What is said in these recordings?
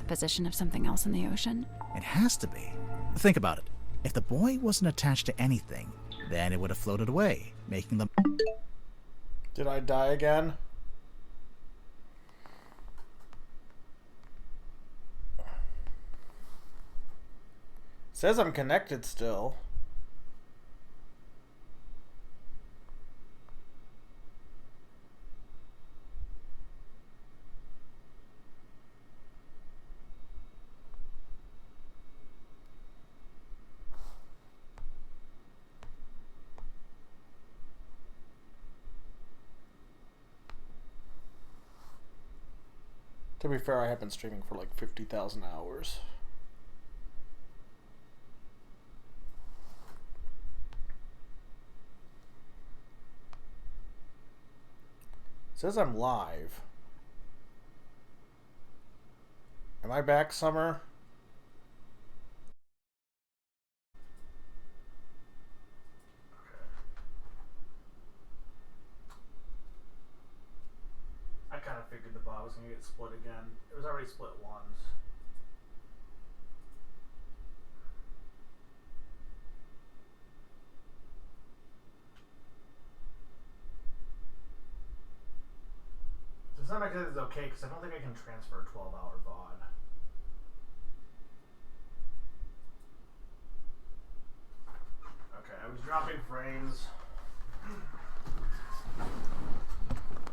position of something else in the ocean. It has to be. Think about it. If the buoy wasn't attached to anything, then it would have floated away, making the... Did I die again? Says I'm connected still. To be fair, I have been streaming for like 50,000 hours. It says I'm live. Am I back, Summer? I kind of figured the bot was going to get split again. It was already split once. To some extent it's okay, because I don't think I can transfer a 12-hour VOD. Okay, I was dropping frames.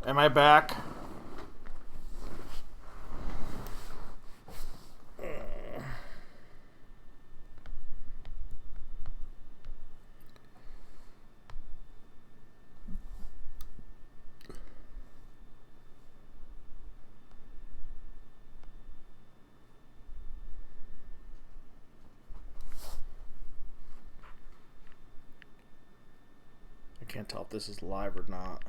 Am I back? I can't tell if this is live or not.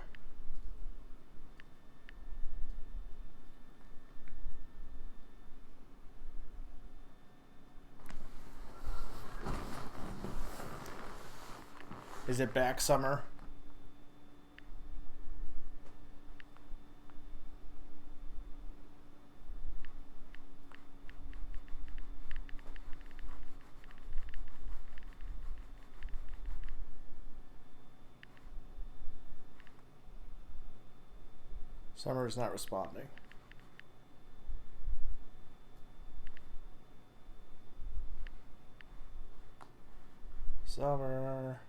Is it back, Summer? Summer is not responding. Summer.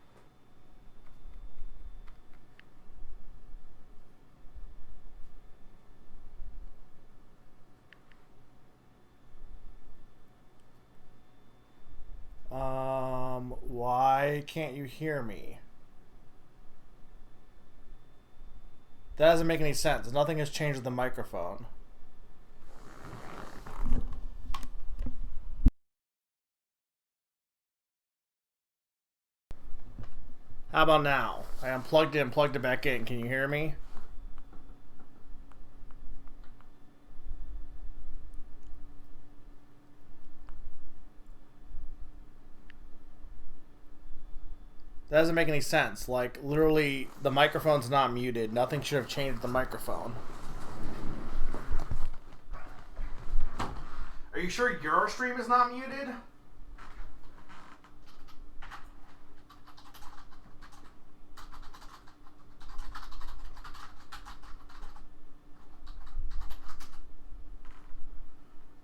Why can't you hear me? That doesn't make any sense. Nothing has changed with the microphone. How about now? I unplugged it and plugged it back in. Can you hear me? That doesn't make any sense. Like, literally, the microphone's not muted. Nothing should have changed with the microphone. Are you sure your stream is not muted?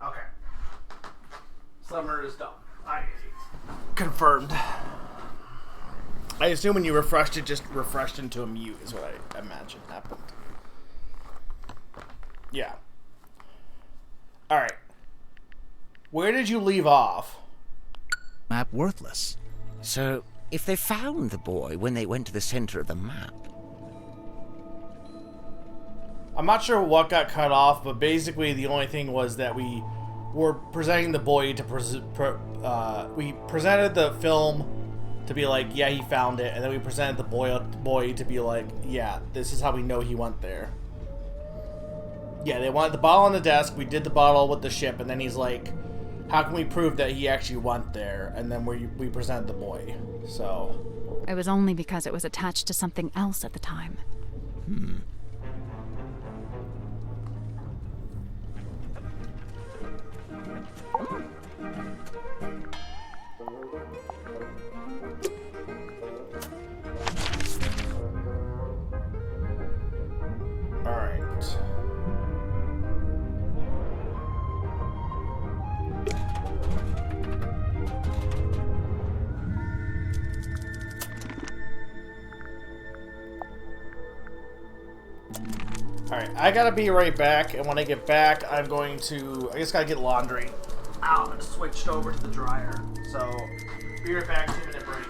Okay. Summer is done. Confirmed. I assume when you refreshed it, just refreshed into a mute is what I imagine happened. Yeah. Alright. Where did you leave off? Map worthless. So, if they found the boy when they went to the center of the map... I'm not sure what got cut off, but basically the only thing was that we were presenting the boy to... we presented the film to be like, yeah, he found it, and then we presented the boy to be like, yeah, this is how we know he went there. Yeah, they wanted the bottle on the desk, we did the bottle with the ship, and then he's like, how can we prove that he actually went there? And then we presented the boy, so... It was only because it was attached to something else at the time. Alright, I gotta be right back, and when I get back, I'm going to... I just gotta get laundry out and switched over to the dryer. So, be right back, 2-minute break.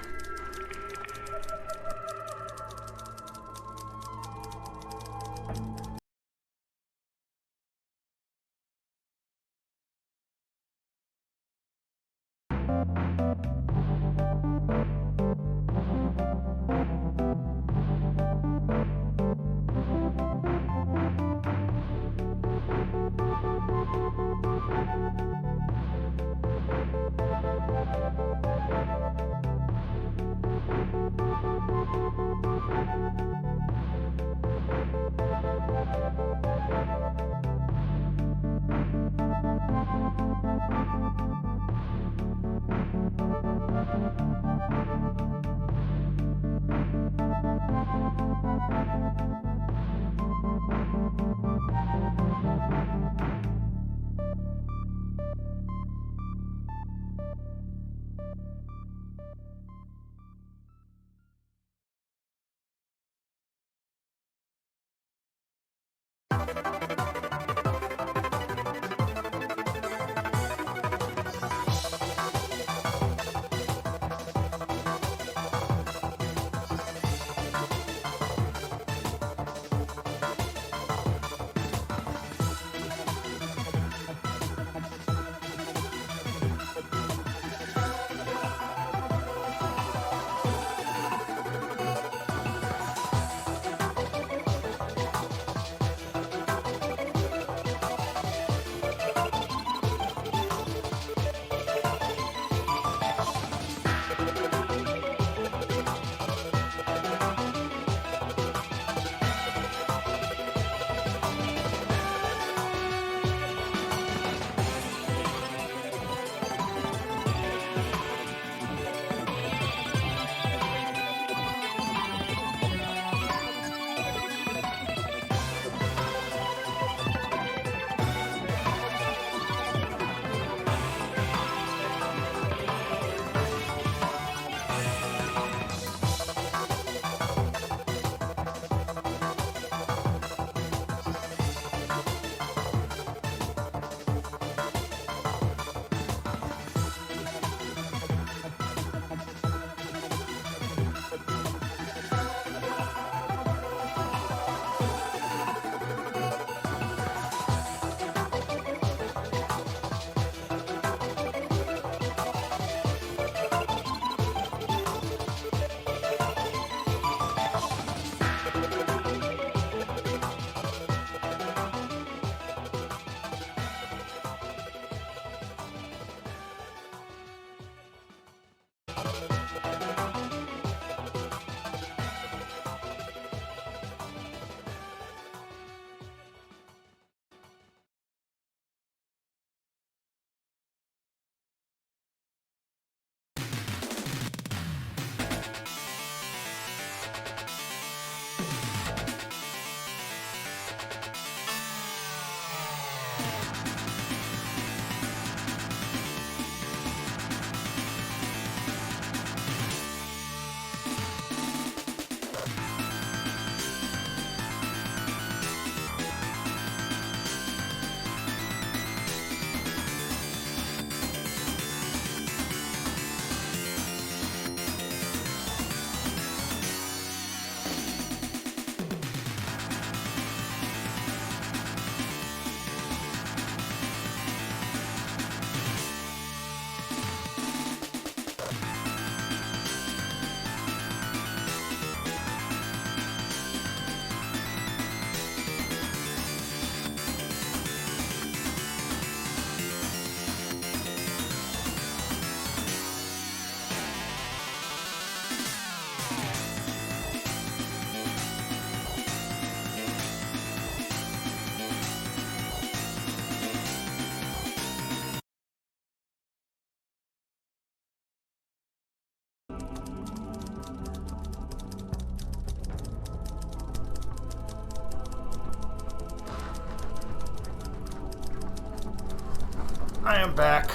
I am back.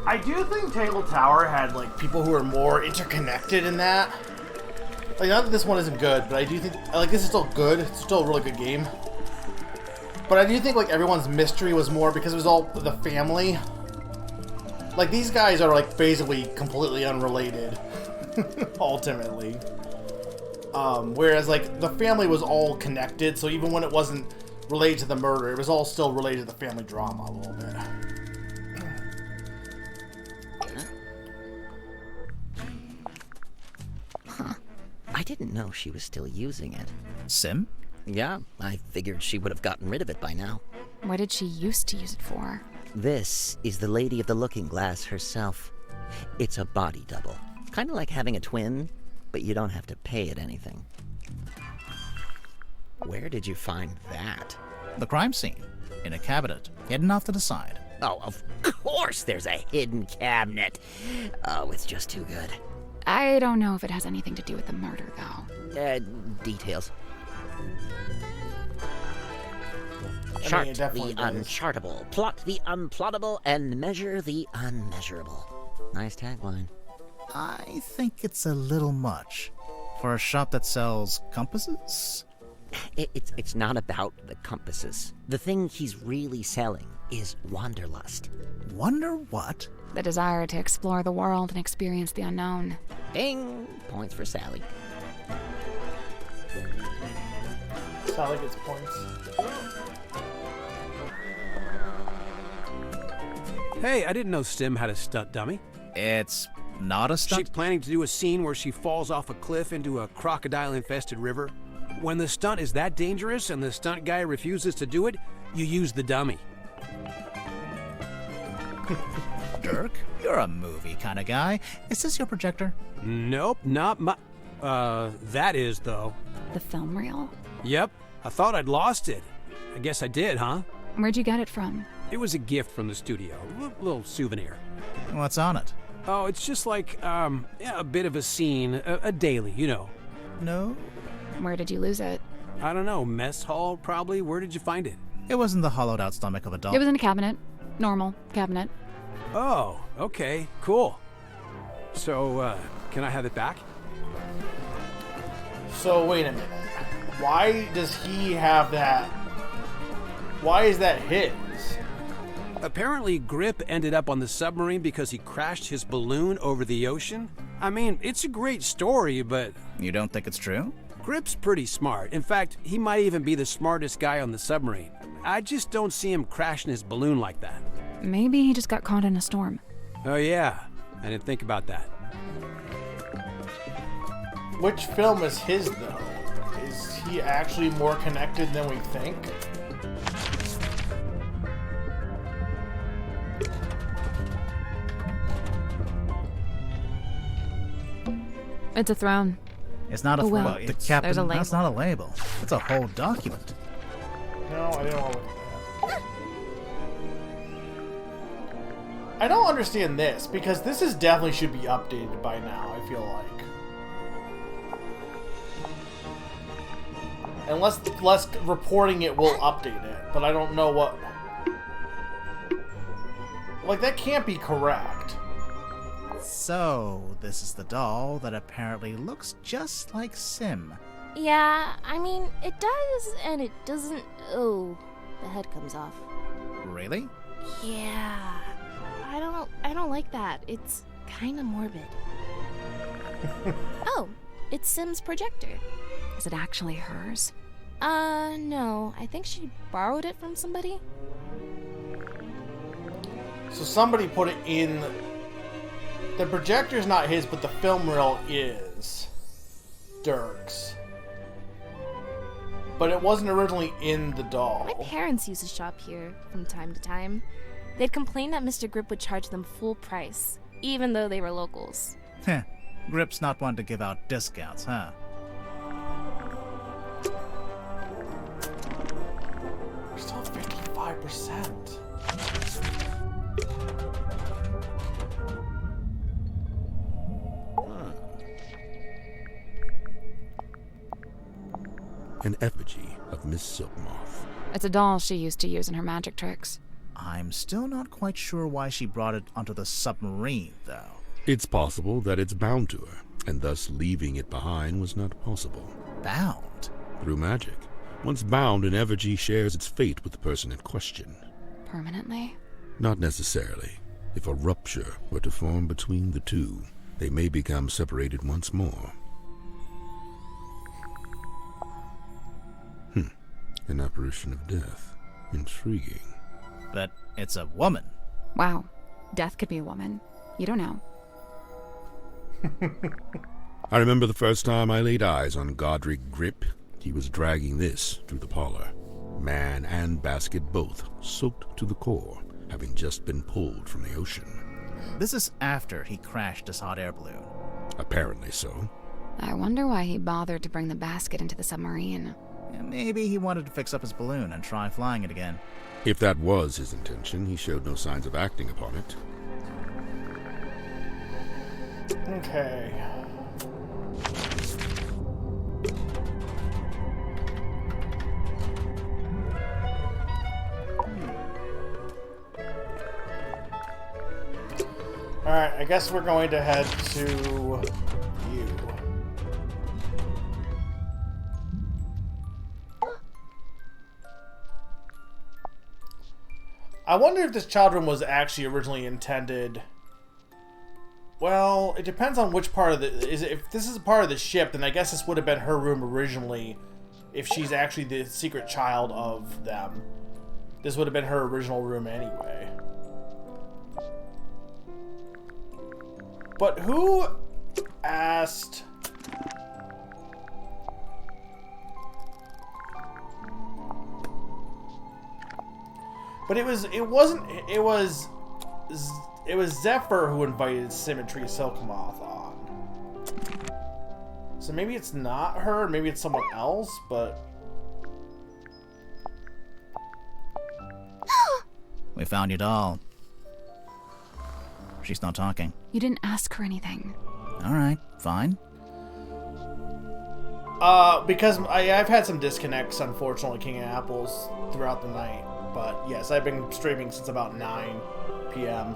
I do think Tangle Tower had like people who are more interconnected in that. Like, not that this one isn't good, but I do think like this is still good. It's still a really good game. But I do think like everyone's mystery was more because it was all the family. Like these guys are like basically completely unrelated, ultimately. Whereas like the family was all connected, so even when it wasn't related to the murder, it was all still related to the family drama a little bit. I didn't know she was still using it. Sim? Yeah, I figured she would have gotten rid of it by now. What did she used to use it for? This is the Lady of the Looking Glass herself. It's a body double. Kind of like having a twin, but you don't have to pay it anything. Where did you find that? The crime scene. In a cabinet, hidden off to the side. Oh, of course there's a hidden cabinet. Oh, it's just too good. I don't know if it has anything to do with the murder, though. Details. I Chart mean, it definitely the does. unchartable, plot the unplottable, and measure the unmeasurable. Nice tagline. I think it's a little much. For a shop that sells compasses? It's not about the compasses. The thing he's really selling is wanderlust. Wonder what? The desire to explore the world and experience the unknown. Ding! Points for Sally. Sally gets points. Hey, I didn't know Sim had a stunt dummy. It's not a She's stunt. planning to do a scene where she falls off a cliff into a crocodile-infested river. When the stunt is that dangerous and the stunt guy refuses to do it, you use the dummy. Dirk, you're a movie kind of guy. Is this your projector? Nope, not my... that is, though. The film reel? Yep, I thought I'd lost it. I guess I did, huh? Where'd you get it from? It was a gift from the studio, little souvenir. What's on it? Oh, it's just like, yeah, a bit of a scene, a daily, you know. No, Where did you lose it? I don't know, mess hall probably? Where did you find it? it wasn't the hollowed out stomach of a dog. It was in a cabinet. Normal cabinet. Oh, okay, cool. So, can I have it back? So wait a minute. Why does he have that? Why is that his? Apparently, Grip ended up on the submarine because he crashed his balloon over the ocean. I mean, it's a great story, but You don't think it's true? Grip's pretty smart. In fact, he might even be the smartest guy on the submarine. I just don't see him crashing his balloon like that. Maybe he just got caught in a storm. Oh yeah, I didn't think about that. Which film is his though? Is he actually more connected than we think? It's a throne. It's not a Oh, well, well, the it's- captain. there's a That's label. not a label. It's a whole document. No, I didn't want to look at that. I don't understand this because this is definitely should be updated by now. I feel like, unless reporting it will update it, but I don't know what. Like that can't be correct. So, this is the doll that apparently looks just like Sim. Yeah, I mean, it does and it doesn't. Oh, the head comes off. Really? Yeah. I don't like that. It's kind of morbid. Oh, it's Sim's projector. Is it actually hers? No. I think she borrowed it from somebody. So somebody put it in. The projector's not his, but the film reel is Dirk's. But it wasn't originally in the doll. My parents used to shop here from time to time. They'd complain that Mr. Grip would charge them full price, even though they were locals. Heh. Grip's not one to give out discounts, huh? We're still at 55%. An effigy of Miss Silkmoth. It's a doll she used to use in her magic tricks. I'm still not quite sure why she brought it onto the submarine, though. It's possible that it's bound to her, and thus leaving it behind was not possible. Bound? Through magic. Once bound, an effigy shares its fate with the person in question. Permanently? Not necessarily. If a rupture were to form between the two, they may become separated once more. An apparition of death. Intriguing. But it's a woman. Wow. Death could be a woman. You don't know. I remember the first time I laid eyes on Godric Grip. He was dragging this through the parlor. Man and basket both soaked to the core, having just been pulled from the ocean. This is after he crashed his hot air balloon. Apparently so. I wonder why he bothered to bring the basket into the submarine. Maybe he wanted to fix up his balloon and try flying it again. If that was his intention, he showed no signs of acting upon it. Okay. Alright, I guess we're going to head to you. I wonder if this child room was actually originally intended. Well, it depends on which part of the... If this is a part of the ship, then I guess this would have been her room originally. If she's actually the secret child of them. This would have been her original room anyway. But who asked... But it was Zephyr who invited Symmetry Silkmoth on. So maybe it's not her, maybe it's someone else, but... We found your doll. She's not talking. You didn't ask her anything. Alright, fine. Because I've had some disconnects, unfortunately, King of Apples, throughout the night. But yes, I've been streaming since about 9 p.m.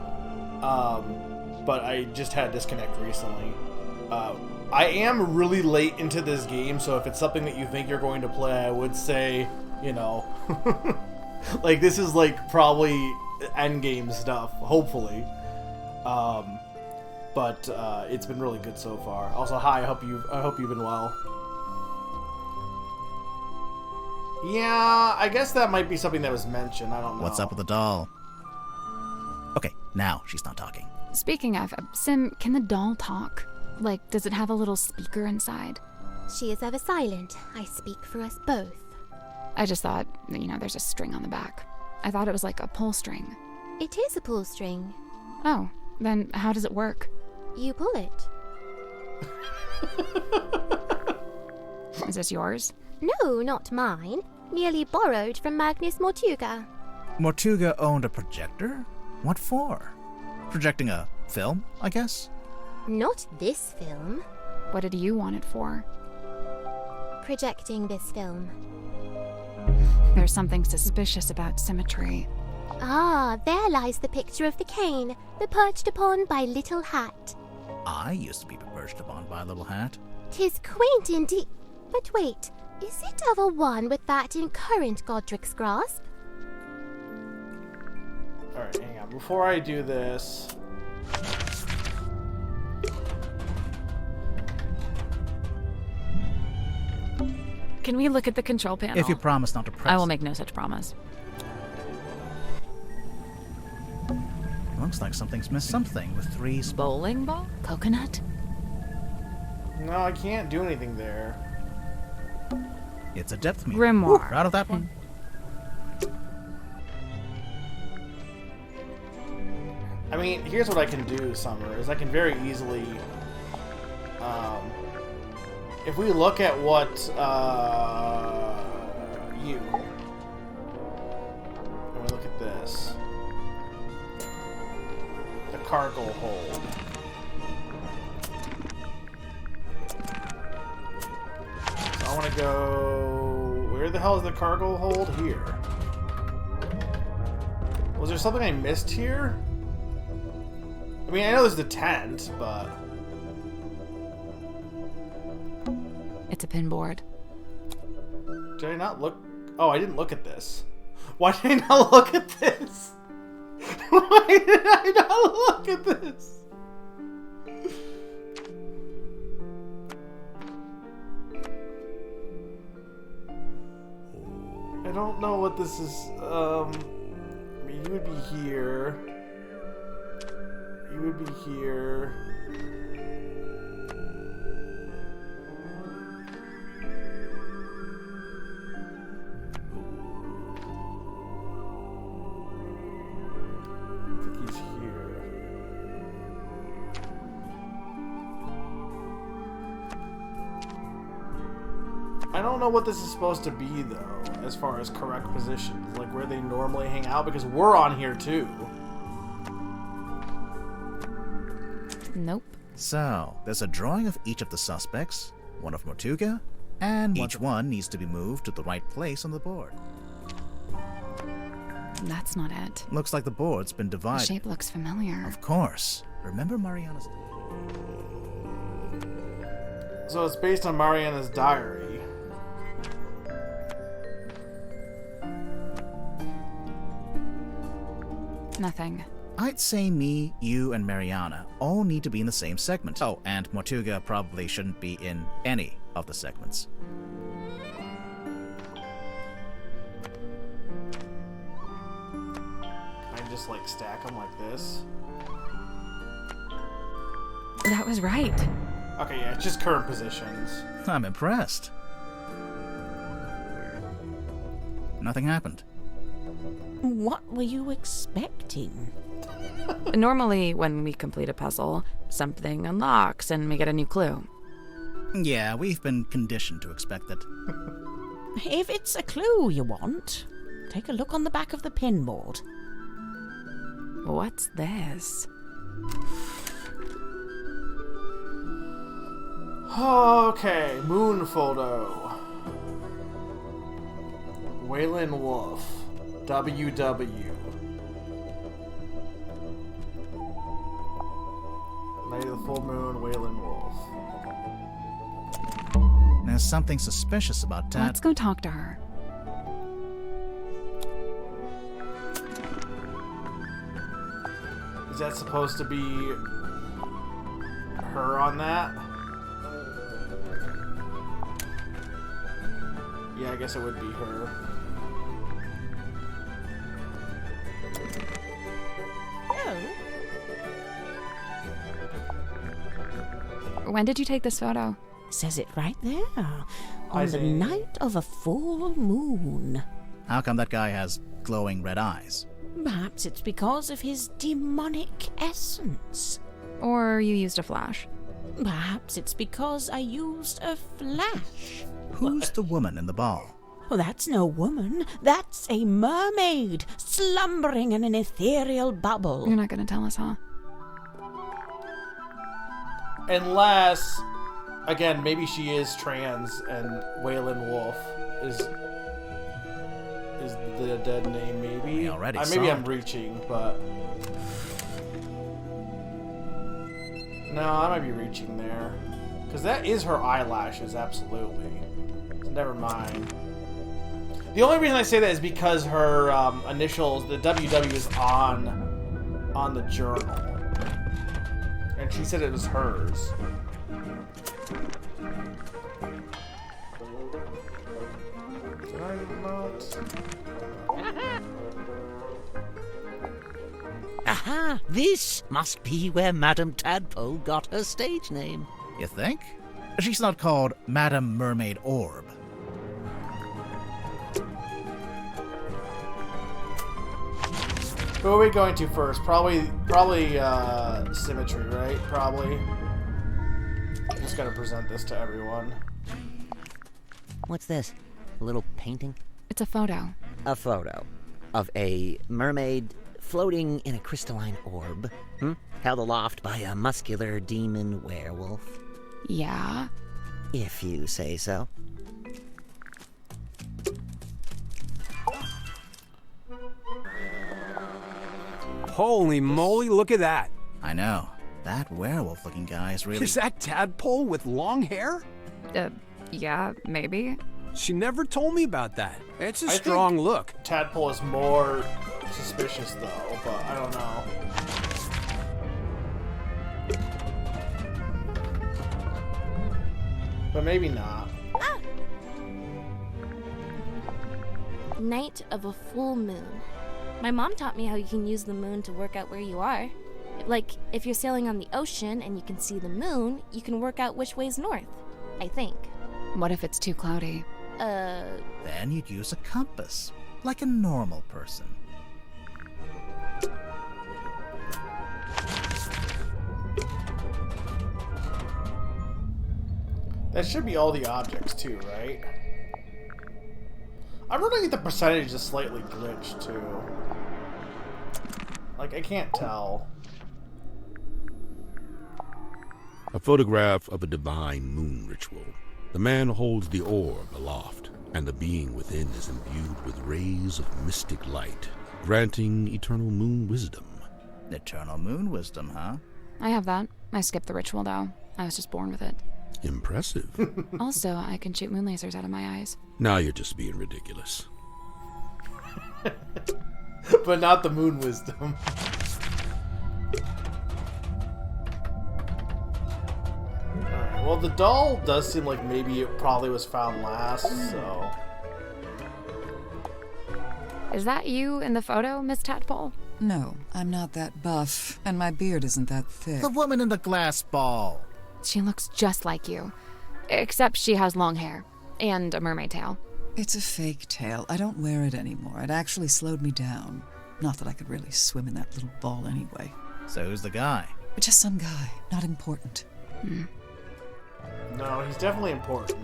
But I just had a disconnect recently. I am really late into this game, so if it's something that you think you're going to play, I would say, you know, like this is like probably end game stuff, hopefully. But it's been really good so far. Also, hi, I hope you've been well. Yeah, I guess that might be something that was mentioned. I don't know. What's up with the doll? Okay, now she's not talking. Speaking of, Sim, can the doll talk? Like, does it have a little speaker inside? She is ever silent. I speak for us both. I just thought, you know, there's a string on the back. I thought it was like a pull string. It is a pull string. Oh, then how does it work? You pull it. Is this yours? No, not mine. Nearly borrowed from Magnus Mortuga. Mortuga owned a projector? What for? Projecting a film, I guess? Not this film. What did you want it for? Projecting this film. There's something suspicious about Symmetry. Ah, there lies the picture of the cane, the perched upon by Little Hat. I used to be perched upon by a little hat. 'Tis quaint indeed. But wait, is it of a one with that in current Godric's grasp? Alright, hang on. Before I do this... Can we look at the control panel? If you promise not to press. I will make no such promise. Looks like something's missed something with 3 Bowling ball? Coconut? No, I can't do anything there. It's a depth meter. Grimoire. Ooh, proud of that one. I mean, here's what I can do, Summer, is I can very easily... if we look at what, you... And we look at this. The cargo hold. So I want to go... Where the hell is the cargo hold? Here. Was there something I missed here? I mean, I know there's the tent, but... It's a pinboard. Did I not look? Oh, I didn't look at this. Why did I not look at this? Why did I not look at this? I don't know what this is. I mean, you would be here. You would be here. I think he's here. I don't know what this is supposed to be, though, as far as correct positions, like where they normally hang out, because we're on here too. Nope. So, there's a drawing of each of the suspects, one of Mortuga, and each one needs to be moved to the right place on the board. That's not it. Looks like the board's been The divided. shape looks familiar. Of course. Remember Mariana's... So it's based on Mariana's diary. Nothing. I'd say me, you, and Mariana all need to be in the same segment. Oh, and Mortuga probably shouldn't be in any of the segments. Can I just, like, stack them like this? That was right. Okay, yeah, it's just current positions. I'm impressed. Nothing happened. What were you expecting? Normally, when we complete a puzzle, something unlocks and we get a new clue. Yeah, we've been conditioned to expect it. If it's a clue you want, take a look on the back of the pinboard. What's this? Okay, moon photo. Waylon Wolf. WW. Night of the full moon, Waylon Wolf. There's something suspicious about that. Let's go talk to her. Is that supposed to be her on that? Yeah, I guess it would be her. When did you take this photo? Says it right there. I On the see. night of a full moon. How come that guy has glowing red eyes? Perhaps it's because of his demonic essence. Or you used a flash? Perhaps it's because I used a flash. Who's the woman in the ball? Oh, that's no woman. That's a mermaid, slumbering in an ethereal bubble. You're not gonna tell us, huh? Unless, again, maybe she is trans and Waylon Wolf is the dead name, maybe? We already Maybe saw I'm it. reaching, but... No, I might be reaching there. Because that is her eyelashes, absolutely. So never mind. The only reason I say that is because her initials, the WW, is on the journal. And she said it was hers. Did I not? Aha! This must be where Madame Tadpole got her stage name. You think? She's not called Madame Mermaid Orb. Who are we going to first? Probably Symmetry, right? Probably. Just gotta present this to everyone. What's this? A little painting? It's a photo. A photo of a mermaid floating in a crystalline orb, held aloft by a muscular demon werewolf. Yeah? If you say so. Holy moly, look at that. I know. That werewolf-looking guy is really... Is that Tadpole with long hair? Yeah, maybe. She never told me about that. It's a I think strong look. Tadpole is more suspicious though, but I don't know. But maybe not. Night of a full moon. My mom taught me how you can use the moon to work out where you are. Like, if you're sailing on the ocean and you can see the moon, you can work out which way's north, I think. What if it's too cloudy? Then you'd use a compass, like a normal person. That should be all the objects too, right? I'm wondering if the percentage is slightly glitched too. Like, I can't tell. A photograph of a divine moon ritual. The man holds the orb aloft, and the being within is imbued with rays of mystic light, granting eternal moon wisdom. Eternal moon wisdom, huh? I have that. I skipped the ritual, though. I was just born with it. Impressive. Also, I can shoot moon lasers out of my eyes. Now you're just being ridiculous. But not the moon wisdom. Alright, well, the doll does seem like maybe it probably was found last, so... Is that you in the photo, Miss Tadpole? No, I'm not that buff, and my beard isn't that thick. The woman in the glass ball. She looks just like you. Except she has long hair. And a mermaid tail. It's a fake tail. I don't wear it anymore. It actually slowed me down. Not that I could really swim in that little ball anyway. So who's the guy? But just some guy. Not important. No, he's definitely important.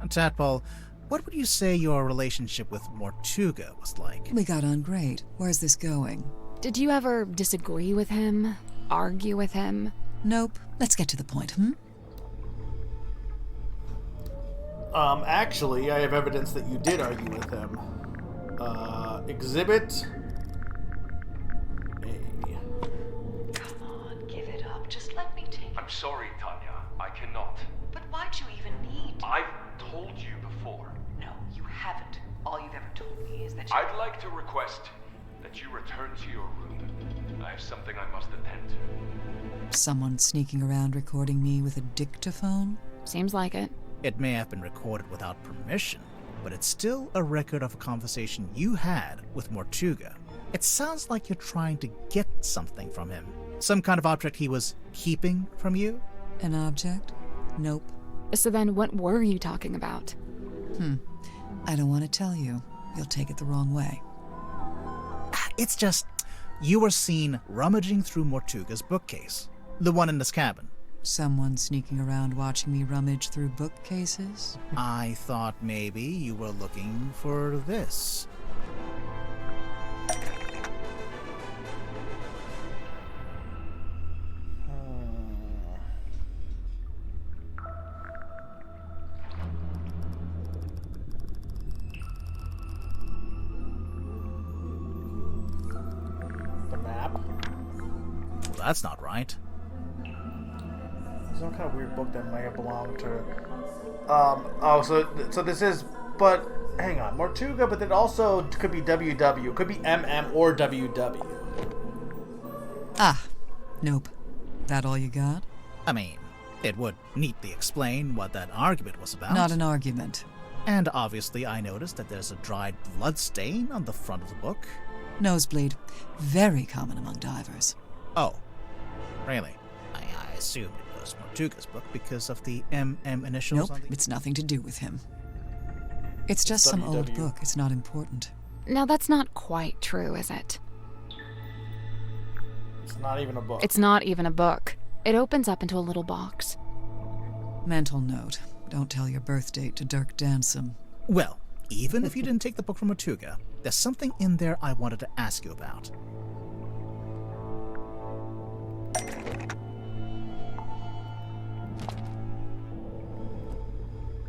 Tadpole, what would you say your relationship with Mortuga was like? We got on great. Where's this going? Did you ever disagree with him? Argue with him? Nope. Let's get to the point, Actually, I have evidence that you did argue with him. Exhibit A. Come on, give it up. Just let me take it. I'm sorry, Tanya. I cannot. But why'd you even need to? I've told you before. No, you haven't. All you've ever told me is that you... I'd like to request that you return to your room. I have something I must attend to. Someone sneaking around recording me with a dictaphone? Seems like it. It may have been recorded without permission, but it's still a record of a conversation you had with Mortuga. It sounds like you're trying to get something from him. Some kind of object he was keeping from you? An object? Nope. So then what were you talking about? I don't want to tell you. You'll take it the wrong way. It's just, you were seen rummaging through Mortuga's bookcase. The one in this cabin. Someone sneaking around watching me rummage through bookcases? I thought maybe you were looking for this. The map? Well, that's not right. Some kind of weird book that might have belonged to... so this is... But, hang on. Mortuga, but it also could be WW. It could be MM or WW. Ah, nope. That all you got? I mean, it would neatly explain what that argument was about. Not an argument. And obviously I noticed that there's a dried blood stain on the front of the book. Nosebleed. Very common among divers. Oh, really? I assumed it was Mortuga's book because of the MM initials Nope, on the... it's nothing to do with him. It's just some old WW. book. It's not important. Now that's not quite true, is it? It's not even a book. It's not even a book. It opens up into a little box. Mental note. Don't tell your birth date to Dirk Dansom. Well, even if you didn't take the book from Mortuga, there's something in there I wanted to ask you about.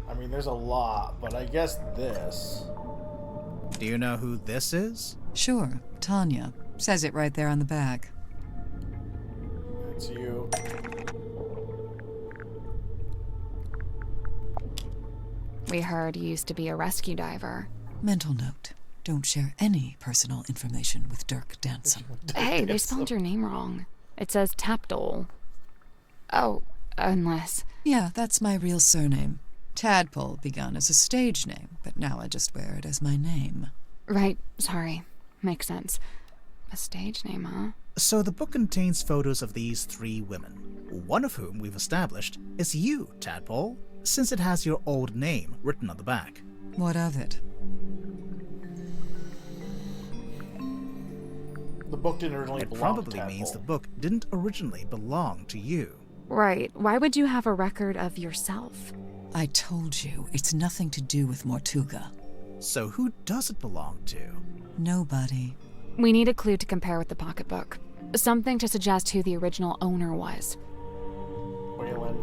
I mean, there's a lot, but I guess this... Do you know who this is? Sure, Tanya. Says it right there on the back. It's you. We heard you used to be a rescue diver. Mental note. Don't share any personal information with Dirk Danson. Hey, they spelled your name wrong. It says Tapdole. Oh, unless... Yeah, that's my real surname. Tadpole begun as a stage name, but now I just wear it as my name. Right, sorry. Makes sense. A stage name, huh? So the book contains photos of these 3 women, one of whom we've established is you, Tadpole, since it has your old name written on the back. What of it? The book didn't originally belong to It probably Tadpole. means the book didn't originally belong to you. Right. Why would you have a record of yourself? I told you, it's nothing to do with Mortuga. So who does it belong to? Nobody. We need a clue to compare with the pocketbook. Something to suggest who the original owner was. Waylon.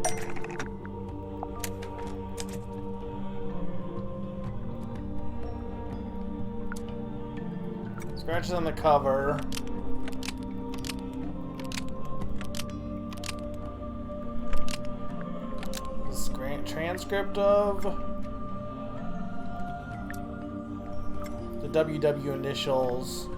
Scratches on the cover. This transcript of the WW initials.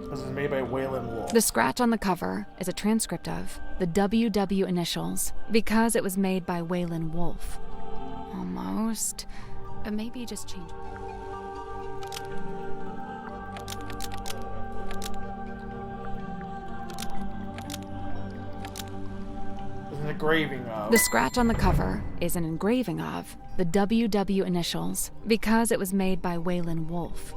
This is made by Waylon Wolf. The scratch on the cover is a transcript of the WW initials because it was made by Waylon Wolf. Almost. But maybe just change. An engraving of. The scratch on the cover is an engraving of the WW initials because it was made by Waylon Wolf.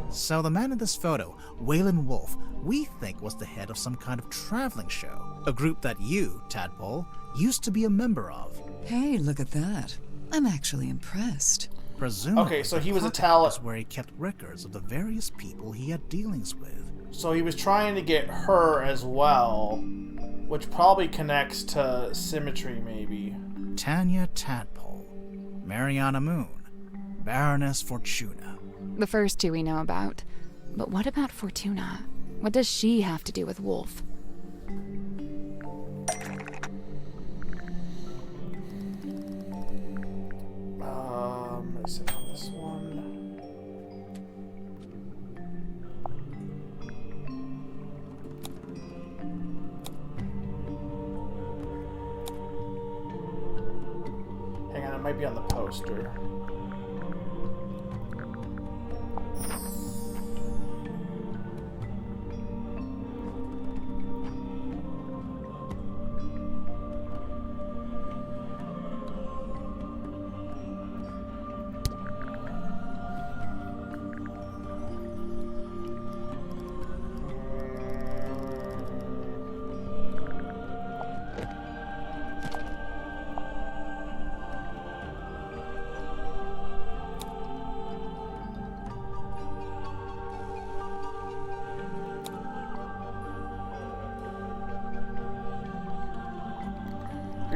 So the man in this photo, Waylon Wolf, we think was the head of some kind of traveling show, a group that you, Tadpole, used to be a member of. Hey, look at that. I'm actually impressed. Presumably, Okay, so he was a pocket talent. was where he kept records of the various people he had dealings with. So he was trying to get her as well, which probably connects to Symmetry, maybe. Tanya Tadpole, Mariana Moon, Baroness Fortuna. The first 2 we know about. But what about Fortuna? What does she have to do with Wolf? Let's see on this one. Hang on, it might be on the poster.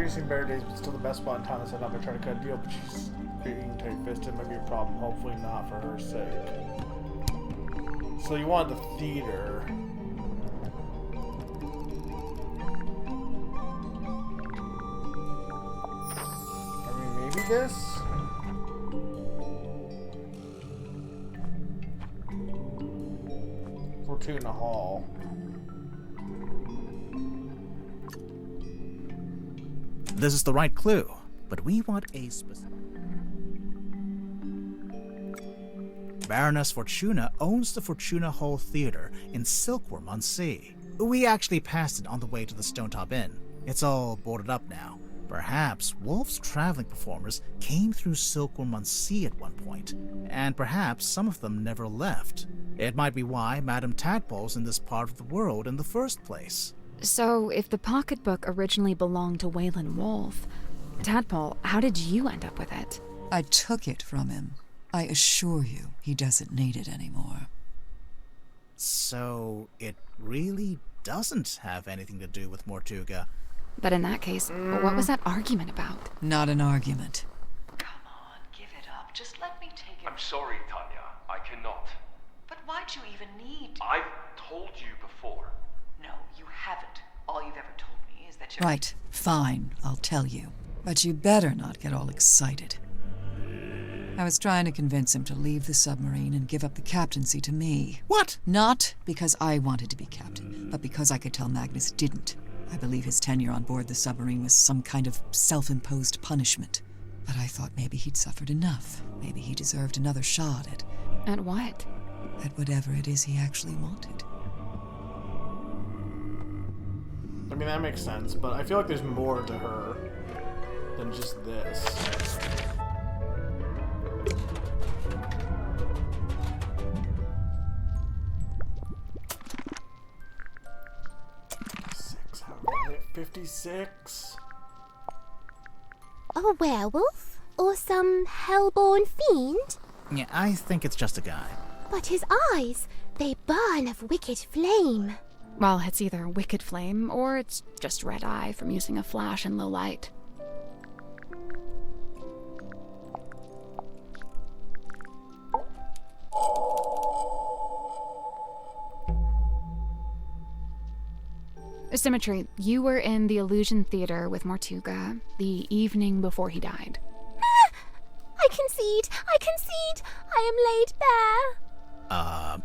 Seen better days, but still the best spot in town to set up. I try to cut a deal, but she's being tight-fisted. Might be a problem. Hopefully not for her sake. So you want the theater. I mean, maybe this? Fortuna Hall. This is the right clue, but we want a specific... Baroness Fortuna owns the Fortuna Hall Theater in Silkworm on Sea. We actually passed it on the way to the Stonetop Inn. It's all boarded up now. Perhaps Wolf's traveling performers came through Silkworm on Sea at one point, and perhaps some of them never left. It might be why Madame Tadpole's in this part of the world in the first place. So, if the pocketbook originally belonged to Waylon Wolf, Tadpole, how did you end up with it? I took it from him. I assure you, he doesn't need it anymore. So, it really doesn't have anything to do with Mortuga. But in that case, what was that argument about? Not an argument. Come on, give it up. Just let me take it. I'm sorry, Tanya. I cannot. But why'd you even need... I've told you before. No, you haven't. All you've ever told me is that you're... Right, fine, I'll tell you. But you better not get all excited. I was trying to convince him to leave the submarine and give up the captaincy to me. What? Not because I wanted to be captain, but because I could tell Magnus didn't. I believe his tenure on board the submarine was some kind of self-imposed punishment. But I thought maybe he'd suffered enough. Maybe he deserved another shot at... At what? At whatever it is he actually wanted. I mean, that makes sense, but I feel like there's more to her than just this. How many? 56? A werewolf? Or some hellborn fiend? Yeah, I think it's just a guy. But his eyes, they burn of wicked flame. Well, it's either wicked flame or it's just red eye from using a flash in low light. Symmetry, you were in the Illusion Theater with Mortuga the evening before he died. I concede! I concede! I am laid bare!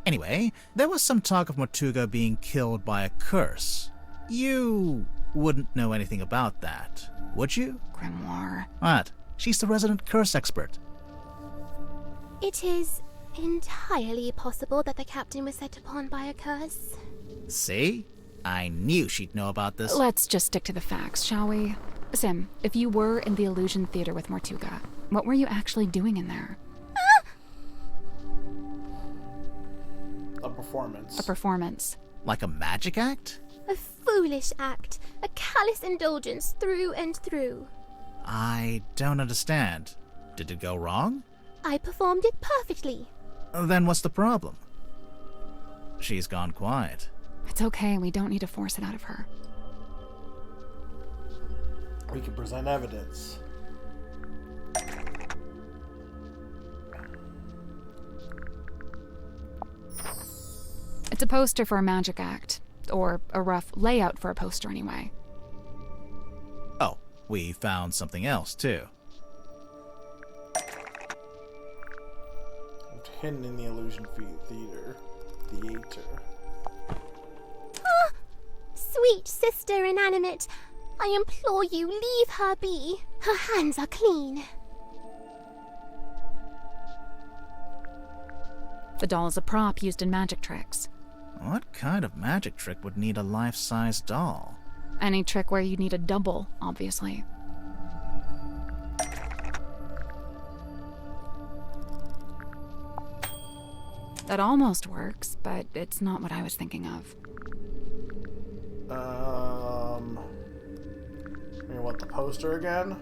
Anyway, there was some talk of Mortuga being killed by a curse. You wouldn't know anything about that, would you? Grimoire. What? She's the resident curse expert. It is entirely possible that the captain was set upon by a curse. See? I knew she'd know about this. Let's just stick to the facts, shall we? Sim, if you were in the Illusion Theater with Mortuga, what were you actually doing in there? A performance. A performance. Like a magic act? A foolish act. A callous indulgence through and through. I don't understand. Did it go wrong? I performed it perfectly. Then what's the problem? She's gone quiet. It's okay, we don't need to force it out of her. We can present evidence. It's a poster for a magic act. Or a rough layout for a poster, anyway. Oh, we found something else, too. It's hidden in the Illusion Theater. Sweet sister inanimate, I implore you, leave her be. Her hands are clean. The doll is a prop used in magic tricks. What kind of magic trick would need a life-size doll? Any trick where you need a double, obviously. That almost works, but it's not what I was thinking of. You want the poster again?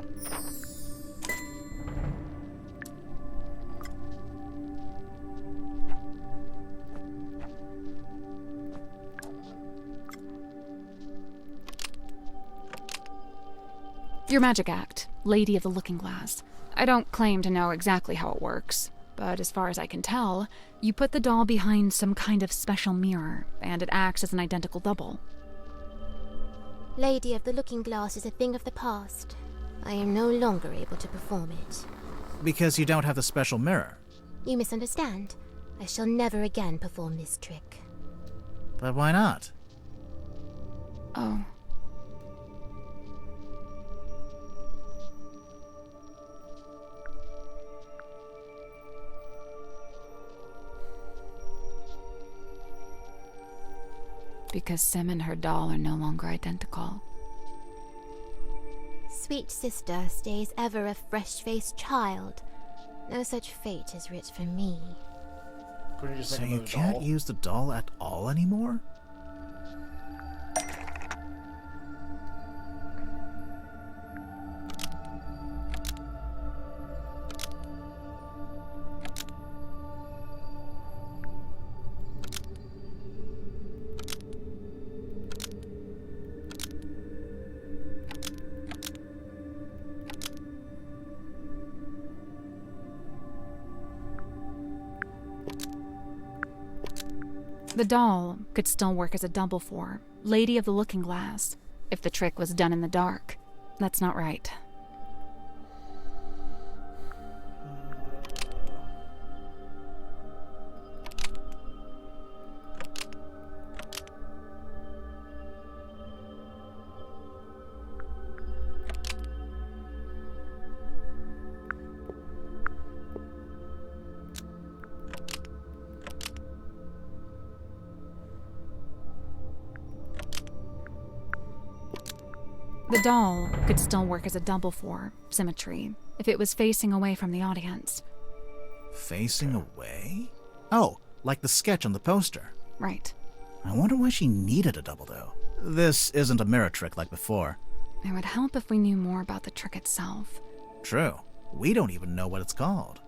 Your magic act, Lady of the Looking Glass. I don't claim to know exactly how it works, but as far as I can tell, you put the doll behind some kind of special mirror, and it acts as an identical double. Lady of the Looking Glass is a thing of the past. I am no longer able to perform it. Because you don't have the special mirror. You misunderstand. I shall never again perform this trick. But why not? Oh. Because Sim and her doll are no longer identical. Sweet sister stays ever a fresh-faced child. No such fate is writ for me. Couldn't you just So make you another can't doll? use the doll at all anymore? The doll could still work as a double for Lady of the Looking Glass if the trick was done in the dark. That's not right. The doll could still work as a double for symmetry if it was facing away from the audience. Facing away? Oh, like the sketch on the poster. Right. I wonder why she needed a double, though. This isn't a mirror trick like before. It would help if we knew more about the trick itself. True. We don't even know what it's called.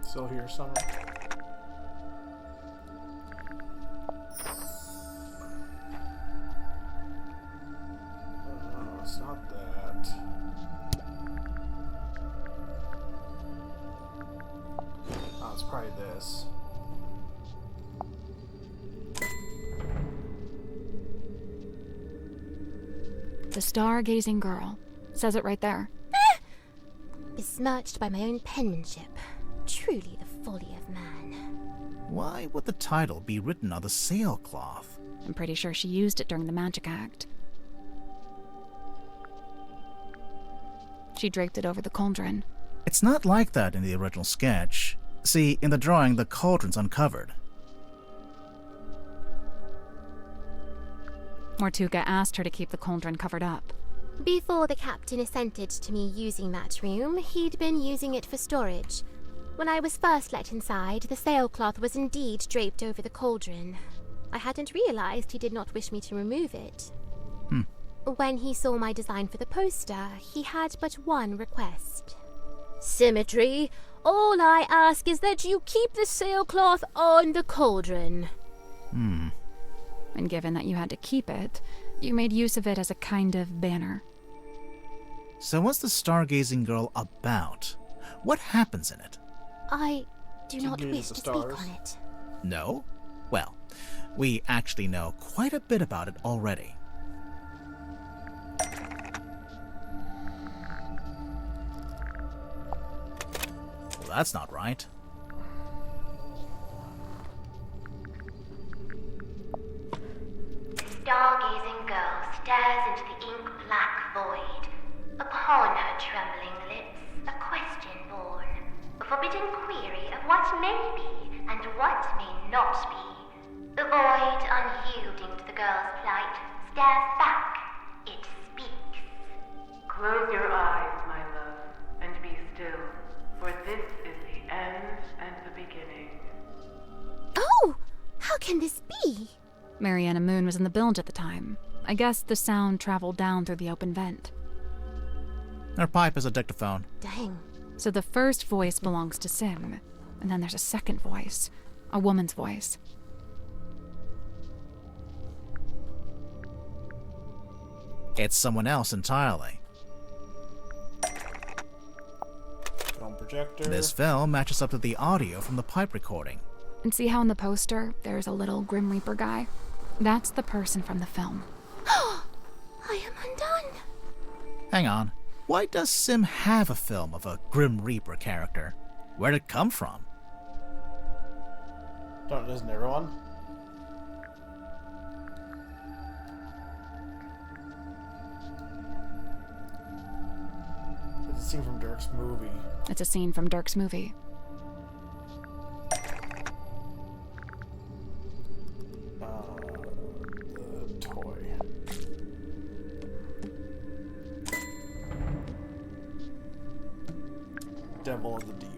Still here somewhere. No, it's not that. Oh, it's probably this. The Stargazing Girl. Says it right there. Besmirched by my own penmanship. Truly the folly of man. Why would the title be written on the sailcloth? I'm pretty sure she used it during the magic act. She draped it over the cauldron. It's not like that in the original sketch. See, in the drawing, the cauldron's uncovered. Mortuga asked her to keep the cauldron covered up. Before the captain assented to me using that room, he'd been using it for storage. When I was first let inside, the sailcloth was indeed draped over the cauldron. I hadn't realized he did not wish me to remove it. When he saw my design for the poster, he had but one request. Symmetry. All I ask is that you keep the sailcloth on the cauldron. And given that you had to keep it, you made use of it as a kind of banner. So what's the Stargazing Girl about? What happens in it? I do not get wish the to stars? speak on it. No? Well, we actually know quite a bit about it already. Well, that's not right. Stargazing girl stares into the ink-black void. Upon her trembling lips, a question born. A forbidden query of what may be and what may not be. The void, unyielding to the girl's plight, stares back. It speaks. Close your eyes, my love, and be still, for this is the end and the beginning. Oh! How can this be? Mariana Moon was in the bilge at the time. I guess the sound traveled down through the open vent. Her pipe is a dictaphone. Dang. So the first voice belongs to Sim, and then there's a second voice, a woman's voice. It's someone else entirely. Film projector. This film matches up to the audio from the pipe recording. And see how in the poster there's a little Grim Reaper guy? That's the person from the film. I am undone. Hang on. Why does Sim have a film of a Grim Reaper character? Where'd it come from? Doesn't everyone? It's a scene from Dirk's movie. It's a scene from Dirk's movie. The toy. Devil of the Deep.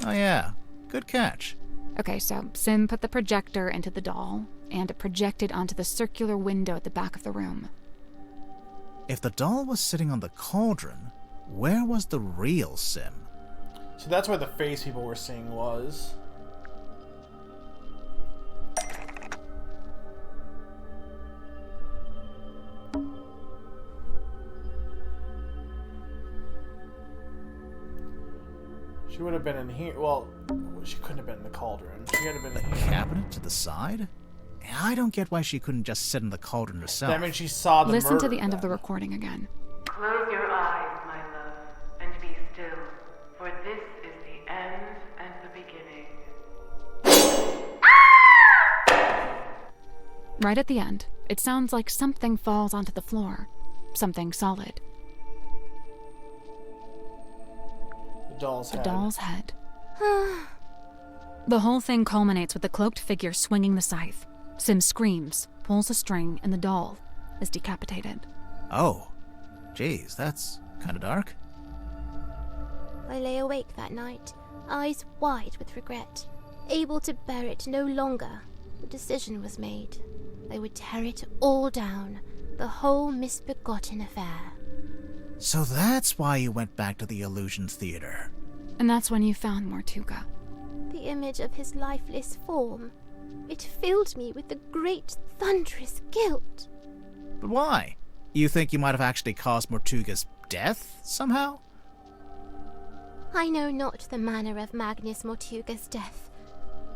Oh yeah, good catch. Okay, so Sim put the projector into the doll, and it projected onto the circular window at the back of the room. If the doll was sitting on the cauldron, where was the real Sim? So that's where the face people were seeing was. She would have been in here. Well, She couldn't have been in the cauldron. She had to have been The cabinet to the side? I don't get why she couldn't just sit in the cauldron herself. That means she saw the Listen murder, to the end of the then. recording again. Close your eyes, my love, and be still, for this is the end and the beginning. Right at the end, it sounds like something falls onto the floor. Something solid. The doll's The head. doll's head. The whole thing culminates with the cloaked figure swinging the scythe. Sim screams, pulls a string, and the doll is decapitated. Oh. Jeez, that's kind of dark. I lay awake that night, eyes wide with regret. Able to bear it no longer, the decision was made. I would tear it all down, the whole misbegotten affair. So that's why you went back to the Illusion Theater. And that's when you found Mortuga. The image of his lifeless form. It filled me with a great thunderous guilt. But why? You think you might have actually caused Mortuga's death, somehow? I know not the manner of Magnus Mortuga's death,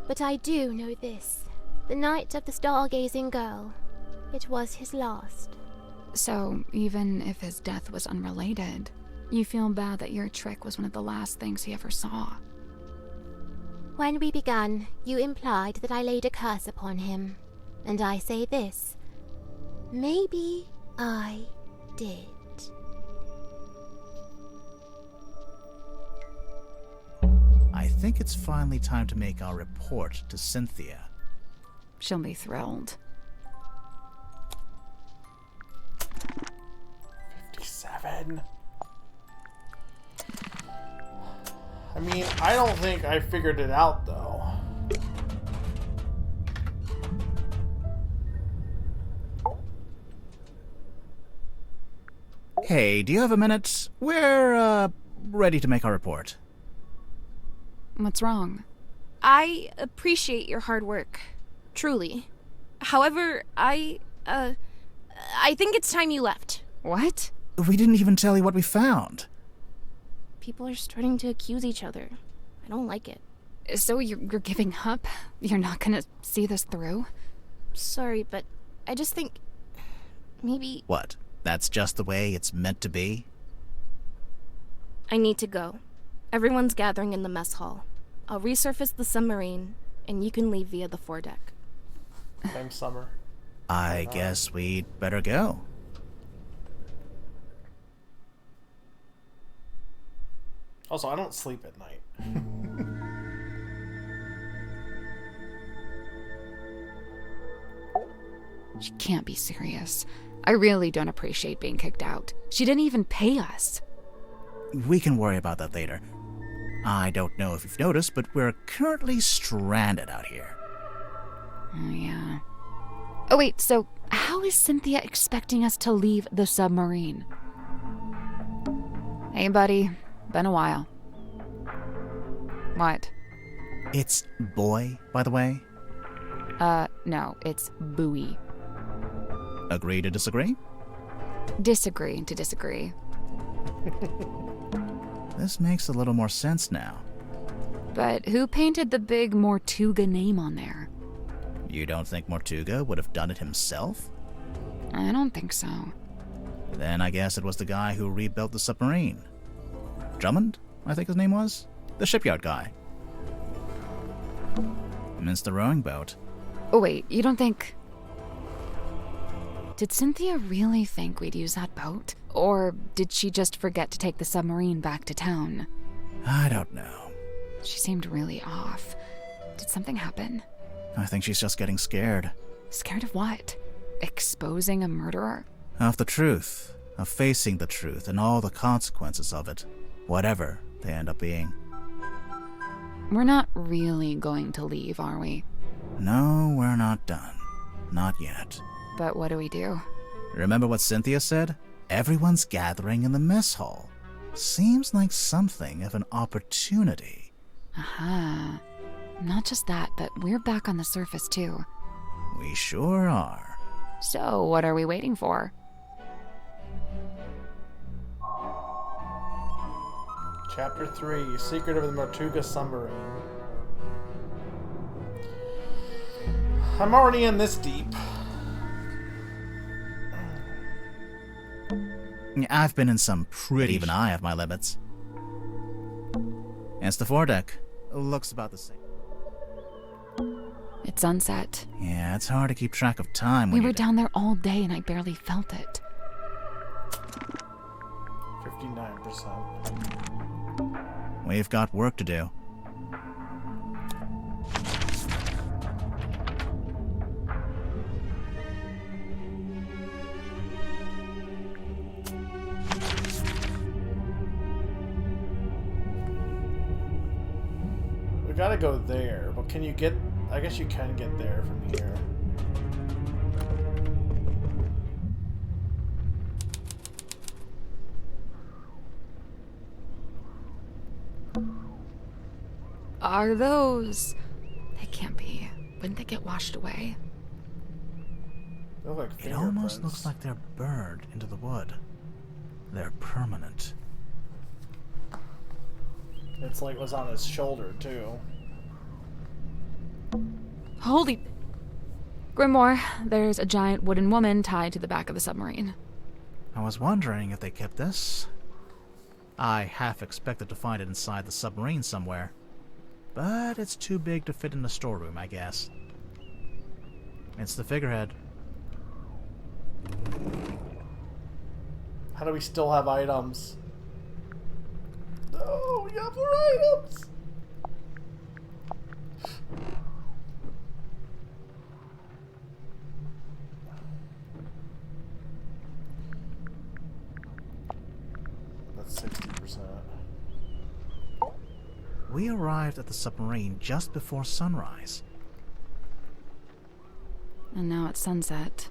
but I do know this. The night of the stargazing girl. It was his last. So, even if his death was unrelated, you feel bad that your trick was one of the last things he ever saw. When we began, you implied that I laid a curse upon him. And I say this. Maybe I did. I think it's finally time to make our report to Cynthia. She'll be thrilled. 57. I mean, I don't think I figured it out, though. Hey, do you have a minute? We're, ready to make our report. What's wrong? I appreciate your hard work. Truly. However, I think it's time you left. What? We didn't even tell you what we found. People are starting to accuse each other. I don't like it. So you're giving up? You're not gonna see this through? Sorry, but I just think maybe What? That's just the way it's meant to be? I need to go. Everyone's gathering in the mess hall. I'll resurface the submarine, and you can leave via the foredeck. Thanks, Summer. I guess we'd better go. Also, I don't sleep at night. You can't be serious. I really don't appreciate being kicked out. She didn't even pay us. We can worry about that later. I don't know if you've noticed, but we're currently stranded out here. Oh, yeah. Oh, wait, so how is Cynthia expecting us to leave the submarine? Hey, buddy. Been a while. What? It's boy, by the way. No, it's buoy. Agree to disagree? Disagree to disagree. This makes a little more sense now. But who painted the big Mortuga name on there? You don't think Mortuga would have done it himself? I don't think so. Then I guess it was the guy who rebuilt the submarine. Drummond, I think his name was? The shipyard guy. Mince the rowing boat. Oh, wait, you don't think... Did Cynthia really think we'd use that boat? Or did she just forget to take the submarine back to town? I don't know. She seemed really off. Did something happen? I think she's just getting scared. Scared of what? Exposing a murderer? Of the truth. Of facing the truth and all the consequences of it. Whatever they end up being. We're not really going to leave, are we? No, we're not done. Not yet. But what do we do? Remember what Cynthia said? Everyone's gathering in the mess hall. Seems like something of an opportunity. Aha. Not just that, but we're back on the surface too. We sure are. So, what are we waiting for? Chapter 3, Secret of the Mortuga Submarine. I'm already in this deep. Yeah, I've been in some pretty... Even I have my limits. It's the foredeck. Looks about the same. It's sunset. Yeah, it's hard to keep track of time We when were down there all day and I barely felt it. 59%. We've got work to do. We gotta go there, but can you get... I guess you can get there from here. Are those... They can't be. Wouldn't they get washed away? They look like It almost looks like they're burned into the wood. They're permanent. It's like what's on his shoulder, too. Holy... Grimoire, there's a giant wooden woman tied to the back of the submarine. I was wondering if they kept this. I half expected to find it inside the submarine somewhere. But it's too big to fit in the storeroom, I guess. It's the figurehead. How do we still have items? No, we got more items! That's 60%. We arrived at the submarine just before sunrise. And now it's sunset.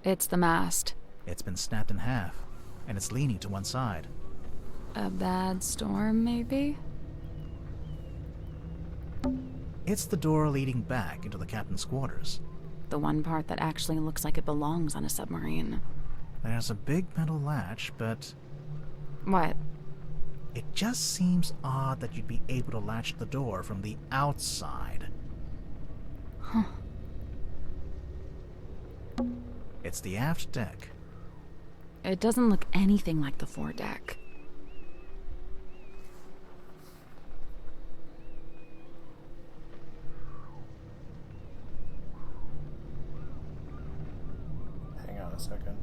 It's the mast. It's been snapped in half, and it's leaning to one side. A bad storm, maybe? It's the door leading back into the captain's quarters. The one part that actually looks like it belongs on a submarine. There's a big metal latch, but... What? It just seems odd that you'd be able to latch the door from the outside. Huh. It's the aft deck. It doesn't look anything like the foredeck. Hang on a second.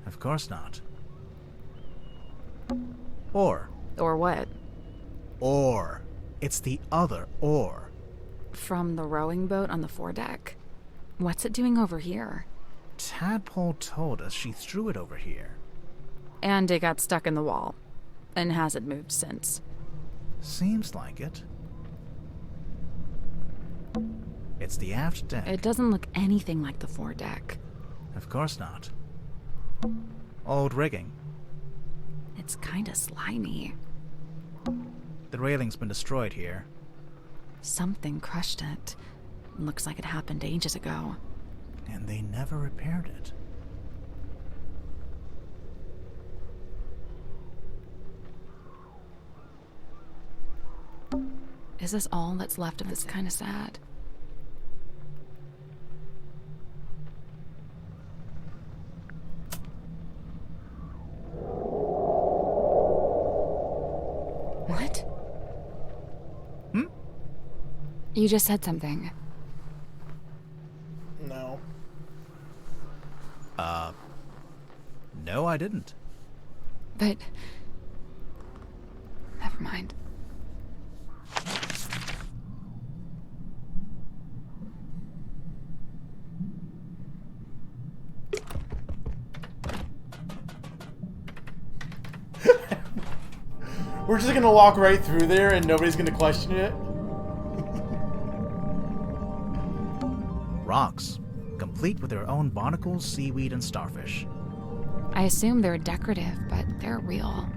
Of course not. Or. Or what? Or. It's the other or. From the rowing boat on the foredeck? What's it doing over here? Tadpole told us she threw it over here. And it got stuck in the wall. And hasn't moved since. Seems like it. It's the aft deck. It doesn't look anything like the foredeck. Of course not. Old rigging. It's kinda slimy. The railing's been destroyed here. Something crushed it. Looks like it happened ages ago. And they never repaired it. Is this all that's left of this? Kinda sad. What? You just said something. No. No, I didn't. But Never mind. We're just gonna walk right through there and nobody's gonna question it? Rocks, complete with their own barnacles, seaweed, and starfish. I assume they're decorative, but they're real.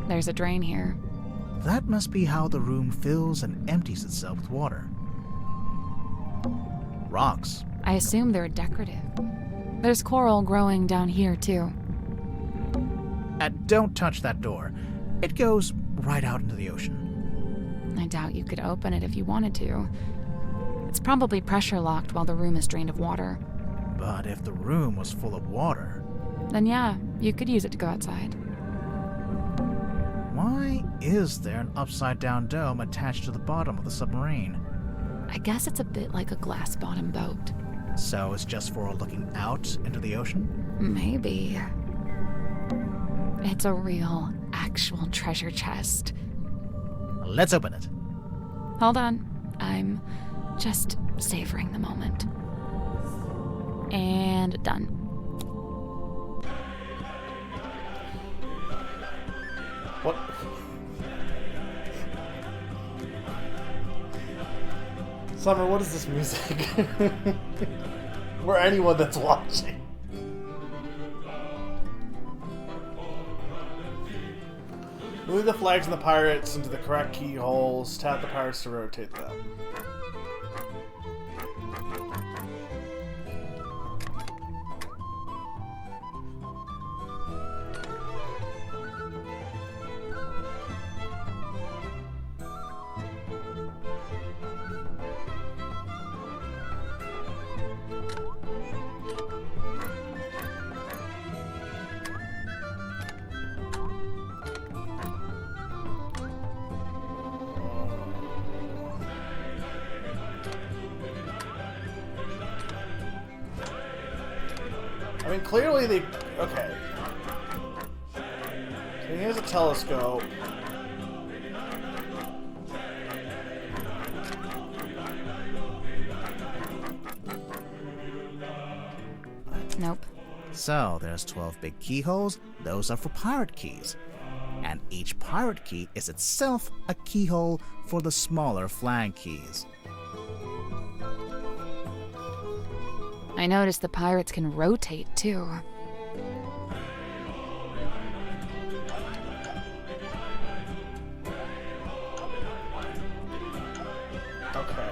There's a drain here. That must be how the room fills and empties itself with water. Rocks. I assume they're decorative. There's coral growing down here, too. And don't touch that door. It goes right out into the ocean. I doubt you could open it if you wanted to. It's probably pressure locked while the room is drained of water. But if the room was full of water... Then yeah, you could use it to go outside. Why is there an upside-down dome attached to the bottom of the submarine? I guess it's a bit like a glass-bottom boat. So it's just for looking out into the ocean? Maybe. It's a real, actual treasure chest. Let's open it. Hold on. I'm just savoring the moment. And done. What? Summer, what is this music? For anyone that's watching. Move the flags and the pirates into the correct keyholes. Tap the pirates to rotate them. I mean, clearly they... Okay. So here's a telescope. Nope. So there's 12 big keyholes. Those are for pirate keys. And each pirate key is itself a keyhole for the smaller flag keys. I noticed the pirates can rotate, too. Okay.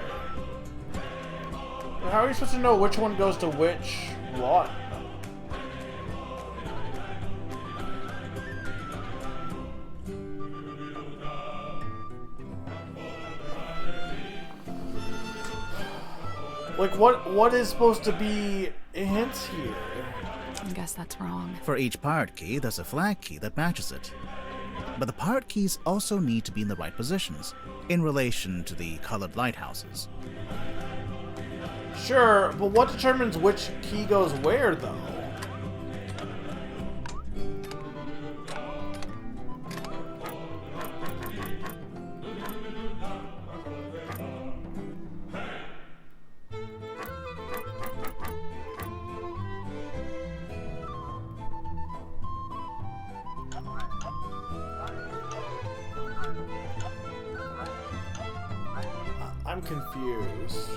How are you supposed to know which one goes to which one? Like, what is supposed to be a hint here? I guess that's wrong. For each pirate key, there's a flag key that matches it. But the pirate keys also need to be in the right positions, in relation to the colored lighthouses. Sure, but what determines which key goes where, though? I'm confused.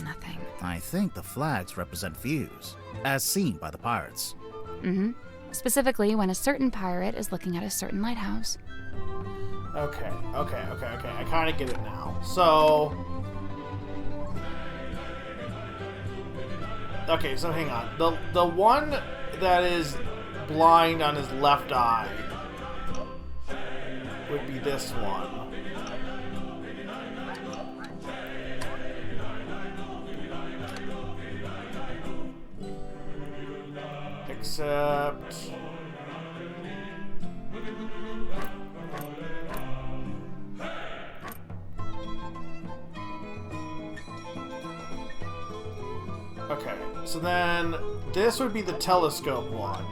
Nothing. I think the flags represent views, as seen by the pirates. Mm-hmm. Specifically, when a certain pirate is looking at a certain lighthouse. Okay. I kind of get it now. So... Okay, so hang on. The one that is blind on his left eye would be this one. Except... Okay, so then this would be the telescope one.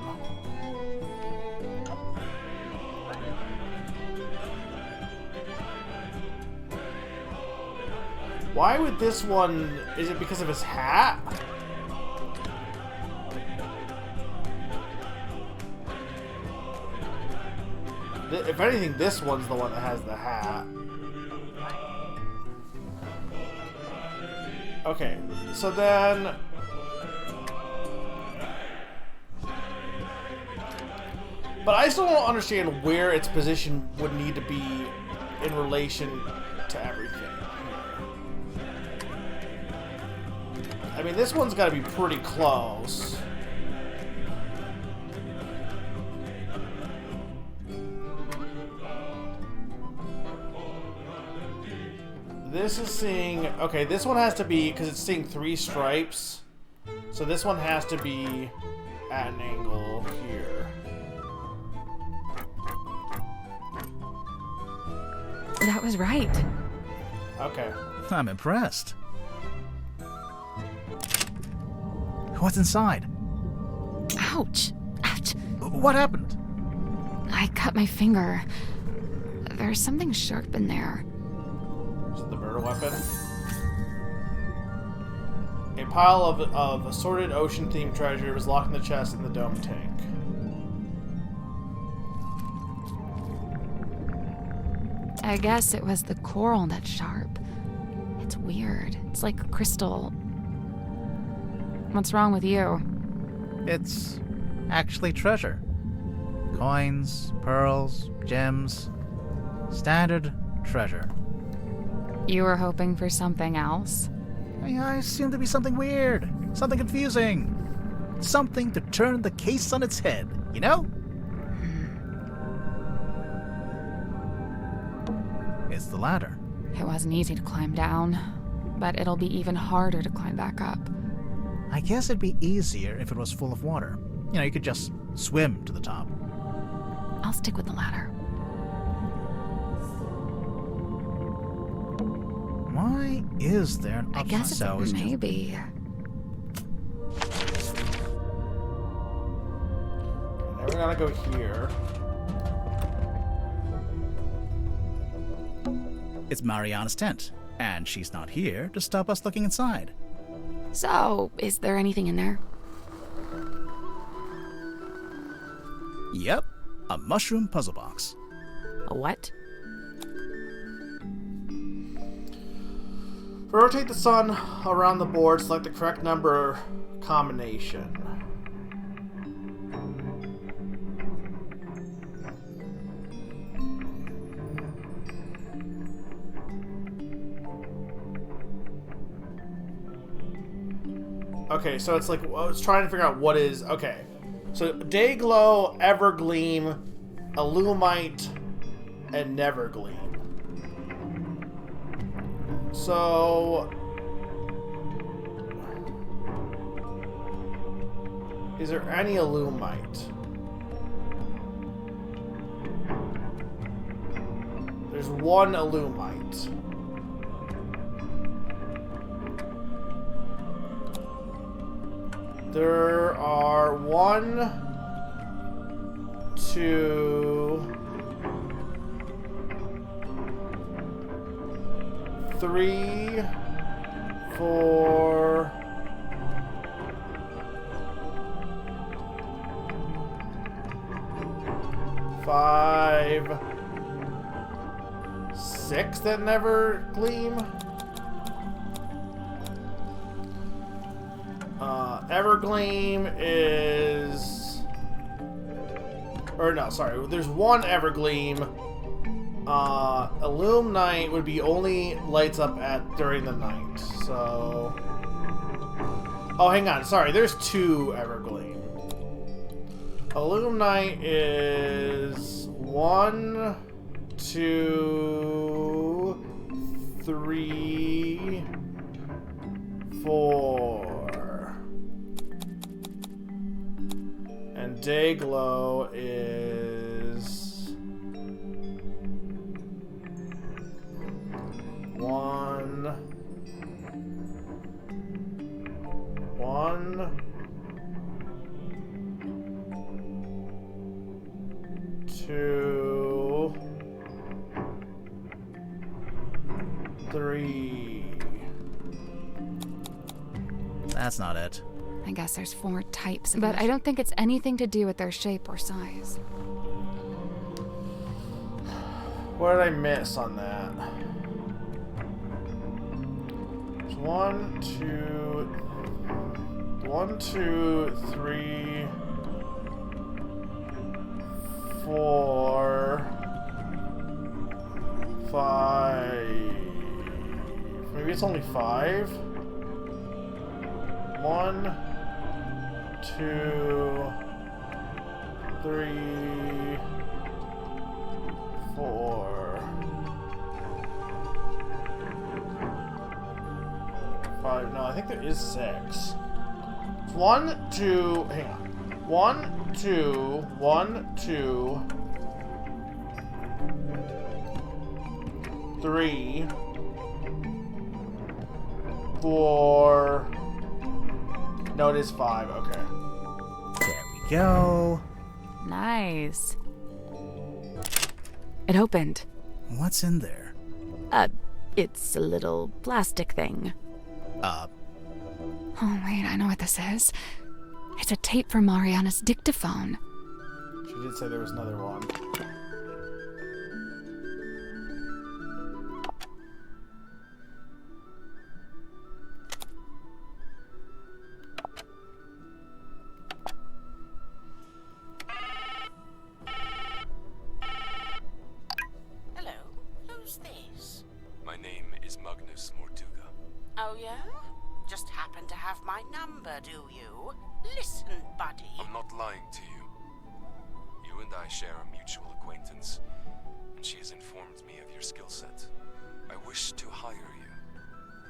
Why would this one... Is it because of his hat? If anything, this one's the one that has the hat. Okay, so then... But I still don't understand where its position would need to be in relation to everything. I mean, this one's got to be pretty close. This is seeing... Okay, this one has to be... Because it's seeing 3 stripes. So this one has to be at an angle here. That was right. Okay. I'm impressed. What's inside? Ouch. Ouch. What happened? I cut my finger. There's something sharp in there. Is it the murder weapon? A pile of assorted ocean-themed treasure was locked in the chest in the dome tank. I guess it was the coral that's sharp. It's weird. It's like a crystal. What's wrong with you? It's actually treasure. Coins, pearls, gems. Standard treasure. You were hoping for something else? I assumed there'd be something weird. Something confusing. Something to turn the case on its head, you know? It's the ladder. It wasn't easy to climb down, but it'll be even harder to climb back up. I guess it'd be easier if it was full of water. You know, you could just swim to the top. I'll stick with the ladder. Why is there an I guess so it's maybe. Now we're gonna go here. It's Mariana's tent, and she's not here to stop us looking inside. So, is there anything in there? Yep, a mushroom puzzle box. A what? Rotate the sun around the board, select the correct number combination. Okay, so it's like, I was trying to figure out what is, okay. So, Dayglow, Evergleam, Illumite, and Nevergleam. So... Is there any Illumite? There's one Illumite. There are 1, 2, 3, 4, 5, 6 that never gleam. Evergleam is... Or no, sorry. There's one Evergleam. Illumite would be only lights up during the night. So... Oh, hang on. Sorry. There's 2 Evergleam. Illumite is 1, 2, 3, 4. And Dayglow is 1, 2, 3, That's not it. I guess there's 4 types, but I don't think it's anything to do with their shape or size. What did I miss on that? There's 1, 2, 3, 4, 5. Maybe it's only 5? 1, 2, 3, 4, 5. No, I think there is 6. 1, 2. Hang on. 1, 2, 1, 2, 3, 4. No, it is 5. Okay. There we go. Nice. It opened. What's in there? It's a little plastic thing. Oh, wait, I know what this is. It's a tape from Mariana's dictaphone. She did say there was another one. Hello, who's this? My name is Magnus Mortuga. Oh, yeah? Just happen to have my number, do you? Listen, buddy. I'm not lying to you. You and I share a mutual acquaintance, and she has informed me of your skill set. I wish to hire you,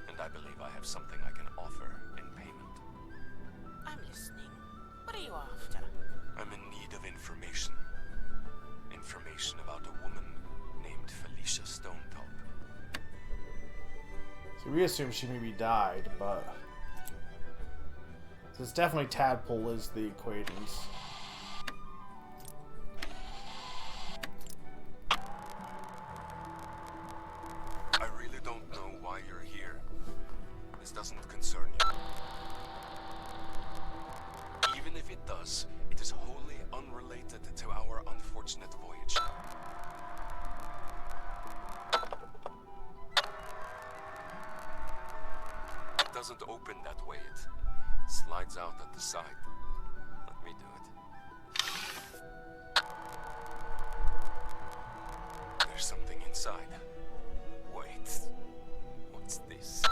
and I believe I have something I can offer in payment. I'm listening. What are you after? I'm in need of information. Information about a woman named Felicia Stonetop. So we assume she maybe died, but... So it's definitely Tadpole is the acquaintance. I really don't know why you're here. This doesn't concern you. Even if it does, it is wholly unrelated to our unfortunate voyage. It doesn't open that way. It slides out at the side. Let me do it. There's something inside. Wait. What's this?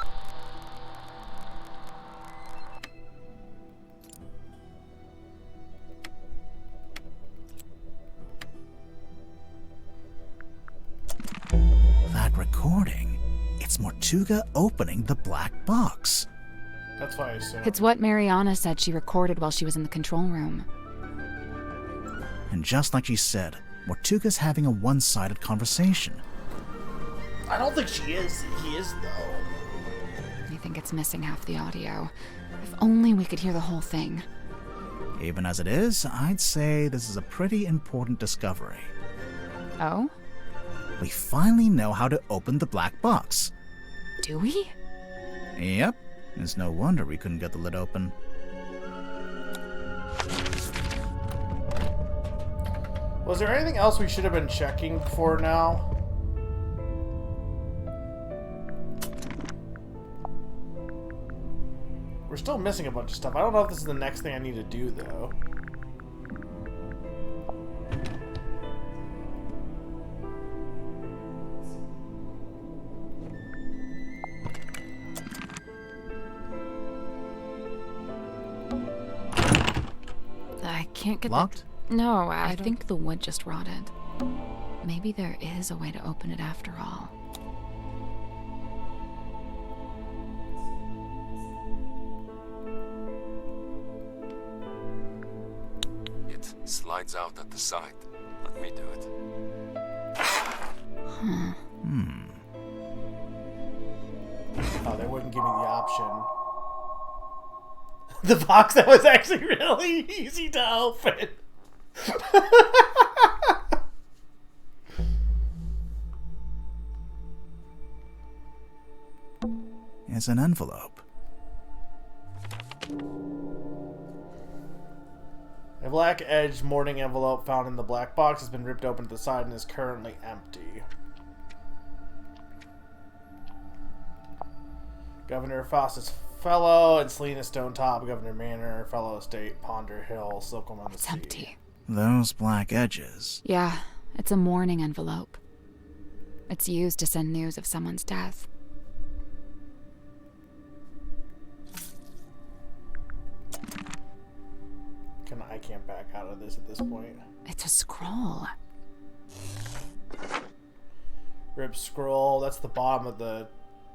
That recording. It's Mortuga opening the black box. That's why I assume. It's what Mariana said she recorded while she was in the control room. And just like she said, Mortuga's having a one-sided conversation. I don't think she is. He is, though. I think it's missing half the audio. If only we could hear the whole thing. Even as it is, I'd say this is a pretty important discovery. Oh? We finally know how to open the black box. Do we? Yep. It's no wonder we couldn't get the lid open. Was there anything else we should have been checking for now? We're still missing a bunch of stuff. I don't know if this is the next thing I need to do, though. I can't get Locked? No, I think the wood just rotted. Maybe there is a way to open it after all. It slides out at the side. Let me do it. Oh, they wouldn't give me the option. The box that was actually really easy to open. It's an envelope. A black-edged mourning envelope found in the black box has been ripped open to the side and is currently empty. Governor Faustus Fellow and Selena Stone Top, Governor Manor, Fellow Estate, Ponder Hill, Silcombe on the Sea. Empty. Those black edges. Yeah, it's a mourning envelope. It's used to send news of someone's death. I can't back out of this at this point. It's a scroll. Rib scroll. That's the bottom of the.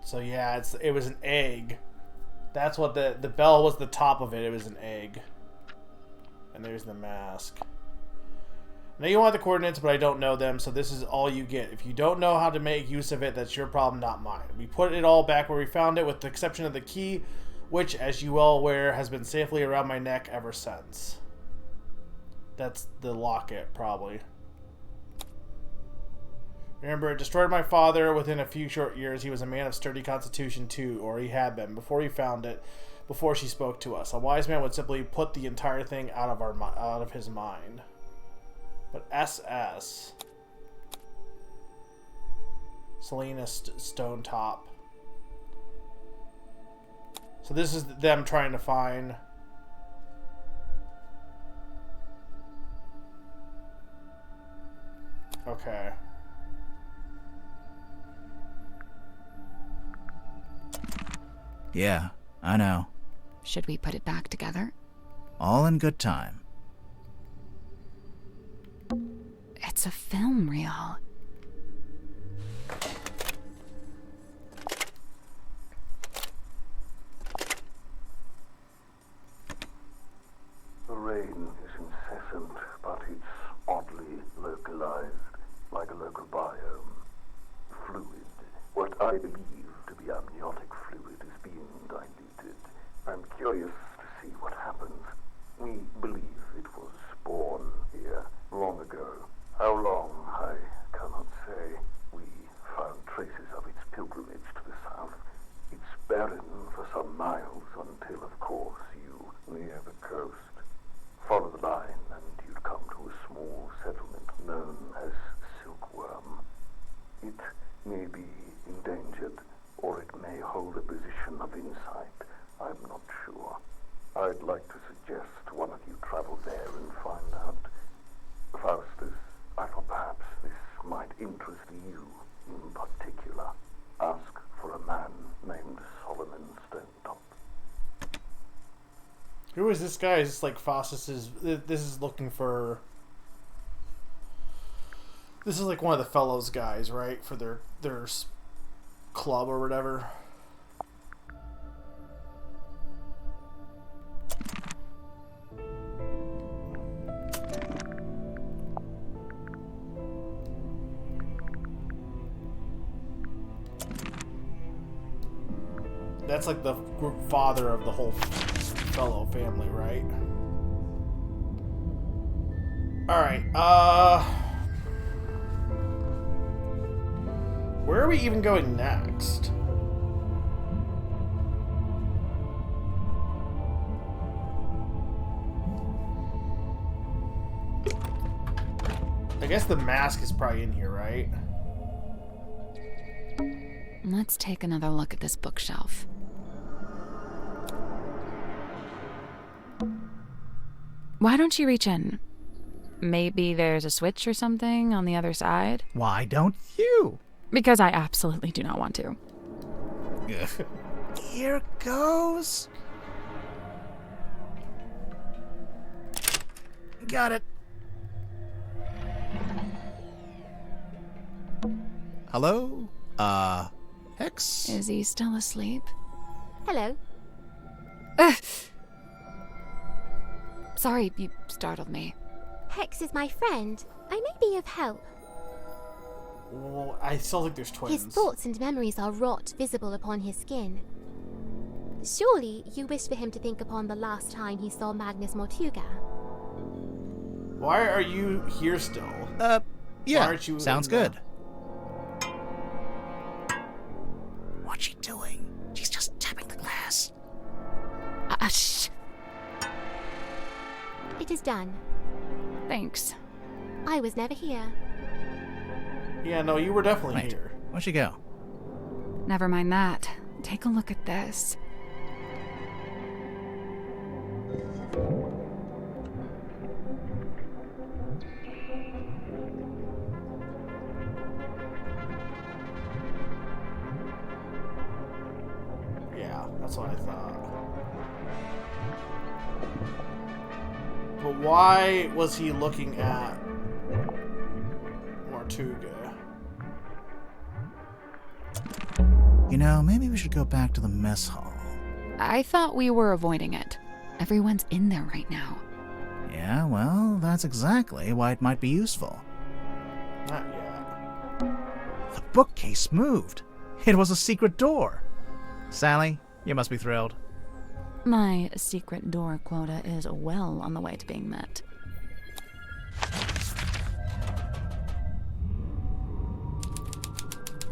So yeah, it was an egg. That's what the bell was. The top of it. It was an egg. And there's the mask. Now you want the coordinates, but I don't know them, so this is all you get. If you don't know how to make use of it, that's your problem, not mine. We put it all back where we found it, with the exception of the key, which, as you well aware, has been safely around my neck ever since. That's the locket, probably. Remember, it destroyed my father within a few short years. He was a man of sturdy constitution, too, or he had been, before he found it, before she spoke to us. A wise man would simply put the entire thing out of his mind. But SS. Selena Stone Top. So this is them trying to find... Okay. Yeah, I know. Should we put it back together? All in good time. It's a film reel. The rain is incessant, but it's oddly localized, like a local biome. Fluid. What I believe to be amniotic fluid is being diluted. I'm curious to see what happens. We believe it was born here long ago. How long, I cannot say. We found traces of its pilgrimage to the south. It's barren for some miles until, of course, you near the coast. Follow the line and you'd come to a small settlement known as Silkworm. It may be endangered, or it may hold a position of insight. I'm not sure. I'd like to suggest one of you travel there and find out. Faustus, I thought perhaps this might interest you in particular. Ask for a man named Solomon Stonetop. Who is this guy? Is this like Faustus's... This is looking for... This is like one of the fellows guys, right? For their club or whatever. That's like the father of the whole fellow family, right? Alright, where are we even going next? I guess the mask is probably in here, right? Let's take another look at this bookshelf. Why don't you reach in? Maybe there's a switch or something on the other side? Why don't you? Because I absolutely do not want to. Here goes. Got it. Hello? Hex? Is he still asleep? Hello. Sorry, you startled me. Hex is my friend. I may be of help. Well, I still think there's twins. His thoughts and memories are wrought visible upon his skin. Surely you wish for him to think upon the last time he saw Magnus Mortuga. Why are you here still? Yeah, aren't you sounds in good. What's she doing? She's just tapping the glass. Shh. It is done. Thanks. I was never here. Yeah, no, you were definitely Wait, here. where'd she go? Never mind that. Take a look at this. Yeah, that's what I thought. But why was he looking at Mortuga? You know, maybe we should go back to the mess hall. I thought we were avoiding it. Everyone's in there right now. Yeah, well, that's exactly why it might be useful. Not yet. The bookcase moved. It was a secret door. Sally, you must be thrilled. My secret door quota is well on the way to being met.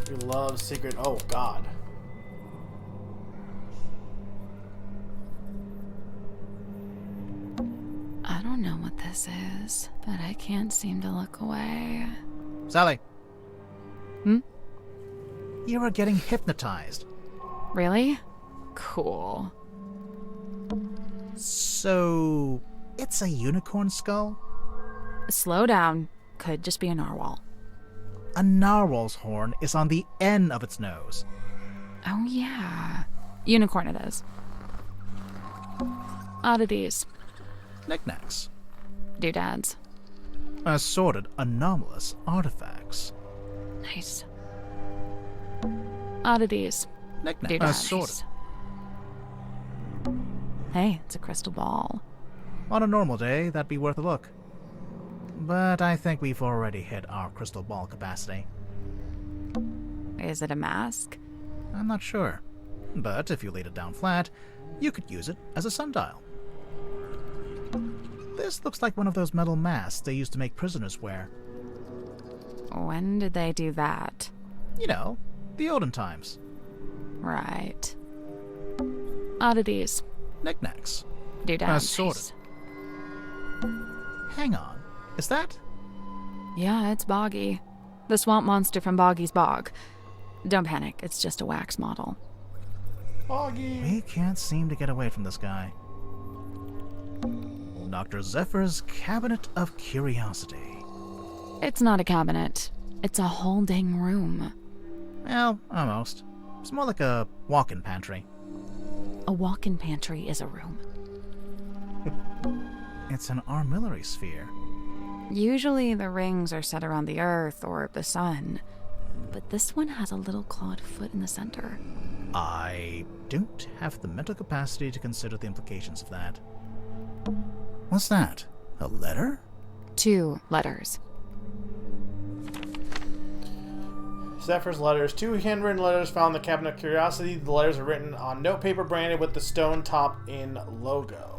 You love secret. Oh, God. I don't know what this is, but I can't seem to look away. Sally. Hmm? You are getting hypnotized. Really? Cool. So, it's a unicorn skull? Slow down. Could just be a narwhal. A narwhal's horn is on the end of its nose. Oh, yeah. Unicorn it is. Oddities. Knickknacks. Doodads. Assorted anomalous artifacts. Nice. Oddities. Knickknacks. Doodads. Assorted. Hey, it's a crystal ball. On a normal day, that'd be worth a look. But I think we've already hit our crystal ball capacity. Is it a mask? I'm not sure. But if you laid it down flat, you could use it as a sundial. This looks like one of those metal masks they used to make prisoners wear. When did they do that? You know, the olden times. Right. Oddities. Knickknacks. Doodads. Assorted. Hang on. Is that? Yeah, it's Boggy. The swamp monster from Boggy's Bog. Don't panic, it's just a wax model. Boggy. We can't seem to get away from this guy. Dr. Zephyr's Cabinet of Curiosity. It's not a cabinet. It's a whole dang room. Well, almost. It's more like a walk-in pantry. A walk-in pantry is a room. It's an armillary sphere. Usually the rings are set around the earth or the sun, but this one has a little clawed foot in the center. I don't have the mental capacity to consider the implications of that. What's that? A letter? 2 letters. Zephyr's letters. 2 handwritten letters found in the Cabinet of Curiosity. The letters are written on notepaper branded with the stone top in logo.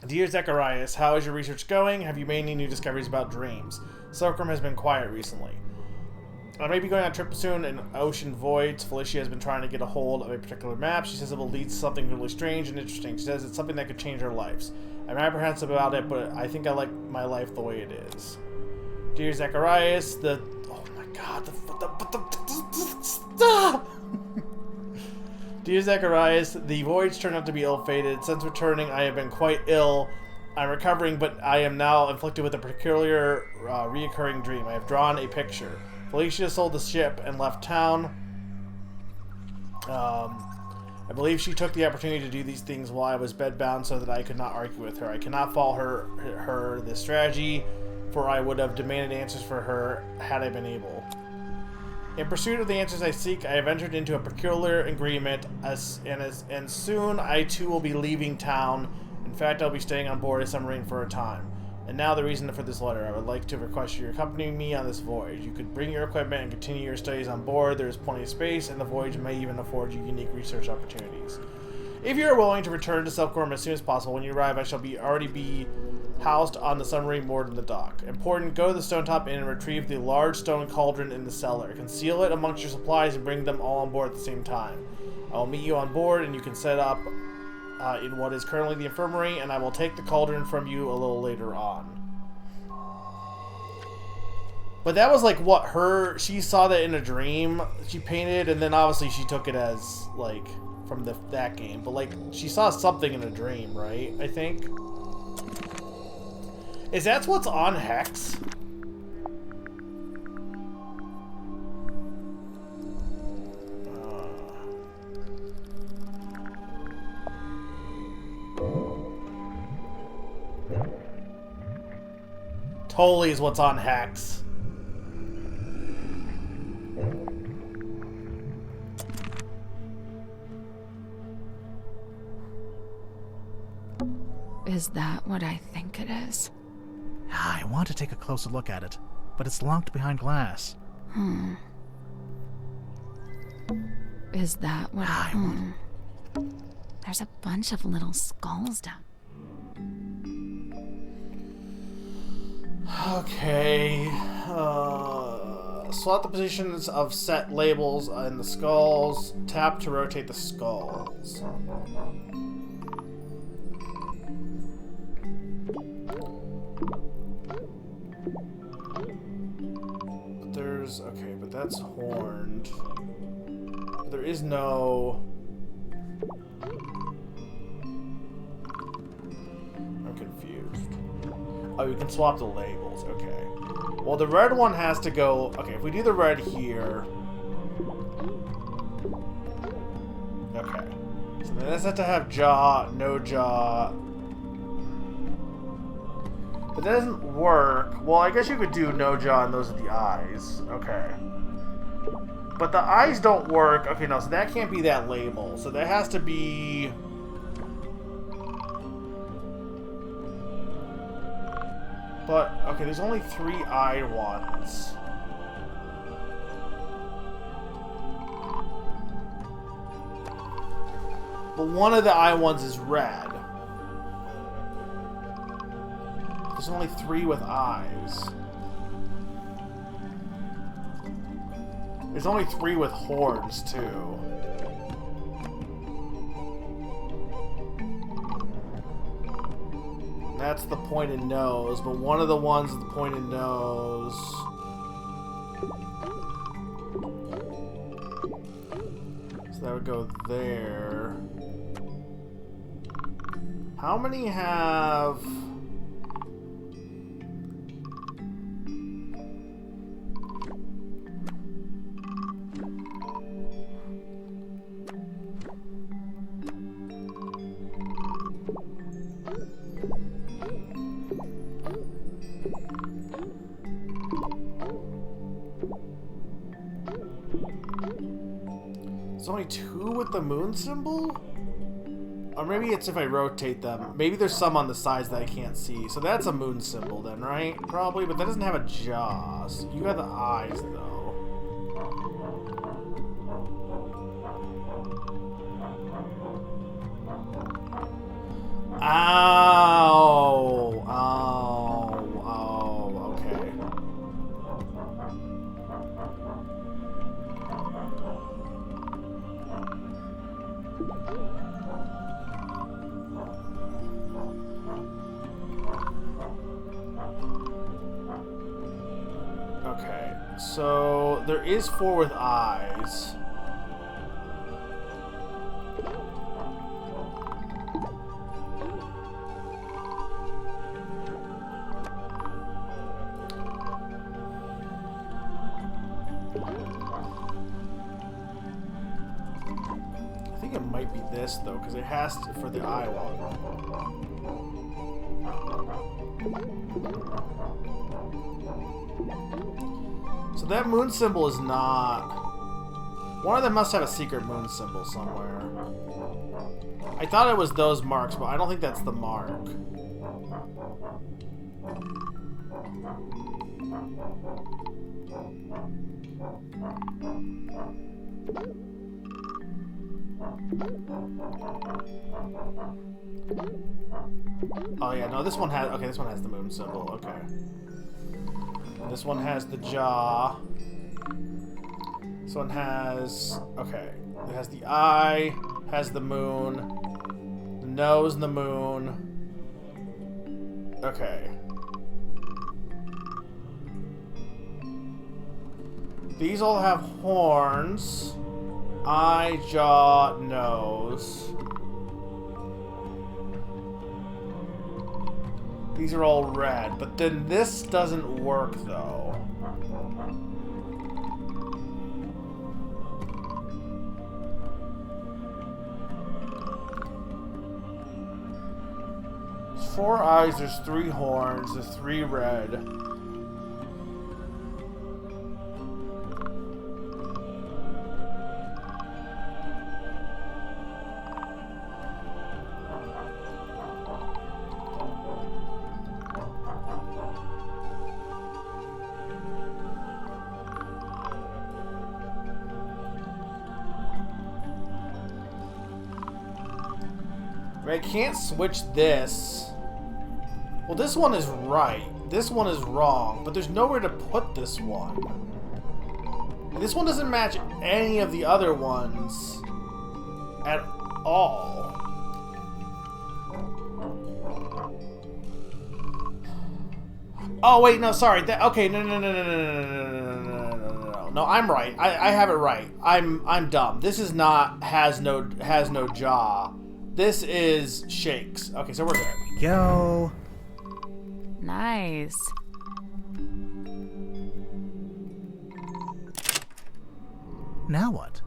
Dear Zacharias, how is your research going? Have you made any new discoveries about dreams? Silkram has been quiet recently. I may be going on a trip soon in ocean voids. Felicia has been trying to get a hold of a particular map. She says it will lead to something really strange and interesting. She says it's something that could change our lives. I'm apprehensive about it, but I think I like my life the way it is. Dear Zacharias, oh my god, Dear Zacharias, the voyage turned out to be ill-fated. Since returning, I have been quite ill. I'm recovering, but I am now inflicted with a peculiar, reoccurring dream. I have drawn a picture. Felicia sold the ship and left town. I believe she took the opportunity to do these things while I was bedbound so that I could not argue with her. I cannot fault her this strategy, for I would have demanded answers for her had I been able. In pursuit of the answers I seek, I have entered into a peculiar agreement, and soon I too will be leaving town. In fact, I'll be staying on board a submarine for a time. And now the reason for this letter. I would like to request you accompany me on this voyage. You could bring your equipment and continue your studies on board. There is plenty of space, and the voyage may even afford you unique research opportunities. If you are willing to return to Selkirk as soon as possible, when you arrive, I shall already be housed on the submarine moored in the dock. Important, go to the Stone Top Inn and retrieve the large stone cauldron in the cellar. Conceal it amongst your supplies and bring them all on board at the same time. I will meet you on board, and you can set up in what is currently the infirmary, and I will take the cauldron from you a little later on. But that was like what she saw that in a dream she painted, and then obviously she took it as like from that game. But like she saw something in a dream, right? I think. Is that what's on Hex? Totally is what's on Hex. Is that what I think it is? I want to take a closer look at it, but it's locked behind glass. Is that what I want? There's a bunch of little skulls down. Okay. Swap the positions of set labels in the skulls. Tap to rotate the skulls. Okay, but that's horned. There is no... I'm confused. Oh, you can swap the labels. Okay. Well, the red one has to go... Okay, if we do the red here... Okay. So then this has to have jaw, no jaw... But that doesn't work. Well, I guess you could do no jaw and those are the eyes. Okay. But the eyes don't work. Okay, no, so that can't be that label. So that has to be... But, okay, there's only 3 eyed ones. But one of the eye ones is red. There's only 3 with eyes. There's only 3 with horns, too. That's the pointed nose, but one of the ones with the pointed nose... So that would go there. How many have... There's only 2 with the moon symbol? Or maybe it's if I rotate them. Maybe there's some on the sides that I can't see. So that's a moon symbol then, right? Probably, but that doesn't have a jaw. So you got the eyes, though. Ow! Ow! Ow! Okay. Okay, so there is 4 with eyes. I think it might be this though, because it has to for the eye one. So that moon symbol is not... One of them must have a secret moon symbol somewhere. I thought it was those marks, but I don't think that's the mark. Oh yeah, no, this one has... Okay, this one has the moon symbol, okay. This one has the jaw. This one has... Okay. It has the eye, has the moon. The nose and the moon. Okay. These all have horns. Eye, jaw, nose. These are all red, but then this doesn't work though. There's 4 eyes, there's 3 horns, there's 3 red. I can't switch this. Well, this one is right. This one is wrong, but there's nowhere to put this one. And this one doesn't match any of the other ones at all. Oh wait, no, sorry. Okay, no. No, I'm right. I have it right. I'm dumb. This is not has no jaw. This is shakes. Okay, so we're good. Go. Nice. Now what?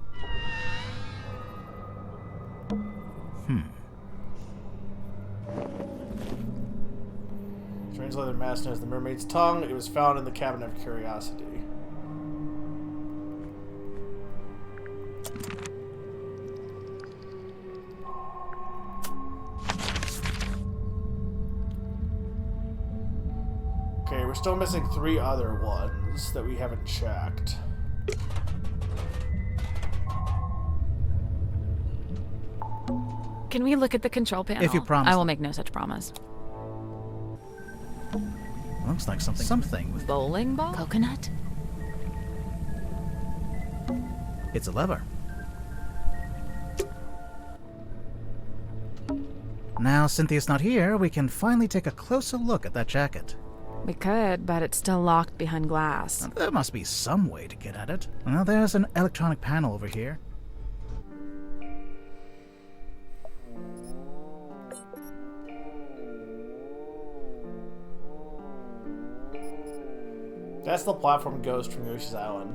Strange leather mask known as the mermaid's tongue. It was found in the cabinet of curiosity. Okay, we're still missing 3 other ones that we haven't checked. Can we look at the control panel? If you promise. I will make no such promise. Looks like something with Bowling ball? Coconut? It's a lever. Now Cynthia's not here, we can finally take a closer look at that jacket. We could, but it's still locked behind glass. There must be some way to get at it. Well, there's an electronic panel over here. That's the platform ghost from Yoshi's Island.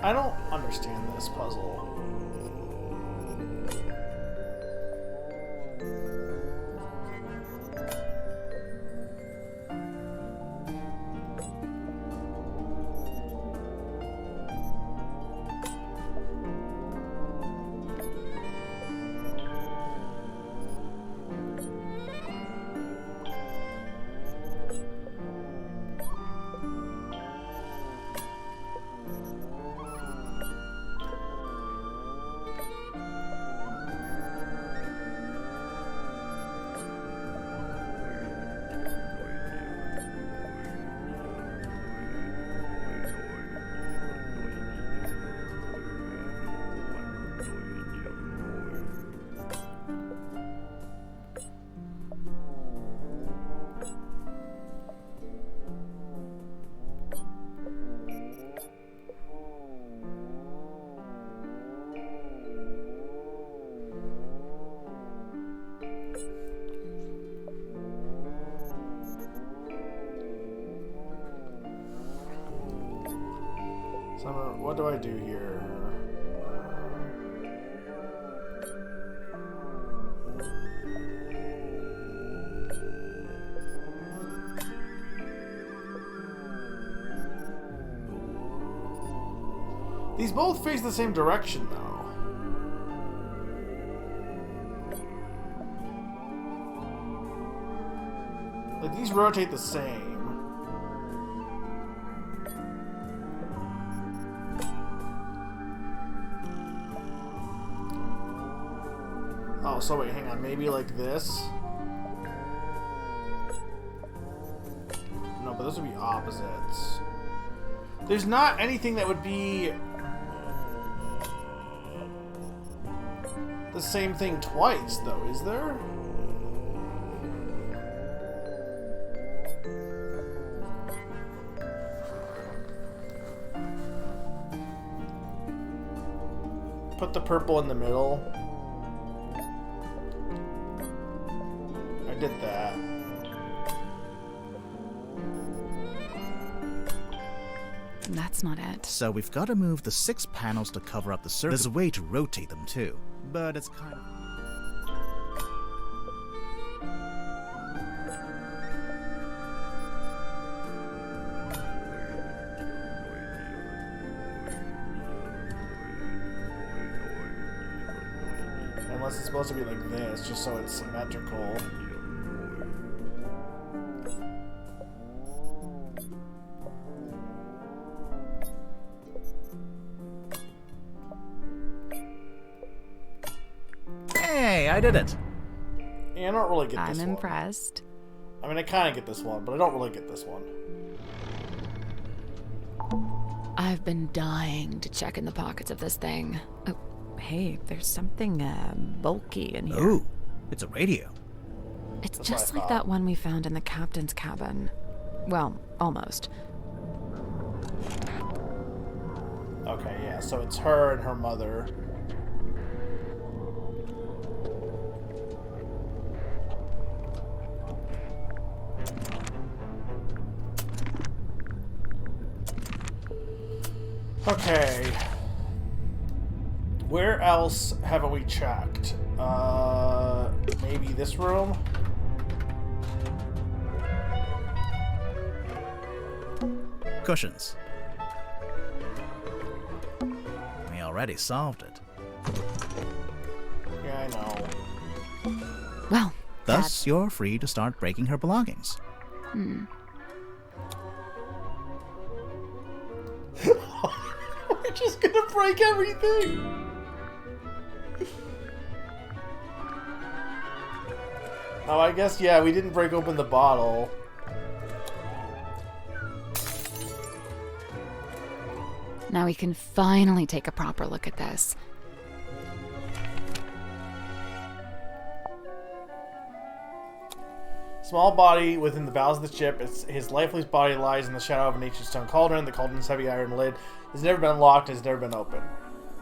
I don't understand this puzzle. Summer, what do I do here? These both face the same direction, though. Like, these rotate the same. Oh, so wait, hang on. Maybe like this? No, but those would be opposites. There's not anything that would be the same thing twice, though, is there? Put the purple in the middle. I did that. That's not it. So we've got to move the 6 panels to cover up the circle. There's a way to rotate them too, but it's kind of... Unless it's supposed to be like this, just so it's symmetrical. Hey, I did it! Yeah, I don't really get this I'm one. impressed. I mean, I kind of get this one, but I don't really get this one. I've been dying to check in the pockets of this thing. Oh, hey, there's something bulky in here. Ooh, it's a radio. It's That's just what I like thought. that one we found in the captain's cabin. Well, almost. Okay, yeah, so it's her and her mother. Okay. Where else haven't we checked? Maybe this room? Cushions. We already solved it. Yeah, I know. Well, Thus, you're free to start breaking her belongings. We're just gonna break everything! Oh, I guess, yeah, we didn't break open the bottle. now we can finally take a proper look at this. Small body within the bowels of the ship. His lifeless body lies in the shadow of an ancient stone cauldron. The cauldron's heavy iron lid has never been locked and has never been opened.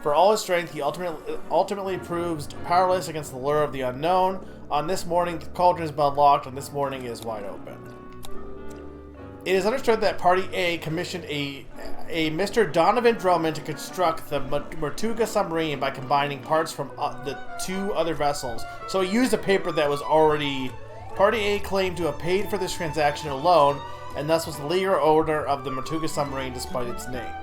For all his strength, he ultimately proves powerless against the lure of the unknown. On this morning, the cauldron has been unlocked, and this morning is wide open. It is understood that Party A commissioned a Mr. Donovan Drummond to construct the Mertuga submarine by combining parts from the 2 other vessels. So he used a paper that was already... Party A claimed to have paid for this transaction alone, and thus was the legal owner of the Mertuga submarine despite its name.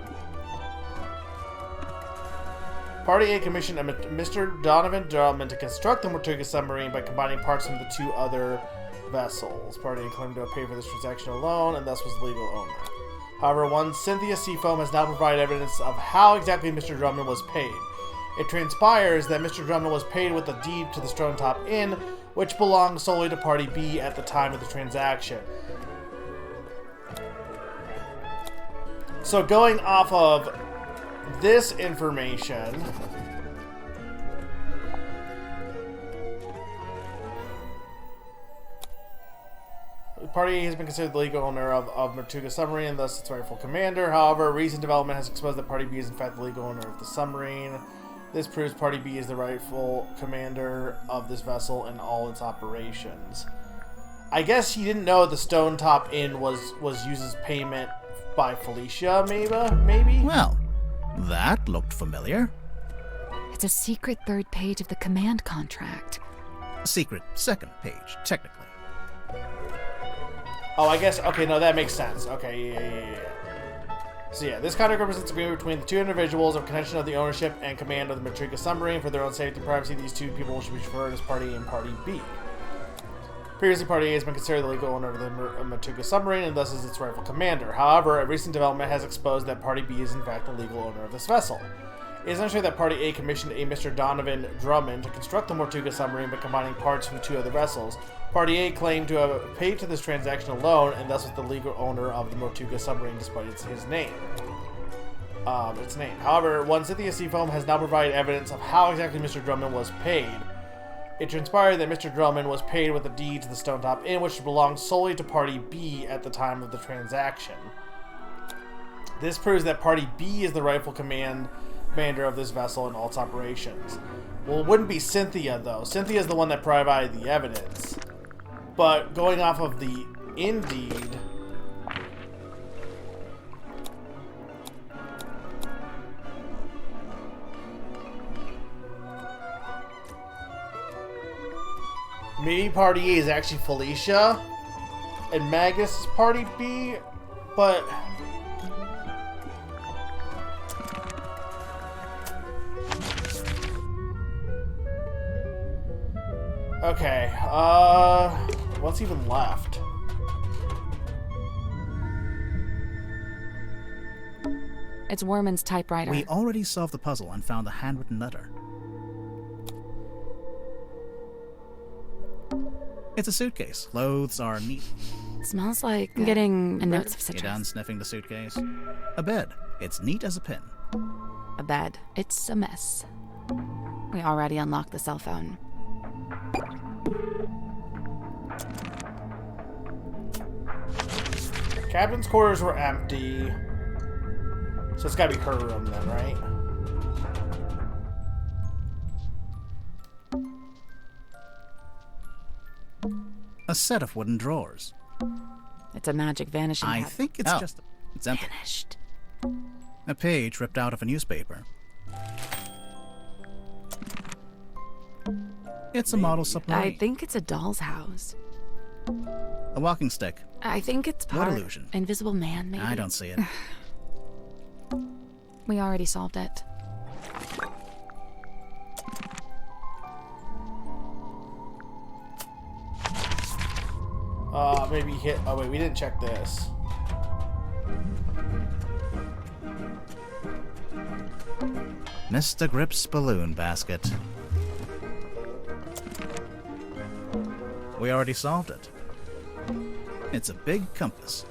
Party A commissioned a Mr. Donovan Drummond to construct the Mertuga submarine by combining parts from the 2 other vessels. Party A claimed to have paid for this transaction alone, and thus was the legal owner. However, one Cynthia Seafoam has now provided evidence of how exactly Mr. Drummond was paid. It transpires that Mr. Drummond was paid with a deed to the Stone Top Inn, which belonged solely to Party B at the time of the transaction. So going off of this information, Party A has been considered the legal owner of Mertuga submarine and thus its rightful commander. However, recent development has exposed that Party B is in fact the legal owner of the submarine. This proves Party B is the rightful commander of this vessel and all its operations. I guess he didn't know the Stone Top Inn was used as payment by Felicia, maybe? Well, That looked familiar. It's a secret third page of the command contract. Secret second page, technically. Oh, I guess, okay, no, that makes sense. Okay, yeah. So yeah, this contract represents agreement between the two individuals of connection of the ownership and command of the Matrika submarine. For their own safety and privacy, these two people should be referred as Party A and Party B. Previously, Party A has been considered the legal owner of the Matrika submarine and thus is its rightful commander. However, a recent development has exposed that Party B is in fact the legal owner of this vessel. It is unsure that Party A commissioned a Mr. Donovan Drummond to construct the Tortuga submarine by combining parts from two other vessels. Party A claimed to have paid to this transaction alone and thus was the legal owner of the Tortuga submarine despite its name. However, one Cynthia Seafoam has now provided evidence of how exactly Mr. Drummond was paid. It transpired that Mr. Drummond was paid with a deed to the Stonetop Inn, which belonged solely to Party B at the time of the transaction. This proves that Party B is the rightful commander of this vessel and all its operations. Well, it wouldn't be Cynthia, though. Cynthia is the one that provided the evidence. But going off of the Indeed... maybe Party A is actually Felicia, and Magus is Party B, but... okay, what's even left? It's Worman's typewriter. We already solved the puzzle and found the handwritten letter. It's a suitcase. Clothes are neat. It smells like I'm getting a notes of You citrus. done sniffing the suitcase? A bed. It's neat as a pin. A bed. It's a mess. We already unlocked the cell phone. Captain's quarters were empty. So it's gotta be her room then, right? A set of wooden drawers. It's a magic vanishing I hat. think it's just... It's empty. Vanished. A page ripped out of a newspaper. It's a model submarine. I think it's a doll's house. A walking stick. I think it's part What illusion? Invisible Man, maybe. I don't see it. We already solved it. Maybe hit... oh wait, we didn't check this. Mr. Grip's balloon basket. We already solved it. It's a big compass.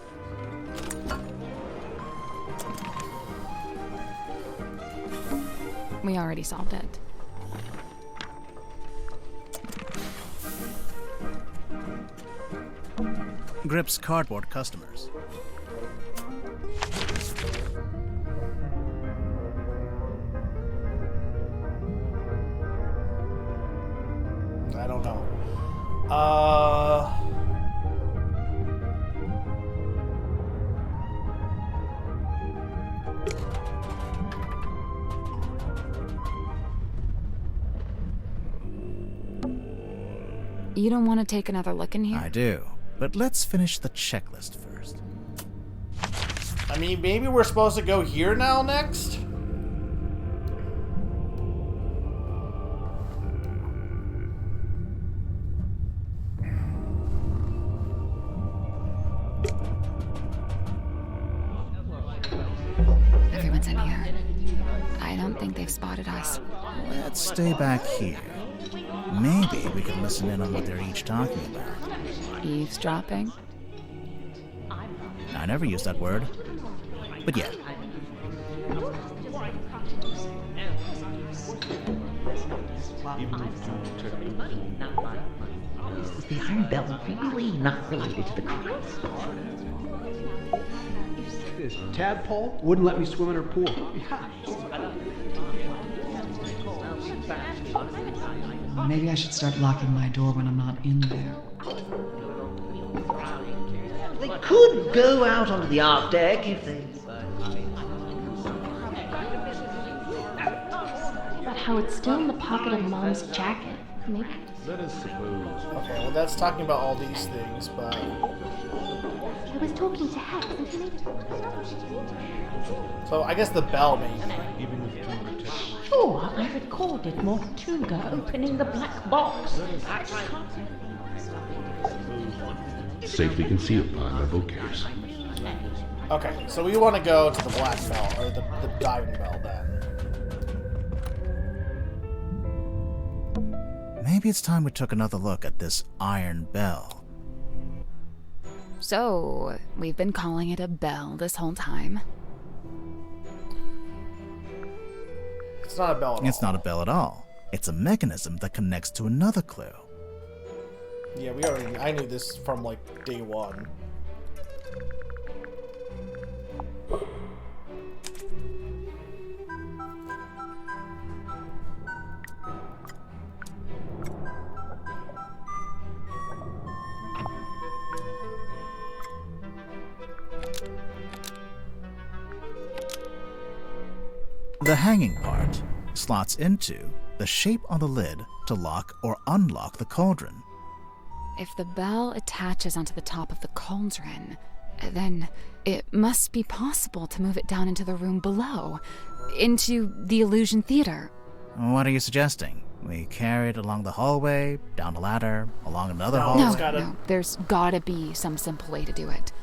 We already solved it. Grip's cardboard customers. I don't know. You don't want to take another look in here? I do. But let's finish the checklist first. I mean, maybe we're supposed to go here now next? Everyone's in here. I don't think they've spotted us. Let's stay back here. Maybe we can listen in on what they're each talking about. Eavesdropping? I never used that word. But yeah. Is the Iron Bell really not related to the crime? This tadpole wouldn't let me swim in her pool. Maybe I should start locking my door when I'm not in there. They could go out onto the art deck if they... how it's still in the pocket of Mom's jacket. Maybe. Let us suppose. Okay, well that's talking about all these things, but I was talking to Hex and he made so I guess the bell maybe. Sure, I recorded Mortuga opening the black box. I can't. Safely concealed behind my bookcase. Okay, so we want to go to the black bell, or the diving bell then. Maybe it's time we took another look at this iron bell. So, we've been calling it a bell this whole time. It's not a bell at all. It's not a bell at all. It's a mechanism that connects to another clue. Yeah, I knew this from like day one. The hanging part slots into the shape on the lid to lock or unlock the cauldron. If the bell attaches onto the top of the cauldron, then it must be possible to move it down into the room below, into the illusion theater. What are you suggesting? We carry it along the hallway, down a ladder, along another hallway? No, there's gotta be some simple way to do it.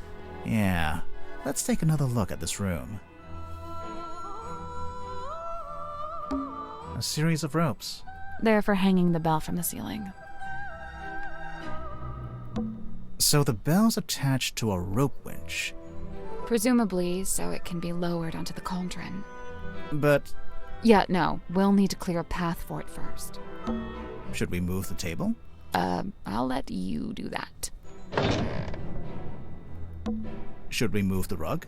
Yeah, let's take another look at this room. A series of ropes. They're for hanging the bell from the ceiling. So the bell's attached to a rope winch. Presumably so it can be lowered onto the cauldron. But... Yeah, no, we'll need to clear a path for it first. Should we move the table? I'll let you do that. Should we move the rug?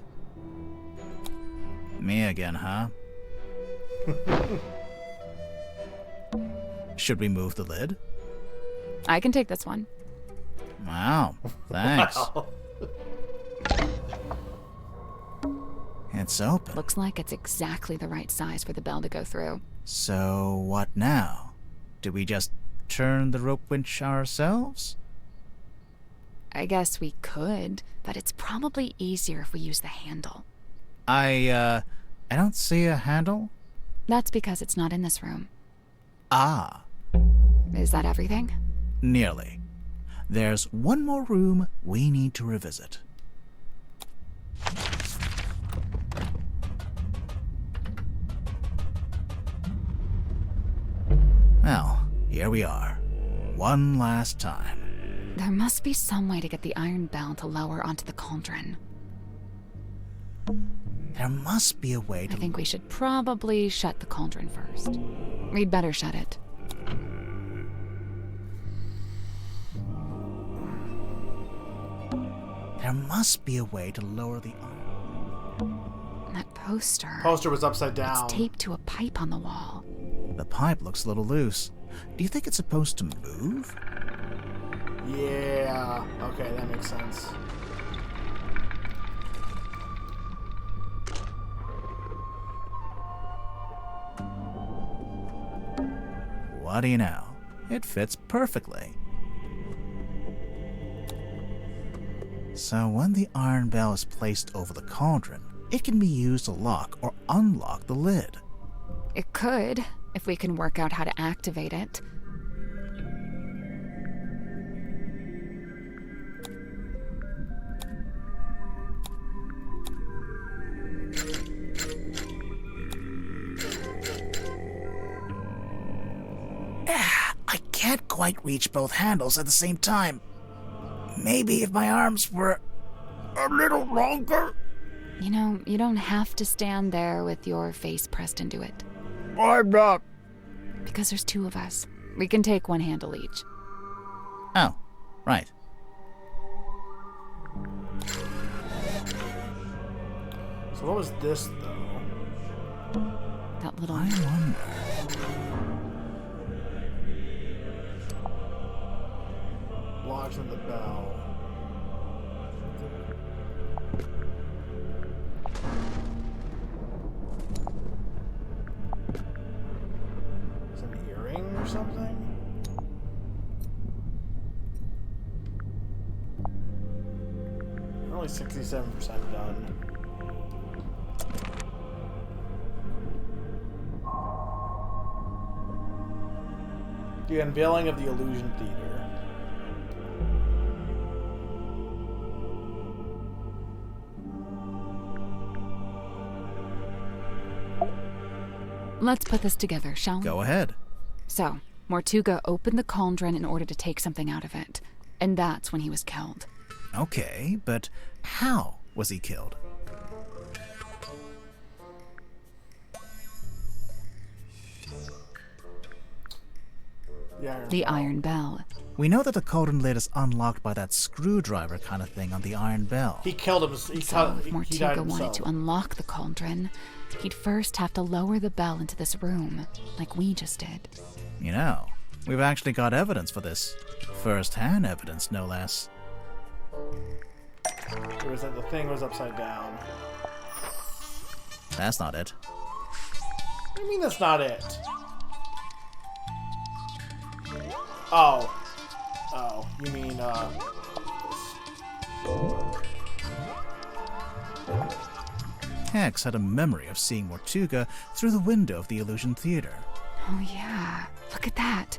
Me again, huh? Should we move the lid? I can take this one. Wow, thanks. Wow. It's open. Looks like it's exactly the right size for the bell to go through. So what now? Do we just turn the rope winch ourselves? I guess we could, but it's probably easier if we use the handle. I don't see a handle. That's because it's not in this room. Ah. Is that everything? Nearly. There's one more room we need to revisit. Well, here we are. One last time. There must be some way to get the iron bell to lower onto the cauldron. There must be a way to... I think we should probably shut the cauldron first. We'd better shut it. There must be a way to lower the iron. That poster... Poster was upside down. It's taped to a pipe on the wall. The pipe looks a little loose. Do you think it's supposed to move? Yeah. Okay, that makes sense. What do you know? It fits perfectly. So when the iron bell is placed over the cauldron, it can be used to lock or unlock the lid. It could, if we can work out how to activate it. I can't quite reach both handles at the same time. Maybe if my arms were a little longer. You know, you don't have to stand there with your face pressed into it. I'm not. Because there's two of us. We can take one handle each. Oh, right. So what was this, though? That little... I wonder... Lodged in the bell. only 67% done. The unveiling of the Illusion Theater. Let's put this together, shall we? Go ahead. So, Mortuga opened the cauldron in order to take something out of it. And that's when he was killed. Okay, but how was he killed? The Iron Bell. We know that the cauldron lid is unlocked by that screwdriver kind of thing on the Iron Bell. He killed him. So if Mortuga wanted to unlock the cauldron, he'd first have to lower the bell into this room, like we just did. You know, we've actually got evidence for this. First-hand evidence, no less. It was that the thing was upside down. That's not it. What do you mean that's not it? Oh. Oh, you mean, Hex had a memory of seeing Mortuga through the window of the Illusion Theater. Oh yeah, look at that.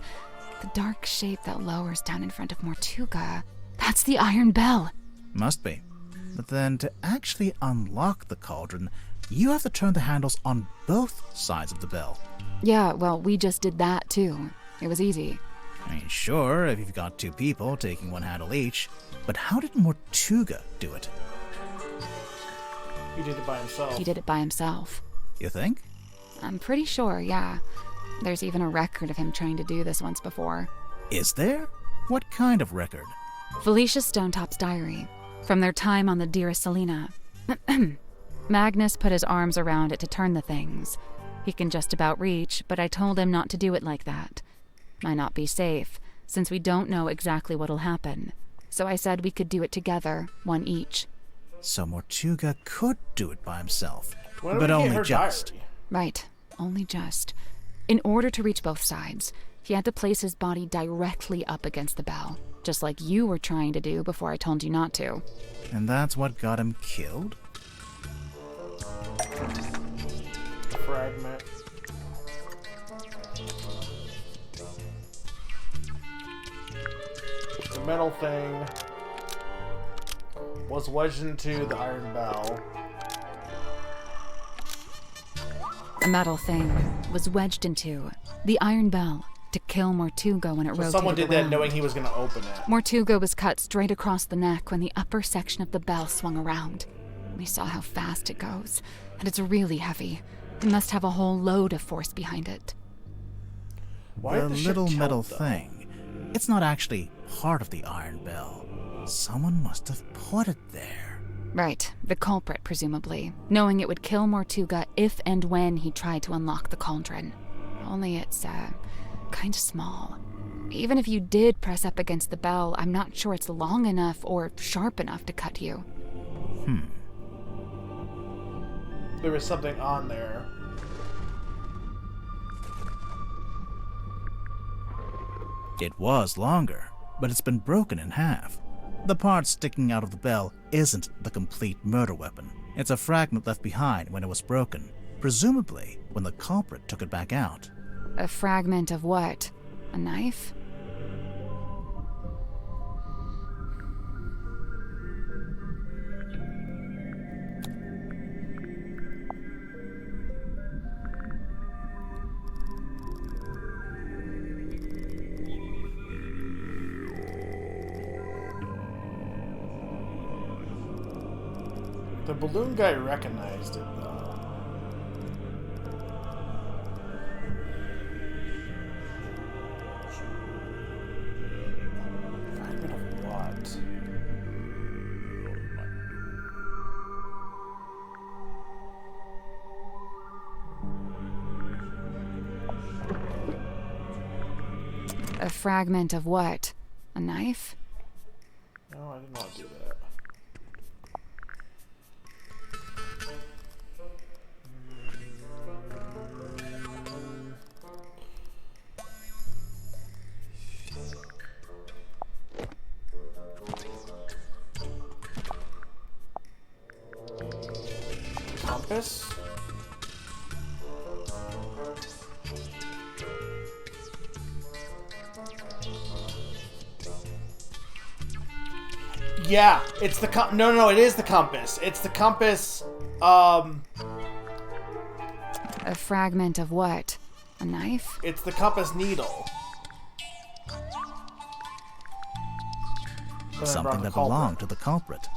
The dark shape that lowers down in front of Mortuga. That's the Iron Bell. Must be. But then to actually unlock the cauldron, you have to turn the handles on both sides of the bell. Yeah, well, we just did that too. It was easy. I mean, sure, if you've got two people taking one handle each, but how did Mortuga do it? he did it by himself. He did it by himself. You think? I'm pretty sure, yeah. There's even a record of him trying to do this once before. Is there? What kind of record? Felicia Stonetop's diary, from their time on the Dearest Selena. Magnus put his arms around it to turn the things. He can just about reach, but I told him not to do it like that. Might not be safe, since we don't know exactly what'll happen. So I said we could do it together, one each. So Mortuga could do it by himself, When did but we get only her just. diary? Right, only just. In order to reach both sides, he had to place his body directly up against the bell, just like you were trying to do before I told you not to. And that's what got him killed? Fragment. The metal thing was wedged into the Iron Bell. The metal thing was wedged into the Iron Bell to kill Mortuga when it So rotated someone did that around. knowing he was going to open it. Mortuga was cut straight across the neck when the upper section of the bell swung around. We saw how fast it goes, and it's really heavy. It must have a whole load of force behind it. Why the did the ship little kill metal them? thing. It's not actually part of the Iron Bell. Someone must have put it there. Right, the culprit, presumably, knowing it would kill Mortuga if and when he tried to unlock the cauldron. Only it's, kind of small. Even if you did press up against the bell, I'm not sure it's long enough or sharp enough to cut you. There was something on there. It was longer, but it's been broken in half. The part sticking out of the bell isn't the complete murder weapon. It's a fragment left behind when it was broken, presumably when the culprit took it back out. A fragment of what? A knife? The balloon guy recognized it, though. Fragment of what? A fragment of what? A knife? No, I didn't want to do that. compass? Yeah, it's the no, it is the compass. It's the compass. A fragment of what? A knife? It's the compass needle. Something that belonged to the culprit.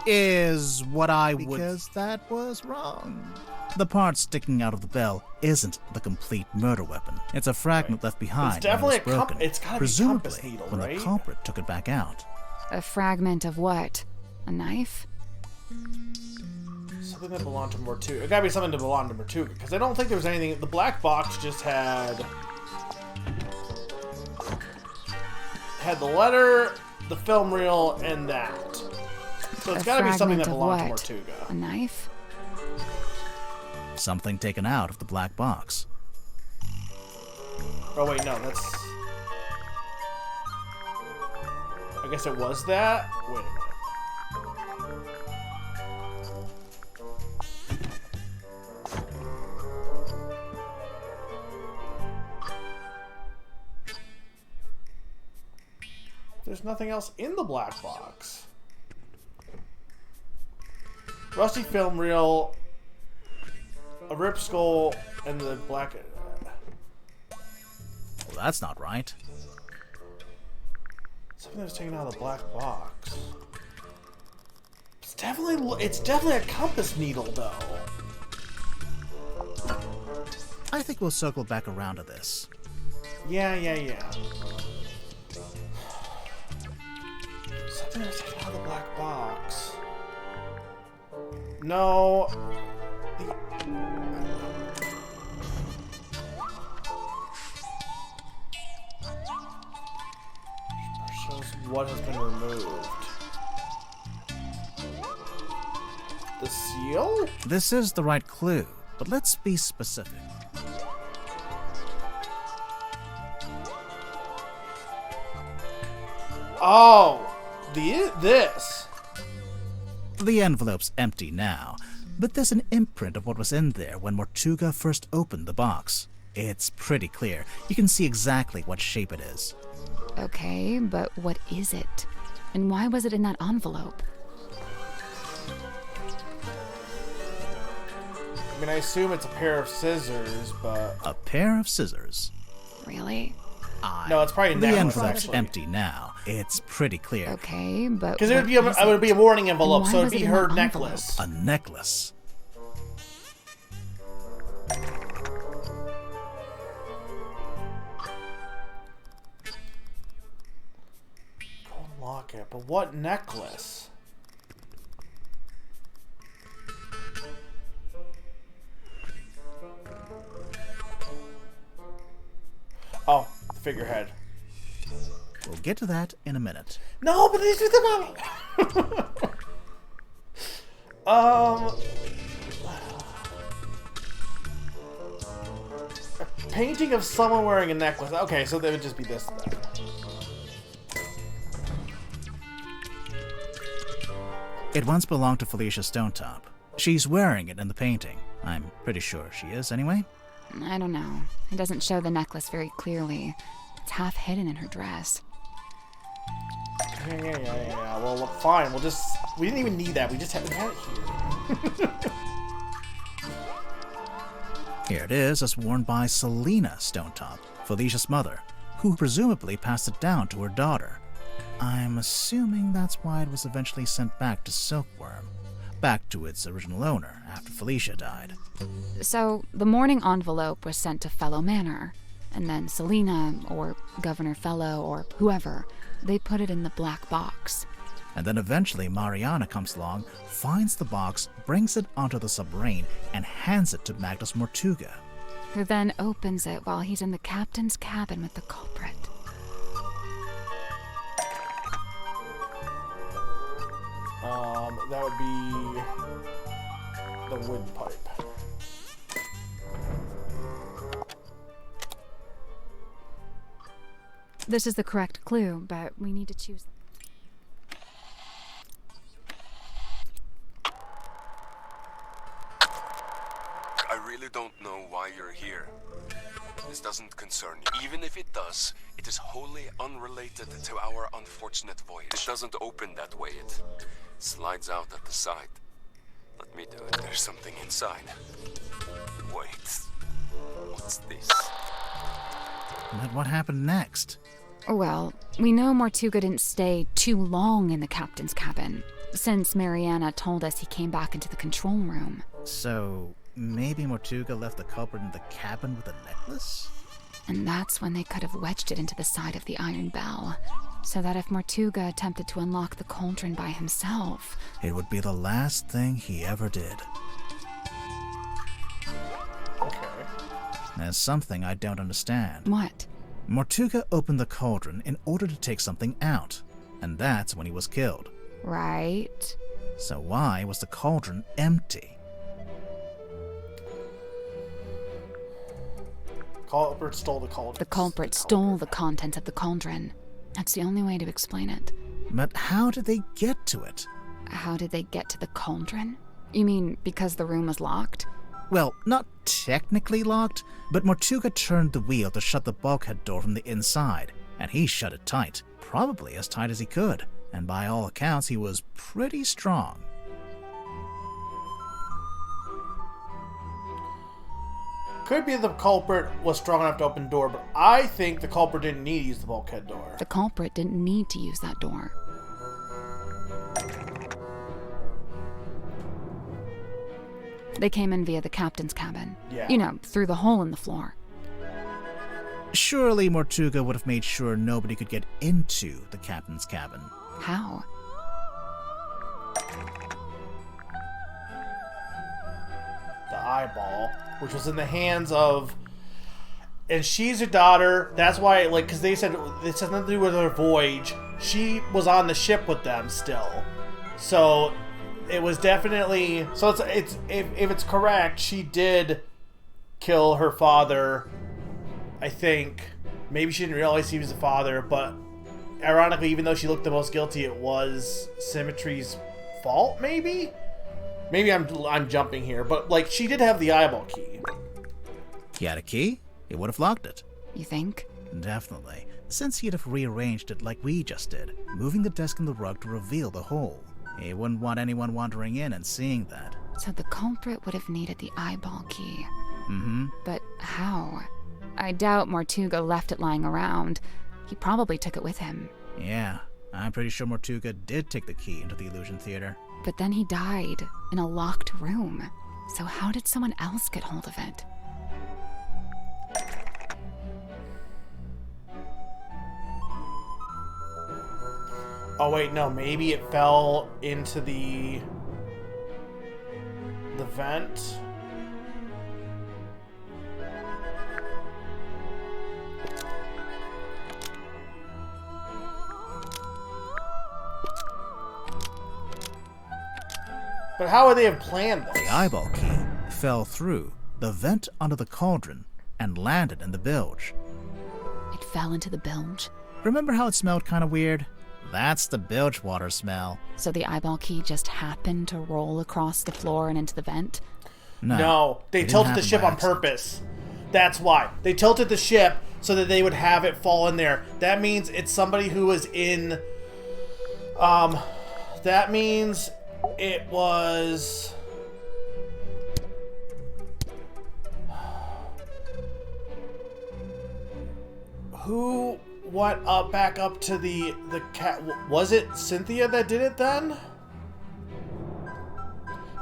Is what I would... Because that was wrong. The part sticking out of the bell isn't the complete murder weapon. It's a fragment left behind. It's definitely when it was broken, it's gotta presumably be compass needle, when right? the culprit took it back out. A fragment of what? A knife? Something that belonged to Mortuga. It gotta be something that belonged to Mortuga, because I don't think there was anything. The black box just had the letter, the film reel, and that. So it's gotta be something that belonged to Mortuga. A knife? Something taken out of the black box. Oh wait, no, that's... I guess it was that? Wait a minute. There's nothing else in the black box. Rusty film reel, a ripped skull, and the black... Well, that's not right. Something that was taken out of the black box. It's definitely a compass needle, though. I think we'll circle back around to this. Yeah. Something that was taken out of the black box. No. Shows what has been removed. The seal? This is the right clue, but let's be specific. Oh, this. The envelope's empty now, but there's an imprint of what was in there when Mortuga first opened the box. It's pretty clear. You can see exactly what shape it is. Okay, but what is it? And why was it in that envelope? I mean, I assume it's a pair of scissors, but... A pair of scissors? Really? No, it's probably a necklace, The envelope's actually. empty now. It's pretty clear. Okay, but because it would be a warning envelope, so it'd be her necklace. A necklace. Gold locket, but what necklace? Oh, the figurehead. We'll get to that in a minute. No, but these are the a painting of someone wearing a necklace. Okay, so they would just be this then. It once belonged to Felicia Stonetop. She's wearing it in the painting. I'm pretty sure she is, anyway. I don't know. It doesn't show the necklace very clearly. It's half hidden in her dress. Yeah. Well, look, fine. We didn't even need that. We just had it here. Here it is, as worn by Selena Stonetop, Felicia's mother, who presumably passed it down to her daughter. I'm assuming that's why it was eventually sent back to Silkworm, back to its original owner after Felicia died. So, the mourning envelope was sent to Fellow Manor, and then Selena, or Governor Fellow, or whoever, they put it in the black box. And then eventually Mariana comes along, finds the box, brings it onto the submarine, and hands it to Magnus Mortuga. Who then opens it while he's in the captain's cabin with the culprit. That would be the windpipe. This is the correct clue, but we need to choose. I really don't know why you're here. This doesn't concern you. Even if it does, it is wholly unrelated to our unfortunate voyage. It doesn't open that way. It slides out at the side. Let me do it. There's something inside. Wait. What's this? But what happened next? Well, we know Mortuga didn't stay too long in the captain's cabin, since Mariana told us he came back into the control room. So, maybe Mortuga left the culprit in the cabin with a necklace? And that's when they could have wedged it into the side of the iron bell, so that if Mortuga attempted to unlock the cauldron by himself... It would be the last thing he ever did. Okay. There's something I don't understand. What? Mortuga opened the cauldron in order to take something out, and that's when he was killed. Right. So why was the cauldron empty? Culprit stole the cauldron. The culprit stole the contents of the cauldron. That's the only way to explain it. But how did they get to it? How did they get to the cauldron? You mean because the room was locked? Well, not technically locked, but Mortuga turned the wheel to shut the bulkhead door from the inside, and he shut it tight, probably as tight as he could, and by all accounts he was pretty strong. Could be the culprit was strong enough to open the door, but I think the culprit didn't need to use the bulkhead door. The culprit didn't need to use that door. They came in via the captain's cabin. Yeah. You know, through the hole in the floor. Surely Mortuga would have made sure nobody could get into the captain's cabin. How? The eyeball, which was in the hands of... And she's a daughter. That's why, like, because they said this has nothing to do with her voyage. She was on the ship with them still. So... It was definitely... So it's if it's correct, she did kill her father, I think. Maybe she didn't realize he was the father, but ironically, even though she looked the most guilty, it was Symmetry's fault, maybe? Maybe I'm jumping here, but, like, she did have the eyeball key. He had a key? He would have locked it. You think? Definitely. Since he'd have rearranged it like we just did, moving the desk and the rug to reveal the hole. He wouldn't want anyone wandering in and seeing that. So the culprit would have needed the eyeball key. Mm-hmm. But how? I doubt Mortuga left it lying around. He probably took it with him. Yeah, I'm pretty sure Mortuga did take the key into the Illusion Theater. But then he died in a locked room. So how did someone else get hold of it? Oh wait, no, maybe it fell into the vent. But how would they have planned this? The eyeball key fell through the vent under the cauldron and landed in the bilge. It fell into the bilge? Remember how it smelled kind of weird? That's the bilge water smell. So the eyeball key just happened to roll across the floor and into the vent? No, they tilted the ship on purpose. That's why. They tilted the ship so that they would have it fall in there. That means it's somebody who was in... that means it was... Who went up back up to the cat? Was it Cynthia that did it then?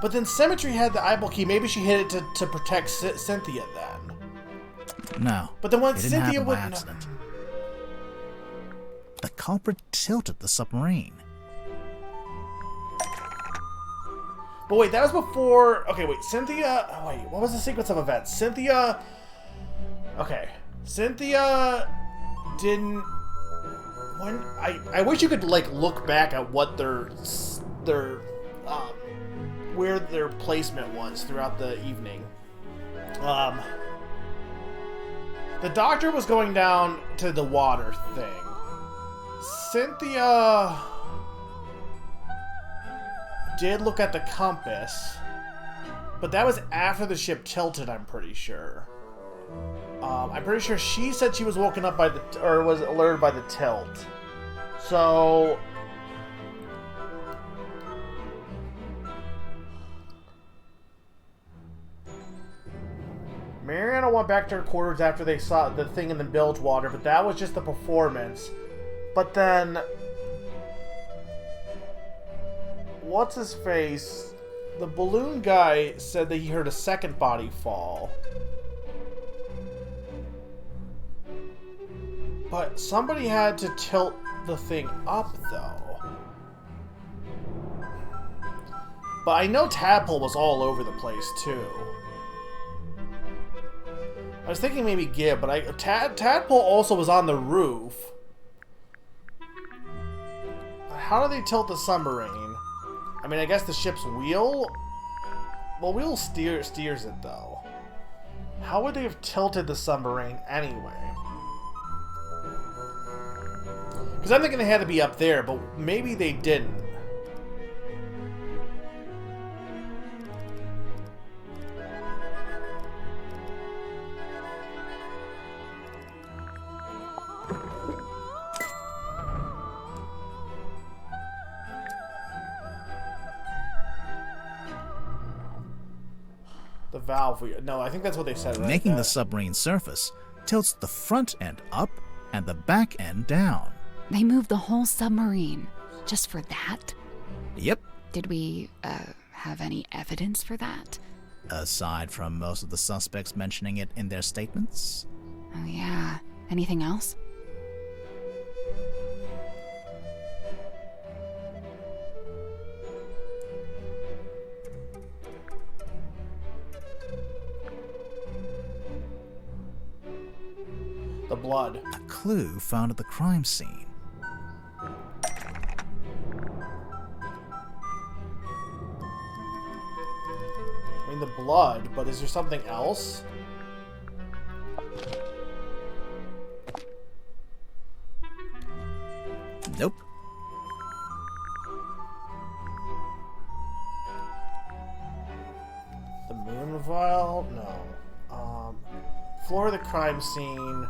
But then Symmetry had the eyeball key. Maybe she hid it to protect Cynthia then. No. But then when it didn't Cynthia happen by wouldn't... accident. The culprit tilted the submarine. But wait, that was before... Okay, wait, Cynthia... Oh, wait, what was the sequence of events? Cynthia... Okay. Cynthia didn't... When... I wish you could, like, look back at what their where their placement was throughout the evening. The doctor was going down to the water thing. Cynthia did look at the compass, But that was after the ship tilted, I'm pretty sure. I'm pretty sure she said she was woken up by the... or was alerted by the tilt. So... Mariana went back to her quarters after they saw the thing in the bilge water, but that was just the performance. But then... What's-his-face? The balloon guy said that he heard a second body fall. But somebody had to tilt the thing up, though. But I know Tadpole was all over the place, too. I was thinking maybe Gib, but Tadpole also was on the roof. How do they tilt the submarine? I mean, I guess the ship's wheel? Well, wheel steers it, though. How would they have tilted the submarine anyway? Because I'm thinking they had to be up there, but maybe they didn't. The valve, no, I think that's what they said. Right? Making the submarine surface tilts the front end up and the back end down. They moved the whole submarine just for that? Yep. Did we, have any evidence for that? Aside from most of the suspects mentioning it in their statements. Oh, yeah. Anything else? The blood. A clue found at the crime scene. I mean, the blood, but is there something else? Nope. The moon vial? No. Floor of the crime scene.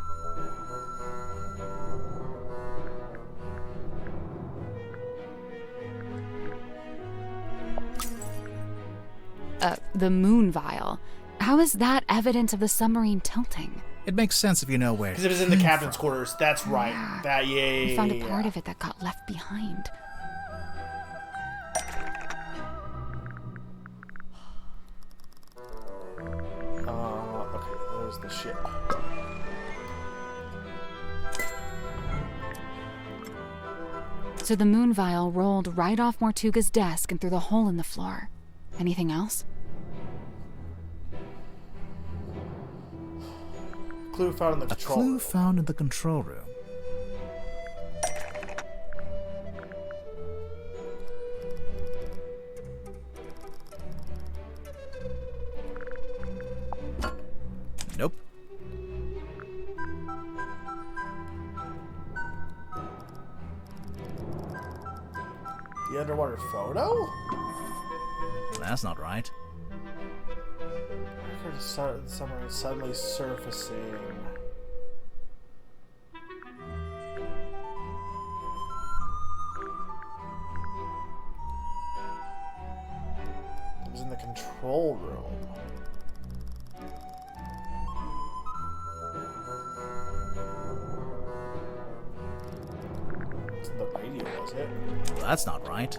The moon vial. How is that evidence of the submarine tilting? It makes sense if you know where. Because it was in the captain's quarters. That's right. Yeah. We found a part of it that got left behind. Okay, there's the ship. So the moon vial rolled right off Mortuga's desk and through the hole in the floor. Anything else? Clue found in the control room. A clue found in the control room. Nope. The underwater photo? That's not right. I heard the submarine suddenly surfacing. It was in the control room. It wasn't the radio, was it? Well, that's not right.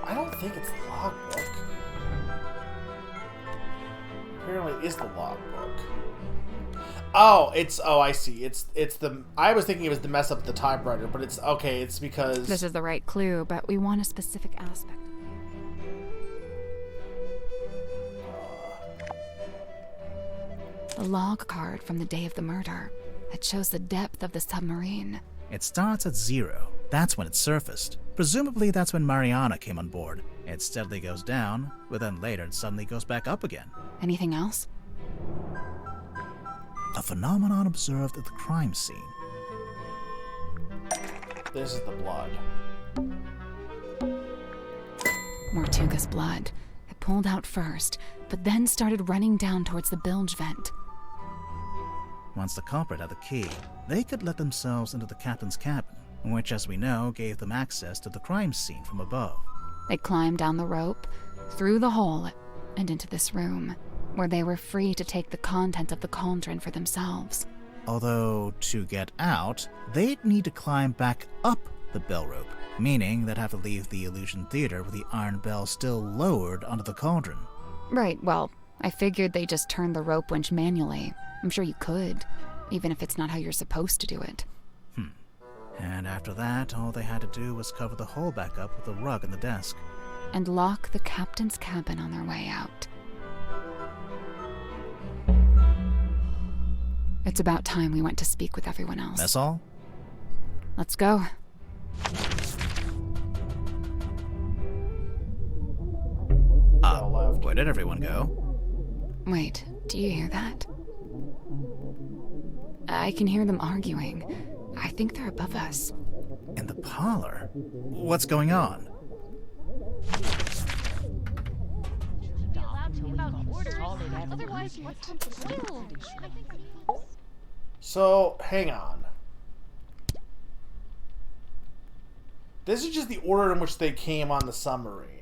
I don't think it's the logbook. Apparently it is the logbook. Oh, I see. It's the I was thinking it was the mess up the typewriter, but it's okay, it's because This is the right clue, but we want a specific aspect. A log card from the day of the murder. It shows the depth of the submarine. It starts at 0 That's when it surfaced. Presumably that's when Mariana came on board. It steadily goes down, but then later it suddenly goes back up again. Anything else? A phenomenon observed at the crime scene. This is the blood. Mortuga's blood. It pulled out first, but then started running down towards the bilge vent. Once the culprit had the key, they could let themselves into the captain's cabin, which, as we know, gave them access to the crime scene from above. They climbed down the rope, through the hole, and into this room, where they were free to take the content of the cauldron for themselves. Although, to get out, they'd need to climb back up the bell rope, meaning they'd have to leave the illusion theater with the iron bell still lowered onto the cauldron. Right, well, I figured they just turned the rope winch manually. I'm sure you could, even if it's not how you're supposed to do it. And after that, all they had to do was cover the hole back up with a rug in the desk. And lock the captain's cabin on their way out. It's about time we went to speak with everyone else. That's all? Let's go. Where did everyone go? Wait, do you hear that? I can hear them arguing. I think they're above us. In the parlor? What's going on? So, hang on. This is just the order in which they came on the submarine.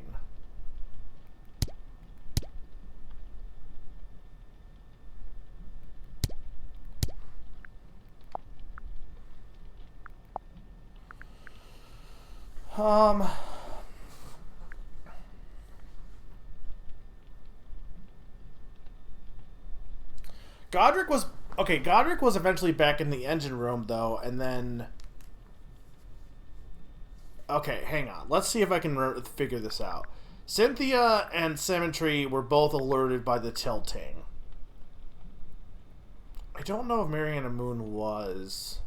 Godric was eventually back in the engine room though, and then okay, hang on. Let's see if I can figure this out. Cynthia and Symmetry were both alerted by the tilting. I don't know if Mariana Moon was.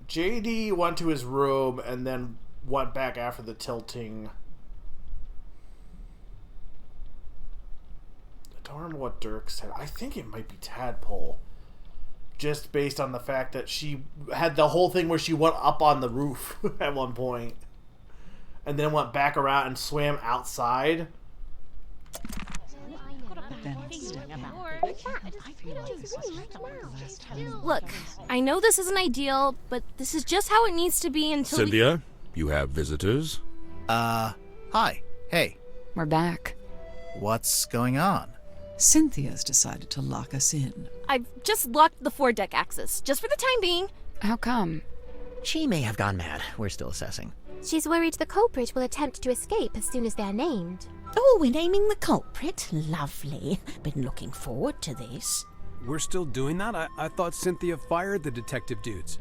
JD went to his room and then went back after the tilting. I don't remember what Dirk said. I think it might be Tadpole. Just based on the fact that she had the whole thing where she went up on the roof at one point. And then went back around and swam outside. Look, I know this isn't ideal, but this is just how it needs to be until Cynthia, you have visitors? Hi. Hey. We're back. What's going on? Cynthia's decided to lock us in. I've just locked the foredeck access, just for the time being. How come? She may have gone mad. We're still assessing. She's worried the culprit will attempt to escape as soon as they're named. Oh, we're naming the culprit? Lovely. Been looking forward to this. We're still doing that? I thought Cynthia fired the detective dudes.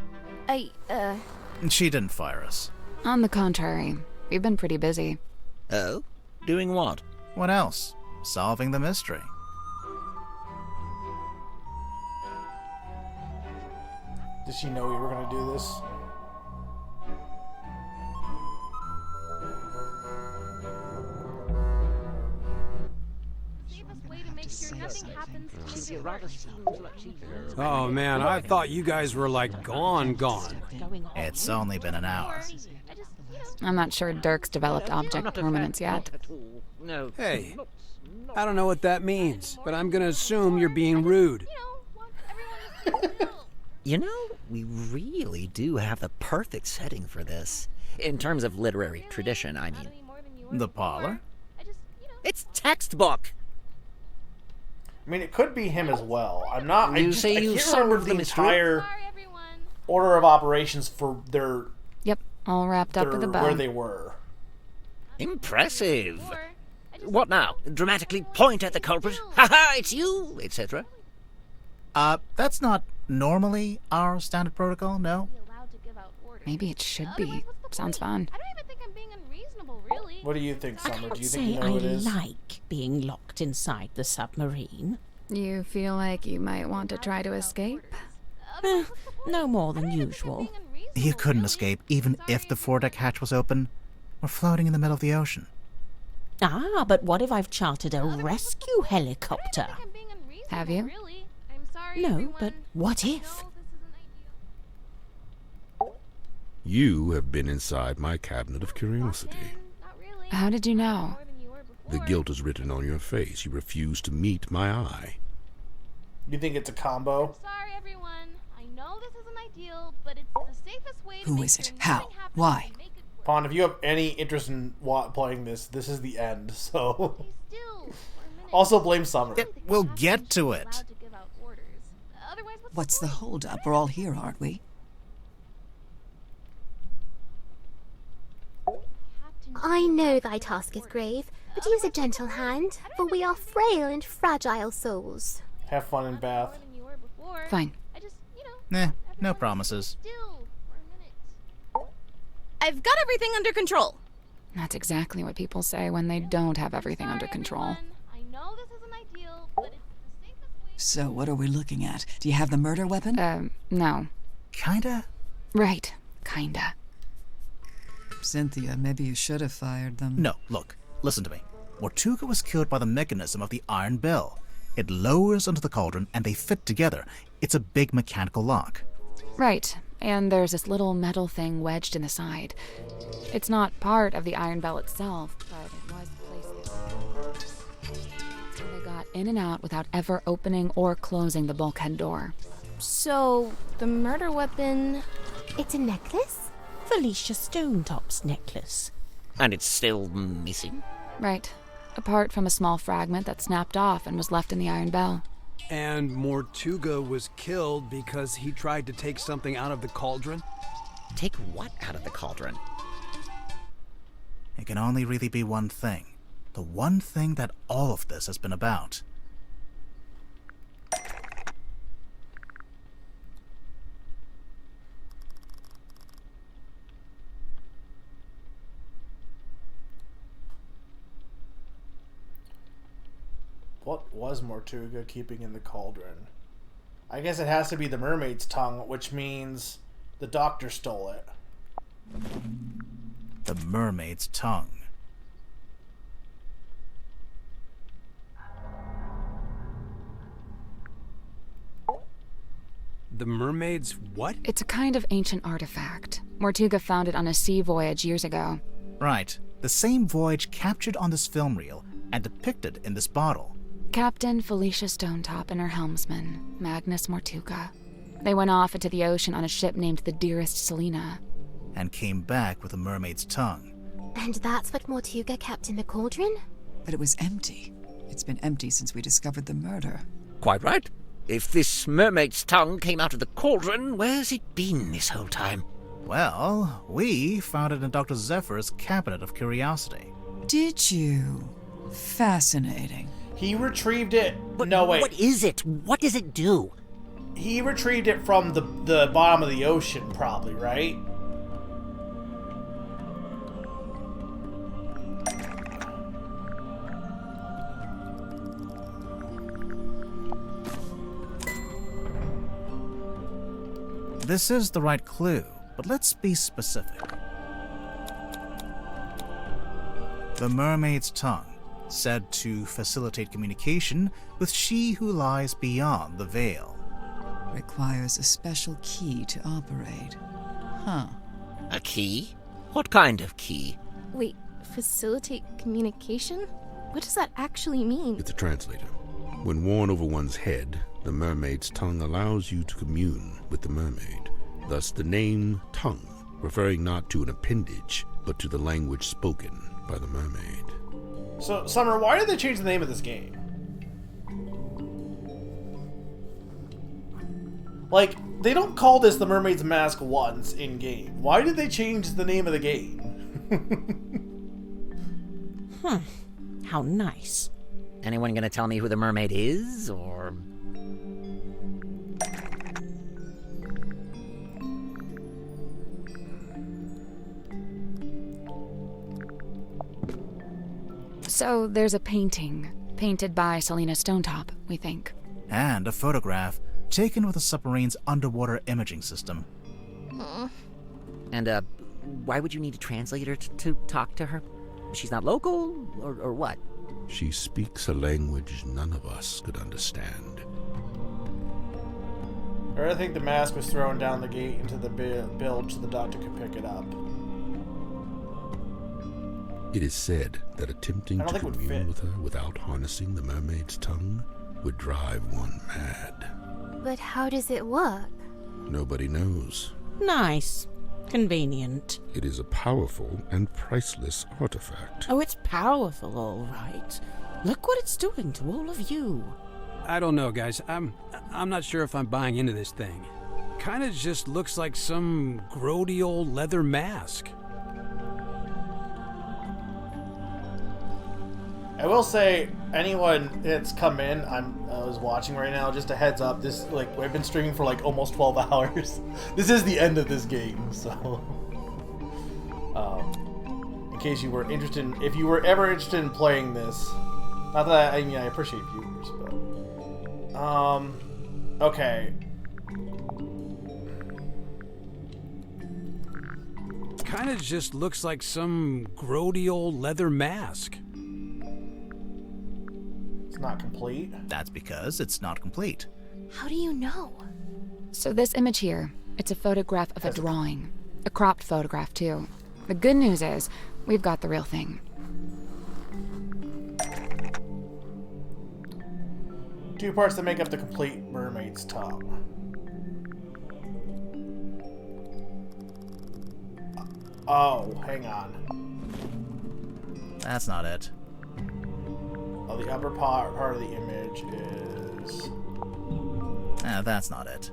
She didn't fire us. On the contrary, we've been pretty busy. Oh? Doing what? What else? Solving the mystery. Did she know we were going to do this? Oh man, I thought you guys were like gone. It's only been an hour. I'm not sure Dirk's developed object permanence yet. No. Hey, I don't know what that means, but I'm gonna assume you're being rude. You know, we really do have the perfect setting for this. In terms of literary tradition, I mean. The parlor? It's textbook! I mean, it could be him as well. I'm not. You I say you can't remember solved the the mystery? entire order of operations for their. Yep, all wrapped up with a bow. Where they were. Impressive. What now? Dramatically point at the culprit? Ha ha! It's you, etc. That's not normally our standard protocol. No. Maybe it should be. Sounds fun. What do you think, Summer? Do you think Say you know what it is? I like being locked inside the submarine. You feel like you might want to try to escape? No more than usual. You couldn't escape even if the foredeck hatch was open. We're floating in the middle of the ocean. Ah, but what if I've chartered a rescue helicopter? Have you? No, but what if? You have been inside my cabinet of curiosity. How did you know? The guilt is written on your face. You refuse to meet my eye. You think it's a combo? Sorry, everyone. I know this isn't ideal, but it's the safest way to Who make is it? sure How? nothing happens Why? when we make it Pond, if you have any interest in playing this, this is the end, so... Also blame Summer. We'll get to it. What's the holdup? We're all here, aren't we? I know thy task is grave, but use a gentle hand, for we are frail and fragile souls. Have fun in Bath. Fine. Nah, no promises. I've got everything under control. That's exactly what people say when they don't have everything under control. I know this isn't ideal, but it's the safest way. So, what are we looking at? Do you have the murder weapon? No. Kinda? Right. Kinda. Cynthia, maybe you should have fired them. No, look, listen to me. Mortuga was killed by the mechanism of the iron bell. It lowers into the cauldron and they fit together. It's a big mechanical lock. Right. And there's this little metal thing wedged in the side. It's not part of the iron bell itself, but it was placed there. So they got in and out without ever opening or closing the bulkhead door. So, the murder weapon... It's a necklace? Felicia Stonetop's necklace. And it's still missing? Right. Apart from a small fragment that snapped off and was left in the iron bell. And Mortuga was killed because he tried to take something out of the cauldron? Take what out of the cauldron? It can only really be one thing. The one thing that all of this has been about. What was Mortuga keeping in the cauldron? I guess it has to be the mermaid's tongue, which means the doctor stole it. The mermaid's tongue. The mermaid's what? It's a kind of ancient artifact. Mortuga found it on a sea voyage years ago. Right. The same voyage captured on this film reel and depicted in this bottle. Captain Felicia Stonetop and her helmsman, Magnus Mortuga. They went off into the ocean on a ship named the Dearest Selina. And came back with a mermaid's tongue. And that's what Mortuga kept in the cauldron? But it was empty. It's been empty since we discovered the murder. Quite right. If this mermaid's tongue came out of the cauldron, where's it been this whole time? Well, we found it in Dr. Zephyr's cabinet of curiosity. Did you? Fascinating. He retrieved it. No, wait. What is it? What does it do? He retrieved it from the bottom of the ocean, probably, right? This is the right clue, but let's be specific. The mermaid's tongue, said to facilitate communication with she who lies beyond the veil. Requires a special key to operate. Huh. A key? What kind of key? Wait, facilitate communication? What does that actually mean? It's a translator. When worn over one's head, the mermaid's tongue allows you to commune with the mermaid. Thus the name tongue, referring not to an appendage, but to the language spoken by the mermaid. So, Summer, why did they change the name of this game? Like, they don't call this the Mermaid's Mask once in-game. Why did they change the name of the game? How nice. Anyone gonna tell me who the mermaid is, or...? So there's a painting, painted by Selina Stonetop, we think. And a photograph taken with the submarine's underwater imaging system. And, why would you need a translator to talk to her? She's not local, or what? She speaks a language none of us could understand. Or I think the mask was thrown down the gate into the bilge so the doctor could pick it up. It is said that attempting to commune with her without harnessing the mermaid's tongue would drive one mad. But how does it work? Nobody knows. Nice. Convenient. It is a powerful and priceless artifact. Oh, it's powerful, all right. Look what it's doing to all of you. I don't know, guys. I'm not sure if I'm buying into this thing. Kinda just looks like some grody old leather mask. I will say, anyone that's come in, I was watching right now, just a heads up, this, like, I've been streaming for like almost 12 hours. This is the end of this game, so... in case you were interested in, if you were ever interested in playing this, not that I mean, I appreciate viewers, but... okay. Kinda just looks like some grody old leather mask. Not complete? That's because it's not complete. How do you know? So this image here, it's a photograph of a drawing. A cropped photograph, too. The good news is, we've got the real thing. 2 parts that make up the complete mermaid's tongue. Oh, hang on. That's not it. Oh, the upper part of the image is... That's not it.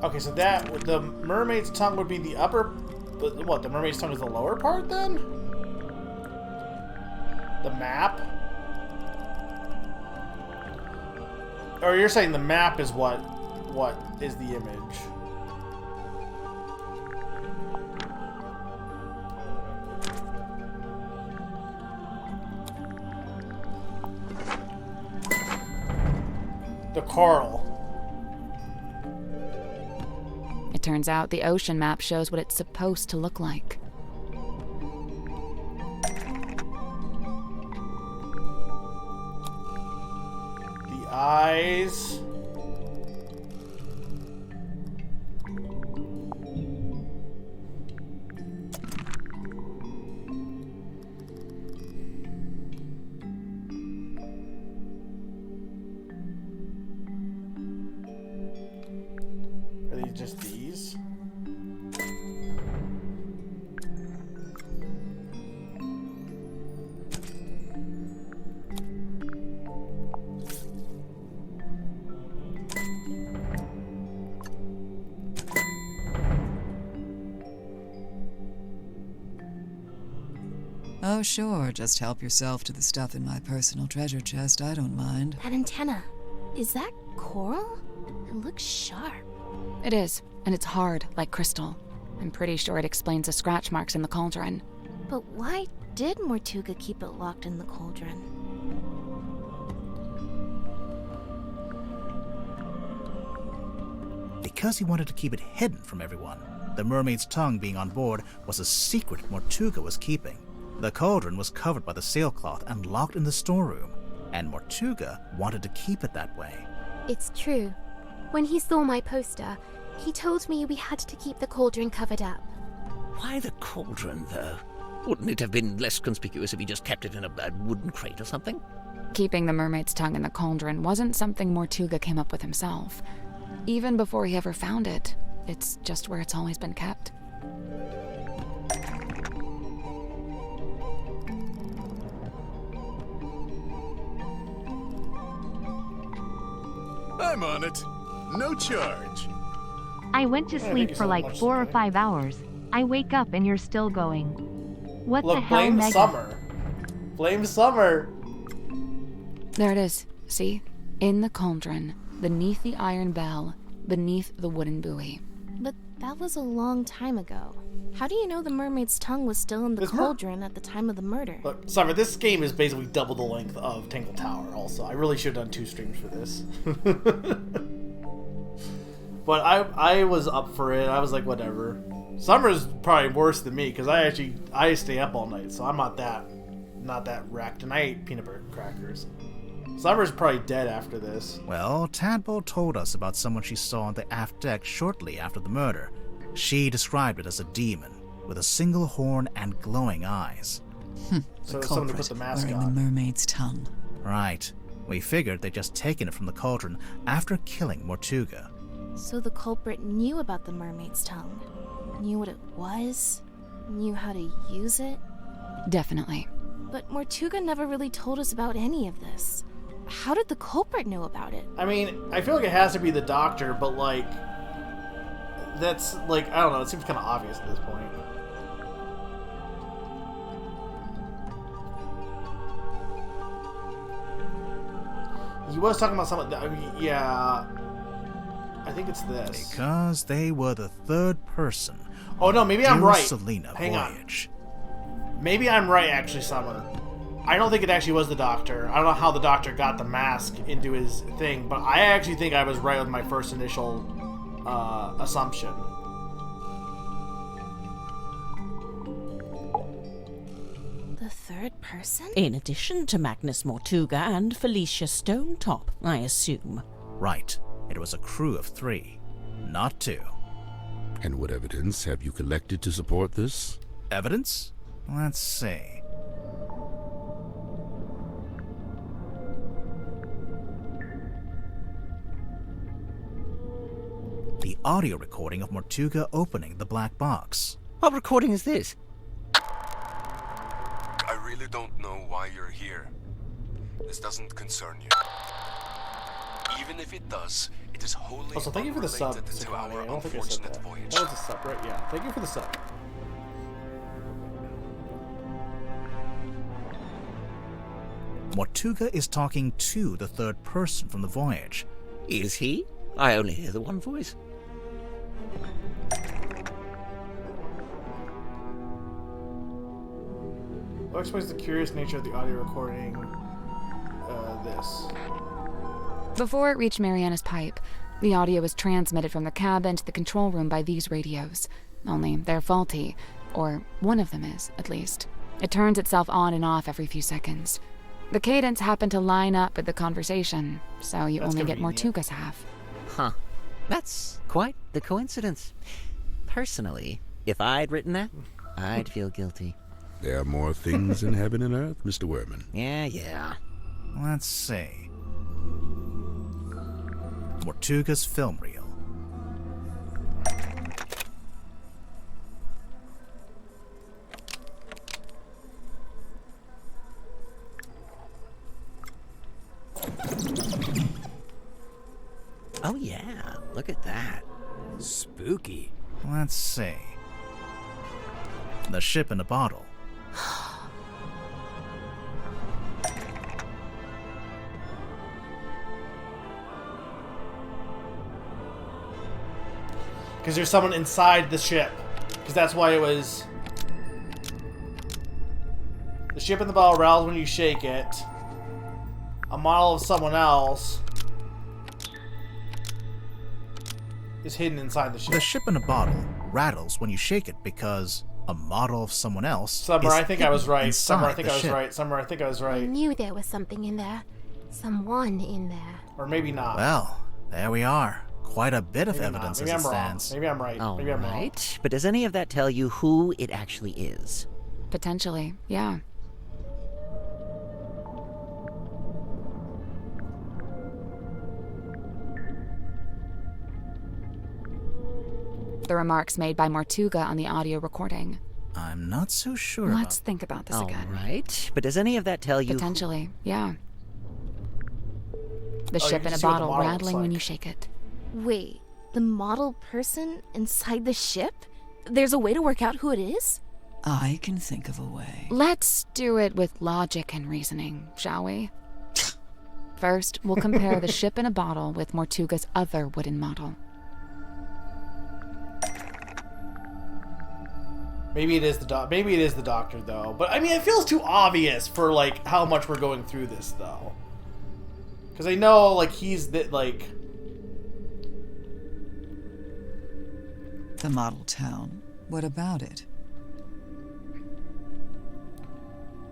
Okay, so that, the mermaid's tongue would be the upper... What, the mermaid's tongue is the lower part, then? The map? Or you're saying the map is what is the image? The coral. It turns out the ocean map shows what it's supposed to look like. The eyes. Are these just these? Oh, sure. Just help yourself to the stuff in my personal treasure chest. I don't mind. That antenna, is that coral? It looks sharp. It is, and it's hard, like crystal. I'm pretty sure it explains the scratch marks in the cauldron. But why did Mortuga keep it locked in the cauldron? Because he wanted to keep it hidden from everyone. The mermaid's tongue being on board was a secret Mortuga was keeping. The cauldron was covered by the sailcloth and locked in the storeroom, and Mortuga wanted to keep it that way. It's true. When he saw my poster, he told me we had to keep the cauldron covered up. Why the cauldron, though? Wouldn't it have been less conspicuous if he just kept it in a wooden crate or something? Keeping the mermaid's tongue in the cauldron wasn't something Mortuga came up with himself. Even before he ever found it, it's just where it's always been kept. I'm on it. No charge. I went to sleep for like 4 or 5 hours. I wake up and you're still going. What Look, the hell, blame Megan? Summer. Blame Summer. There it is. See? In the cauldron, beneath the iron bell, beneath the wooden buoy. But that was a long time ago. How do you know the mermaid's tongue was still in the cauldron at the time of the murder? Look, sorry, this game is basically double the length of Tingle Tower also. I really should have done 2 streams for this. But I was up for it. I was like, whatever. Summer's probably worse than me because I stay up all night, so I'm not that wrecked, and I ate peanut butter crackers. Summer's probably dead after this. Well, Tadpole told us about someone she saw on the aft deck shortly after the murder. She described it as a demon with a single horn and glowing eyes. So someone to put the mask wearing on. the mermaid's tongue. Right. We figured they'd just taken it from the cauldron after killing Mortuga. So the culprit knew about the mermaid's tongue, knew what it was, knew how to use it. Definitely. But Mortuga never really told us about any of this. How did the culprit know about it? I mean, I feel like it has to be the doctor, but like, that's like, I don't know, it seems kind of obvious at this point. He was talking about something, I mean, yeah, I think it's this. Because they were the third person. Oh no, maybe I'm right. Selena Hang voyage. on. Maybe I'm right, actually, Summer. I don't think it actually was the doctor. I don't know how the doctor got the mask into his thing, but I actually think I was right with my first initial assumption. The third person? In addition to Magnus Mortuga and Felicia Stonetop, I assume. Right. It was a crew of 3, not 2. And what evidence have you collected to support this? Evidence? Let's see. The audio recording of Mortuga opening the black box. What recording is this? I really don't know why you're here. This doesn't concern you. Even if it does, it is wholly Also, thank you for the sub. unrelated to Sakani. our I don't think I said unfortunate that. voyage. That was a sub, right? Yeah. Thank you for the sub. Mortuga is talking to the third person from the voyage. Is he? I only hear the one voice. What explains the curious nature of the audio recording? This. Before it reached Mariana's pipe, the audio was transmitted from the cabin to the control room by these radios. Only they're faulty, or one of them is, at least. It turns itself on and off every few seconds. The cadence happened to line up with the conversation, so you That's only get convenient. Mortuga's half. Huh. That's quite the coincidence. Personally, if I'd written that, I'd feel guilty. There are more things in heaven and earth, Mr. Werman. Yeah. Let's see. Mortuga's film reel. Oh yeah, look at that. Spooky. Let's see. The ship in a bottle. Because there's someone inside the ship. Because that's why it was... The ship in the bottle rattles when you shake it. A model of someone else is hidden inside the ship. The ship in a bottle rattles when you shake it because a model of someone else. Summer, is I think I was hidden right. Summer, I inside think the I was ship. right. Summer, I think I was I right. knew there was something in there. Someone in there. Or maybe not. Well, there we are. Quite a bit of Maybe not. evidence Maybe as it I'm wrong. stands. Maybe I'm right. All Maybe I'm wrong. right, but does any of that tell you who it actually is? Potentially, yeah. The remarks made by Mortuga on the audio recording. I'm not so sure Let's think about this All again. right, but does any of that tell you... Potentially, yeah. The Oh, you ship can in a see what the bottle model looks rattling when like. you shake it. Wait, the model person inside the ship? There's a way to work out who it is? I can think of a way. Let's do it with logic and reasoning, shall we? First, we'll compare the ship in a bottle with Mortuga's other wooden model. Maybe it is the doctor though. But I mean, it feels too obvious for like how much we're going through this though. Because I know like he's like. The model town. What about it?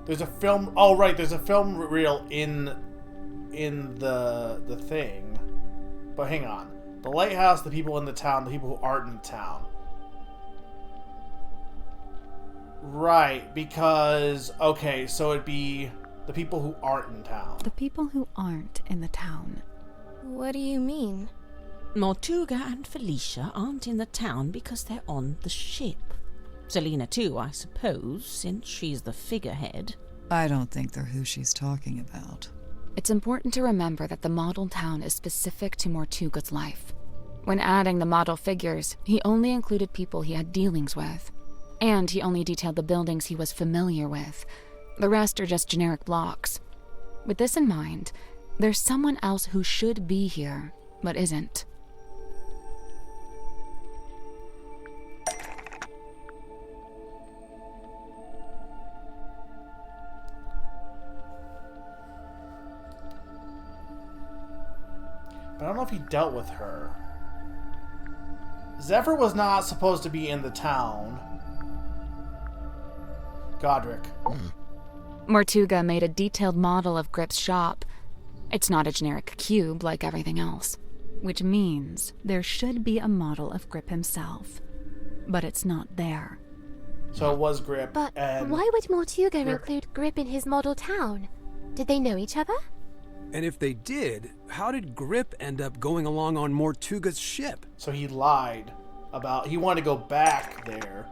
There's a film. Oh right, there's a film reel in the thing. But hang on, the lighthouse, the people in the town, the people who aren't in the town. Right, because okay, so it'd be the people who aren't in town. The people who aren't in the town. What do you mean? Mortuga and Felicia aren't in the town because they're on the ship. Selena too, I suppose, since she's the figurehead. I don't think they're who she's talking about. It's important to remember that the model town is specific to Mortuga's life. When adding the model figures, he only included people he had dealings with. And he only detailed the buildings he was familiar with. The rest are just generic blocks. With this in mind, there's someone else who should be here, but isn't. But I don't know if he dealt with her. Zephyr was not supposed to be in the town. Godric. Mortuga made a detailed model of Grip's shop. It's not a generic cube like everything else, which means there should be a model of Grip himself. But it's not there. So it was Grip. But and why would Mortuga Grip. include Grip in his model town? Did they know each other? And if they did, how did Grip end up going along on Mortuga's ship? So he lied about he wanted to go back there.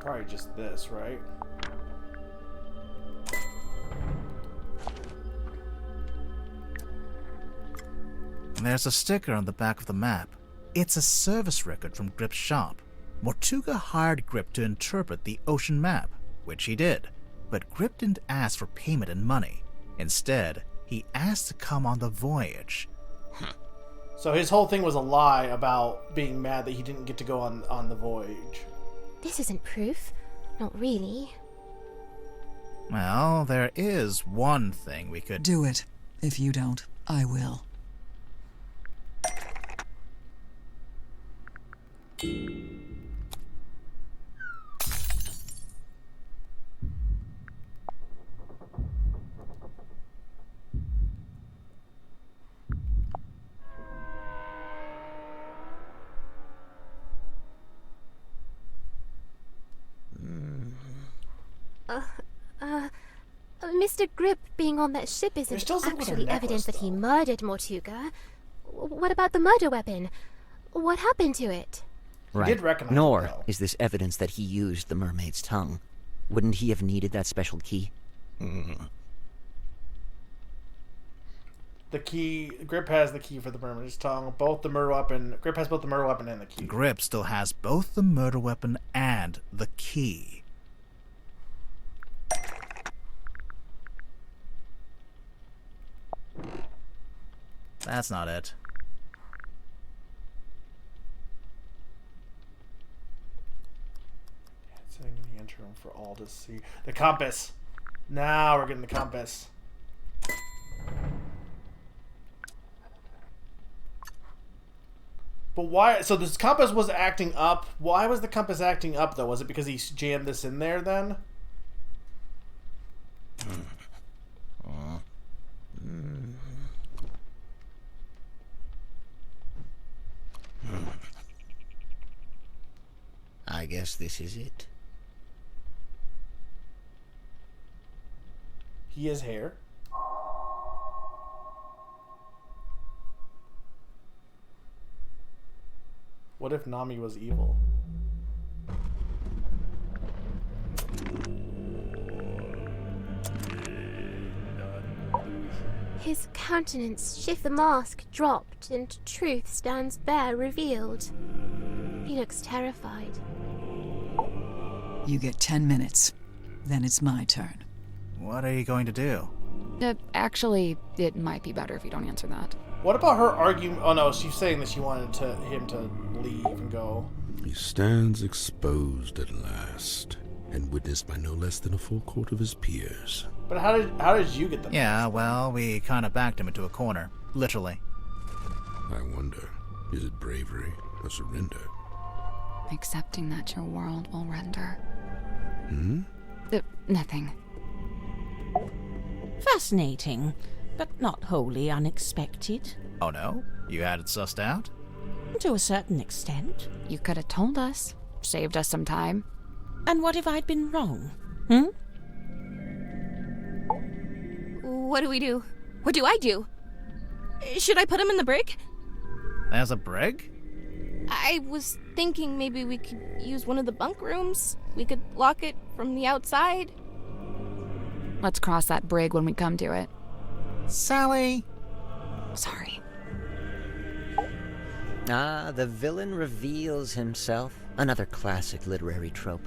Probably just this, right? And there's a sticker on the back of the map. It's a service record from Grip's shop. Mortuga hired Grip to interpret the ocean map, which he did. But Grip didn't ask for payment in money. Instead, he asked to come on the voyage. So his whole thing was a lie about being mad that he didn't get to go on the voyage. This isn't proof. Not really. Well, there is one thing we could... Do it. If you don't, I will. Mr. Grip being on that ship isn't actually evidence that he murdered Mortuga. What about the murder weapon? What happened to it? Right. Nor is this evidence that he used the mermaid's tongue. Wouldn't he have needed that special key? The key, Grip has the key for the mermaid's tongue. Both the murder weapon, Grip has both the murder weapon and the key. Grip still has both the murder weapon and the key. That's not it. Sitting in the interim for all to see. The compass. Now we're getting the compass. But why? So this compass was acting up. Why was the compass acting up though? Was it because he jammed this in there then? I guess this is it. He has hair. What if Nami was evil? His countenance shifts, the mask dropped, and truth stands bare, revealed. He looks terrified. You get 10 minutes. Then it's my turn. What are you going to do? Actually, it might be better if you don't answer that. What about her argument? Oh no, she's saying that she wanted him to leave and go. He stands exposed at last, and witnessed by no less than a full court of his peers. But how did you get them? Yeah, well, we kind of backed him into a corner. Literally. I wonder, is it bravery or surrender? Accepting that your world will render. Nothing. Fascinating, but not wholly unexpected. Oh no? You had it sussed out? To a certain extent. You could have told us. Saved us some time. And what if I'd been wrong? What do we do? What do I do? Should I put him in the brig? There's a brig? I was thinking maybe we could use one of the bunk rooms. We could lock it from the outside. Let's cross that brig when we come to it. Sally! Sorry. The villain reveals himself. Another classic literary trope.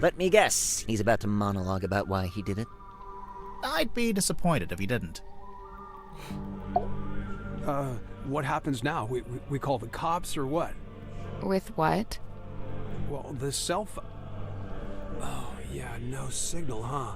Let me guess, he's about to monologue about why he did it. I'd be disappointed if he didn't. What happens now? We call the cops or what? With what? Well, the cell phone... Oh, yeah, no signal, huh?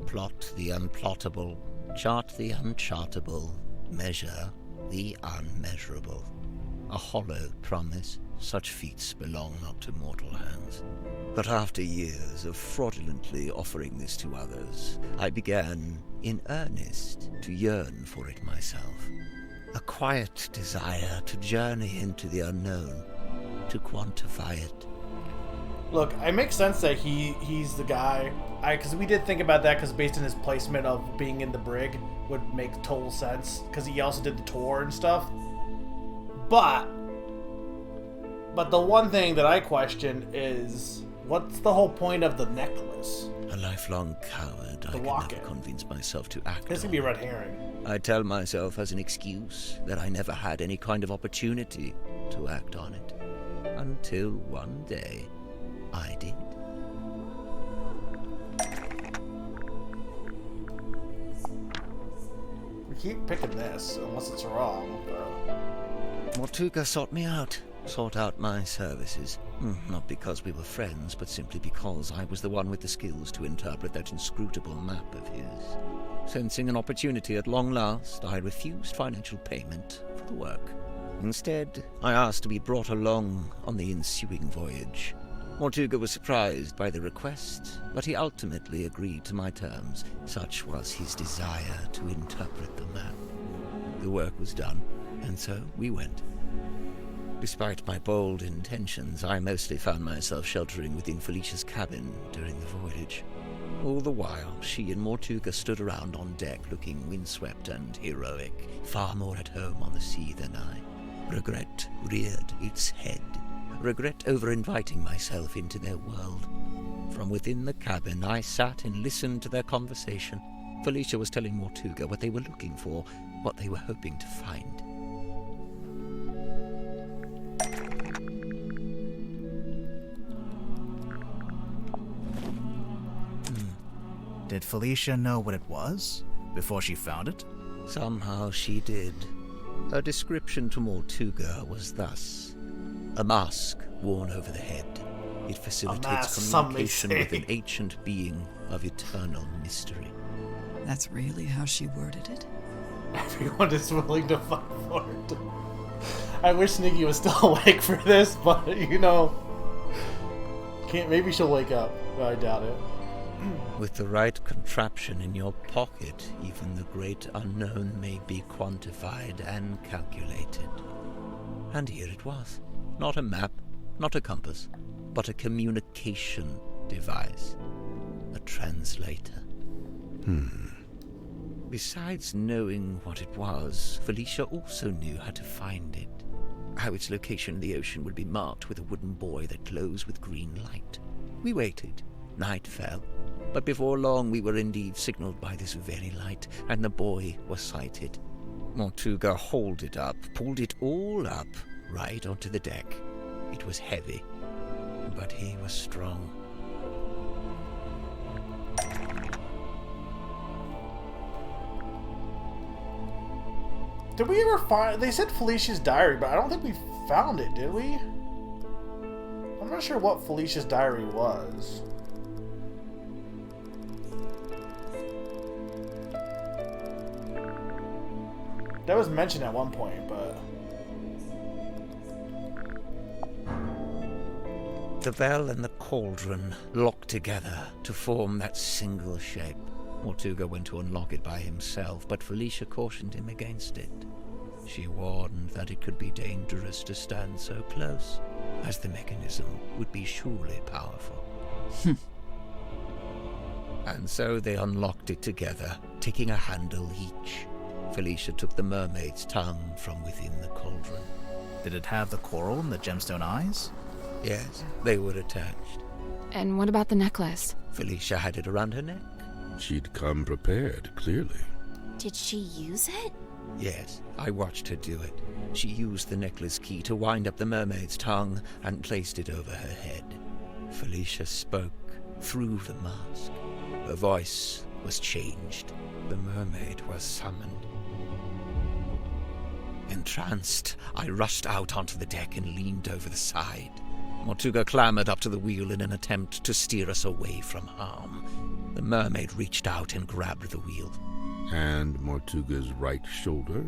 Plot the unplottable, chart the unchartable, measure the unmeasurable. A hollow promise, such feats belong not to mortal hands. But after years of fraudulently offering this to others, I began, in earnest, to yearn for it myself. A quiet desire to journey into the unknown, to quantify it. Look, it makes sense that he's the guy. Because we did think about that, because based on his placement of being in the brig would make total sense. Because he also did the tour and stuff. But the one thing that I question is, what's the whole point of the necklace? A lifelong coward, I could never convince myself to act This could be a red herring. I tell myself as an excuse that I never had any kind of opportunity to act on it. Until one day, I did. We keep picking this, unless it's wrong. Mortuga sought me out. Sought out my services. Not because we were friends, but simply because I was the one with the skills to interpret that inscrutable map of his. Sensing an opportunity at long last, I refused financial payment for the work. Instead, I asked to be brought along on the ensuing voyage. Mortuga was surprised by the request, but he ultimately agreed to my terms. Such was his desire to interpret the map. The work was done, and so we went. Despite my bold intentions, I mostly found myself sheltering within Felicia's cabin during the voyage. All the while, she and Mortuga stood around on deck looking windswept and heroic, far more at home on the sea than I. Regret reared its head. Regret over inviting myself into their world. From within the cabin, I sat and listened to their conversation. Felicia was telling Mortuga what they were looking for, what they were hoping to find. Did Felicia know what it was before she found it? Somehow she did. Her description to Mortuga was thus: a mask worn over the head. It facilitates communication with an ancient being of eternal mystery. That's really how she worded it? Everyone is willing to fight for it. I wish Nikki was still awake for this, but maybe she'll wake up, but I doubt it. With the right contraption in your pocket, even the great unknown may be quantified and calculated. And here it was. Not a map, not a compass, but a communication device. A translator. Besides knowing what it was, Felicia also knew how to find it. How its location in the ocean would be marked with a wooden buoy that glows with green light. We waited. Night fell. But before long we were indeed signaled by this very light, and the boy was sighted. Mortuga hauled it up, pulled it all up, right onto the deck. It was heavy, but he was strong. Did we ever find... They said Felicia's diary, but I don't think we found it, did we? I'm not sure what Felicia's diary was. That was mentioned at one point, but... The bell and the cauldron locked together to form that single shape. Mortuga went to unlock it by himself, but Felicia cautioned him against it. She warned that it could be dangerous to stand so close, as the mechanism would be surely powerful. And so they unlocked it together, taking a handle each. Felicia took the mermaid's tongue from within the cauldron. Did it have the coral and the gemstone eyes? Yes, they were attached. And what about the necklace? Felicia had it around her neck. She'd come prepared, clearly. Did she use it? Yes, I watched her do it. She used the necklace key to wind up the mermaid's tongue and placed it over her head. Felicia spoke through the mask. Her voice was changed. The mermaid was summoned. Entranced, I rushed out onto the deck and leaned over the side. Mortuga clambered up to the wheel in an attempt to steer us away from harm. The mermaid reached out and grabbed the wheel. And Mortuga's right shoulder?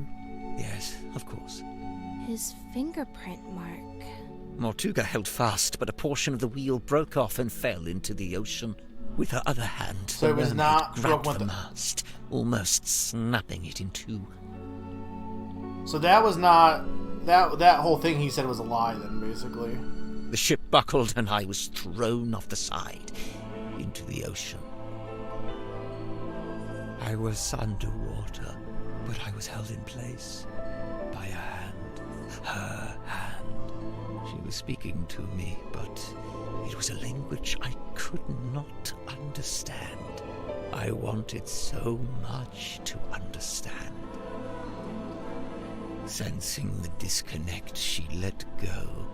Yes, of course. His fingerprint mark. Mortuga held fast, but a portion of the wheel broke off and fell into the ocean. With her other hand, so the it was mermaid not grabbed broken the mast, almost snapping it in two. So that was not... That whole thing he said was a lie then, basically. The ship buckled and I was thrown off the side into the ocean. I was underwater, but I was held in place by a hand, her hand. She was speaking to me, but it was a language I could not understand. I wanted so much to understand. Sensing the disconnect, she let go.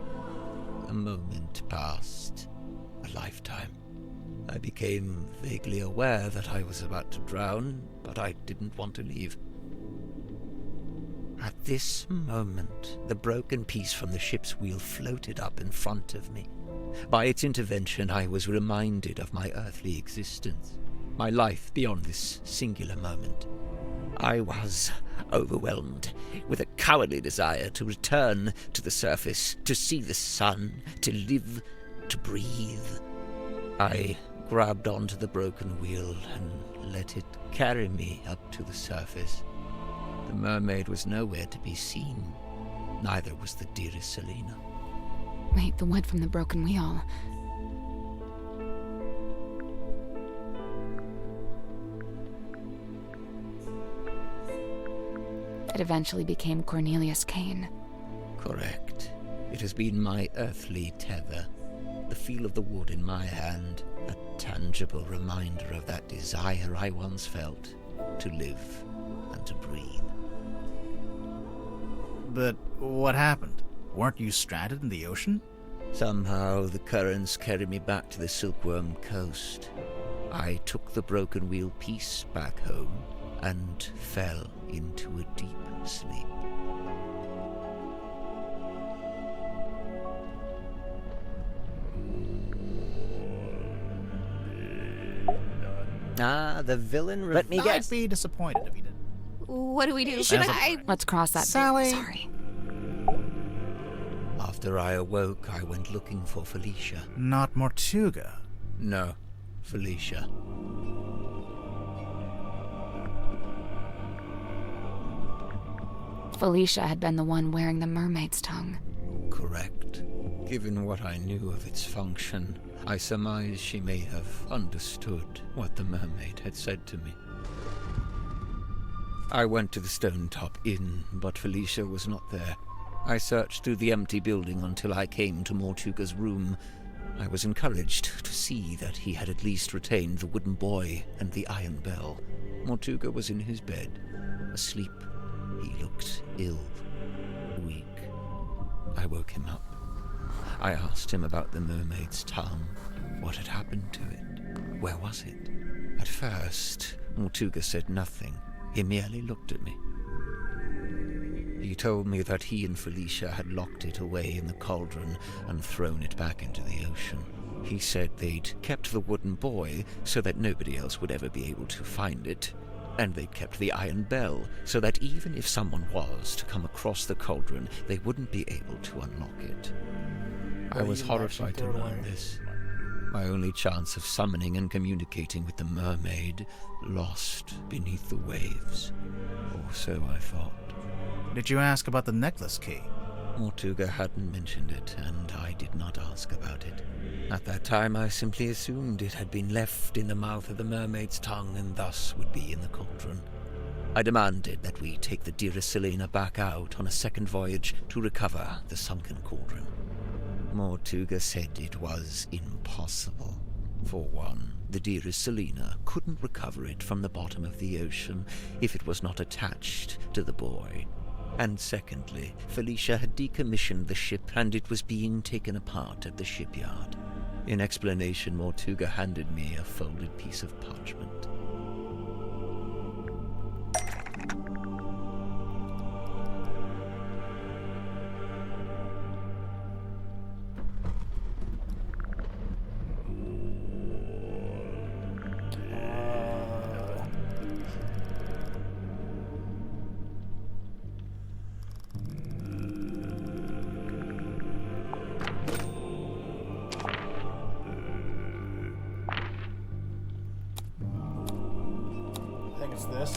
A moment passed, a lifetime. I became vaguely aware that I was about to drown, but I didn't want to leave. At this moment, the broken piece from the ship's wheel floated up in front of me. By its intervention, I was reminded of my earthly existence, my life beyond this singular moment. I was overwhelmed with a cowardly desire to return to the surface, to see the sun, to live, to breathe. I grabbed onto the broken wheel and let it carry me up to the surface. The mermaid was nowhere to be seen. Neither was the dearest Selena. Wait, the wood from the broken wheel. It eventually became Cornelius Kane. Correct. It has been my earthly tether. The feel of the wood in my hand, a tangible reminder of that desire I once felt to live and to breathe. But what happened? Weren't you stranded in the ocean? Somehow the currents carried me back to the Silkworm Coast. I took the broken wheel piece back home and fell into a deep sleep. Ah, the villain. Let me guess. I'd be disappointed if he didn't. What do we do? Should I? Let's cross that. Sally. Sorry. After I awoke, I went looking for Felicia. Not Mortuga. No, Felicia. Felicia had been the one wearing the mermaid's tongue. Correct. Given what I knew of its function, I surmised she may have understood what the mermaid had said to me. I went to the Stone Top Inn, but Felicia was not there. I searched through the empty building until I came to Mortuga's room. I was encouraged to see that he had at least retained the wooden buoy and the iron bell. Mortuga was in his bed, asleep. He looked ill, weak. I woke him up. I asked him about the mermaid's tongue. What had happened to it? Where was it? At first, Mortuga said nothing. He merely looked at me. He told me that he and Felicia had locked it away in the cauldron and thrown it back into the ocean. He said they'd kept the wooden buoy so that nobody else would ever be able to find it, and they'd kept the iron bell so that even if someone was to come across the cauldron, they wouldn't be able to unlock it. I was horrified to learn this. My only chance of summoning and communicating with the mermaid lost beneath the waves. Or so I thought. Did you ask about the necklace key? Mortuga hadn't mentioned it, and I did not ask about it. At that time, I simply assumed it had been left in the mouth of the mermaid's tongue and thus would be in the cauldron. I demanded that we take the dearest Selena back out on a second voyage to recover the sunken cauldron. Mortuga said it was impossible. For one, the dearest Selena couldn't recover it from the bottom of the ocean if it was not attached to the buoy. And secondly, Felicia had decommissioned the ship and it was being taken apart at the shipyard. In explanation, Mortuga handed me a folded piece of parchment.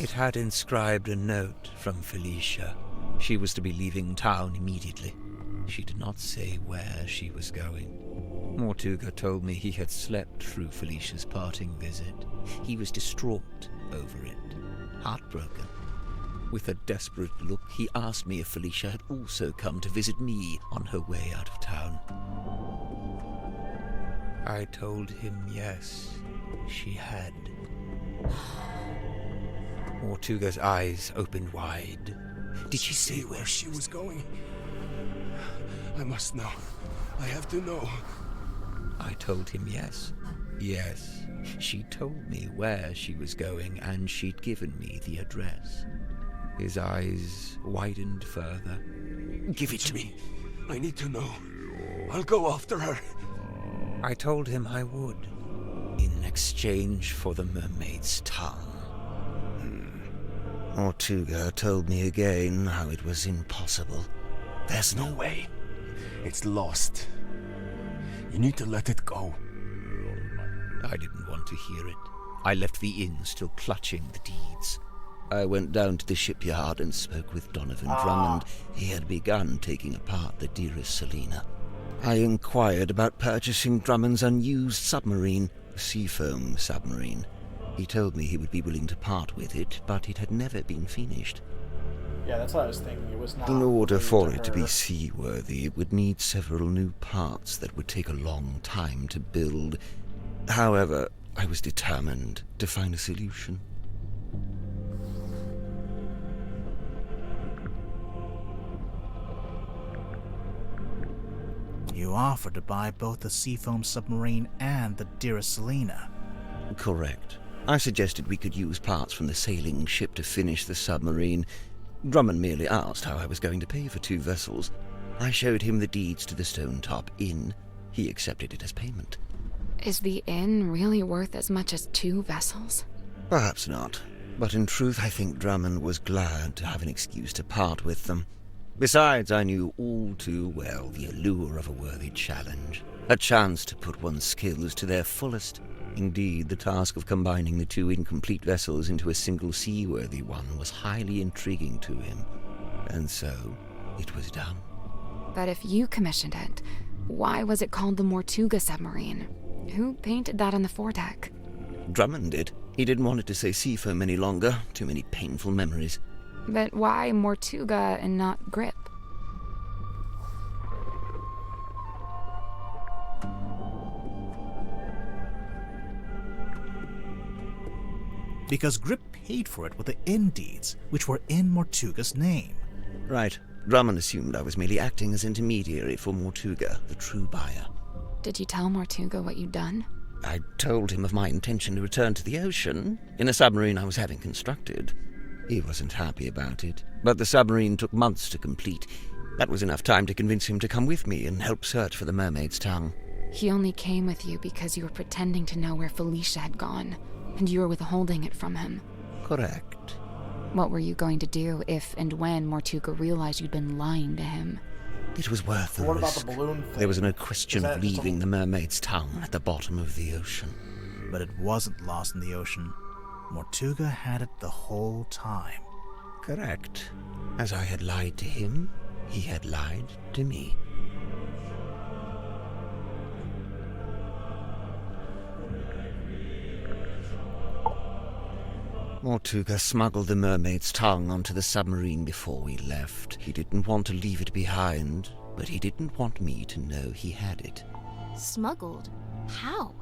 It had inscribed a note from Felicia. She was to be leaving town immediately. She did not say where she was going. Mortuga told me he had slept through Felicia's parting visit. He was distraught over it, heartbroken. With a desperate look, he asked me if Felicia had also come to visit me on her way out of town. I told him yes, she had. Mortuga's eyes opened wide. Did she say where she was going? I must know. I have to know. I told him yes. Yes, she told me where she was going, and she'd given me the address. His eyes widened further. Give it to me. I need to know. I'll go after her. I told him I would, in exchange for the mermaid's tongue. Mortuga told me again how it was impossible. There's no way. It's lost. You need to let it go. I didn't want to hear it. I left the inn still clutching the deeds. I went down to the shipyard and spoke with Donovan Drummond. He had begun taking apart the dearest Selena. I inquired about purchasing Drummond's unused submarine, a Seafoam submarine. He told me he would be willing to part with it, but it had never been finished. Yeah, that's what I was thinking. It was not. In order for it to her. be seaworthy, it would need several new parts that would take a long time to build. However, I was determined to find a solution. You offered to buy both the Seafoam submarine and the dearest Selena. Correct. I suggested we could use parts from the sailing ship to finish the submarine. Drummond merely asked how I was going to pay for 2 vessels. I showed him the deeds to the Stone Top Inn. He accepted it as payment. Is the inn really worth as much as 2 vessels? Perhaps not, but in truth I think Drummond was glad to have an excuse to part with them. Besides, I knew all too well the allure of a worthy challenge, a chance to put one's skills to their fullest. Indeed, the task of combining the 2 incomplete vessels into a single seaworthy one was highly intriguing to him, and so it was done. But if you commissioned it, why was it called the Mortuga submarine? Who painted that on the foredeck? Drummond did. He didn't want it to say Seafoam any longer. Too many painful memories. But why Mortuga and not Grip? because Grip paid for it with the end deeds, which were in Mortuga's name. Right. Drummond assumed I was merely acting as intermediary for Mortuga, the true buyer. Did you tell Mortuga what you'd done? I told him of my intention to return to the ocean in a submarine I was having constructed. He wasn't happy about it, but the submarine took months to complete. That was enough time to convince him to come with me and help search for the mermaid's tongue. He only came with you because you were pretending to know where Felicia had gone, and you were withholding it from him. Correct. What were you going to do if and when Mortuga realized you'd been lying to him? It was worth the What risk. about the balloon thing? There was no question of Is that just leaving the mermaid's tongue at the bottom of the ocean. But it wasn't lost in the ocean. Mortuga had it the whole time. Correct. As I had lied to him, he had lied to me. Mortuga smuggled the mermaid's tongue onto the submarine before we left. He didn't want to leave it behind, but he didn't want me to know he had it. Smuggled? How?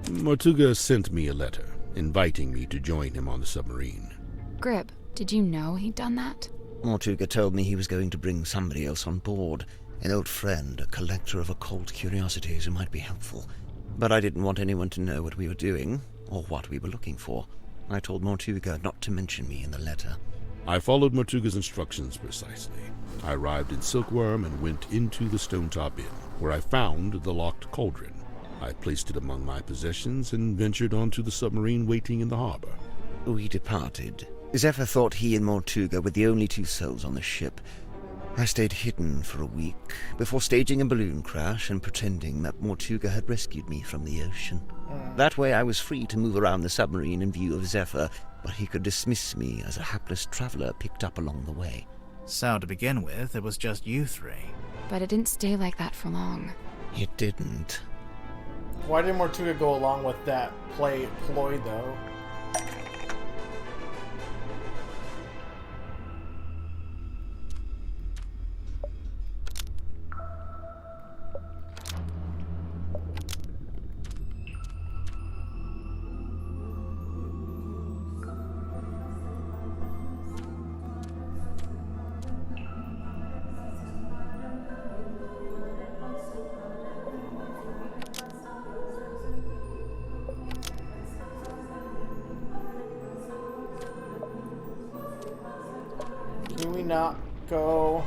Mortuga sent me a letter, inviting me to join him on the submarine. Grib, did you know he'd done that? Mortuga told me he was going to bring somebody else on board. An old friend, a collector of occult curiosities who might be helpful. But I didn't want anyone to know what we were doing, or what we were looking for. I told Mortuga not to mention me in the letter. I followed Mortuga's instructions precisely. I arrived in Silkworm and went into the Stonetop Inn, where I found the locked cauldron. I placed it among my possessions and ventured onto the submarine waiting in the harbor. We departed. Zephyr thought he and Mortuga were the only two souls on the ship. I stayed hidden for a week, before staging a balloon crash and pretending that Mortuga had rescued me from the ocean. That way I was free to move around the submarine in view of Zephyr, but he could dismiss me as a hapless traveler picked up along the way. So, to begin with, it was just you three. But it didn't stay like that for long. It didn't. Why did Mortuga go along with that ploy, though? Can we not go?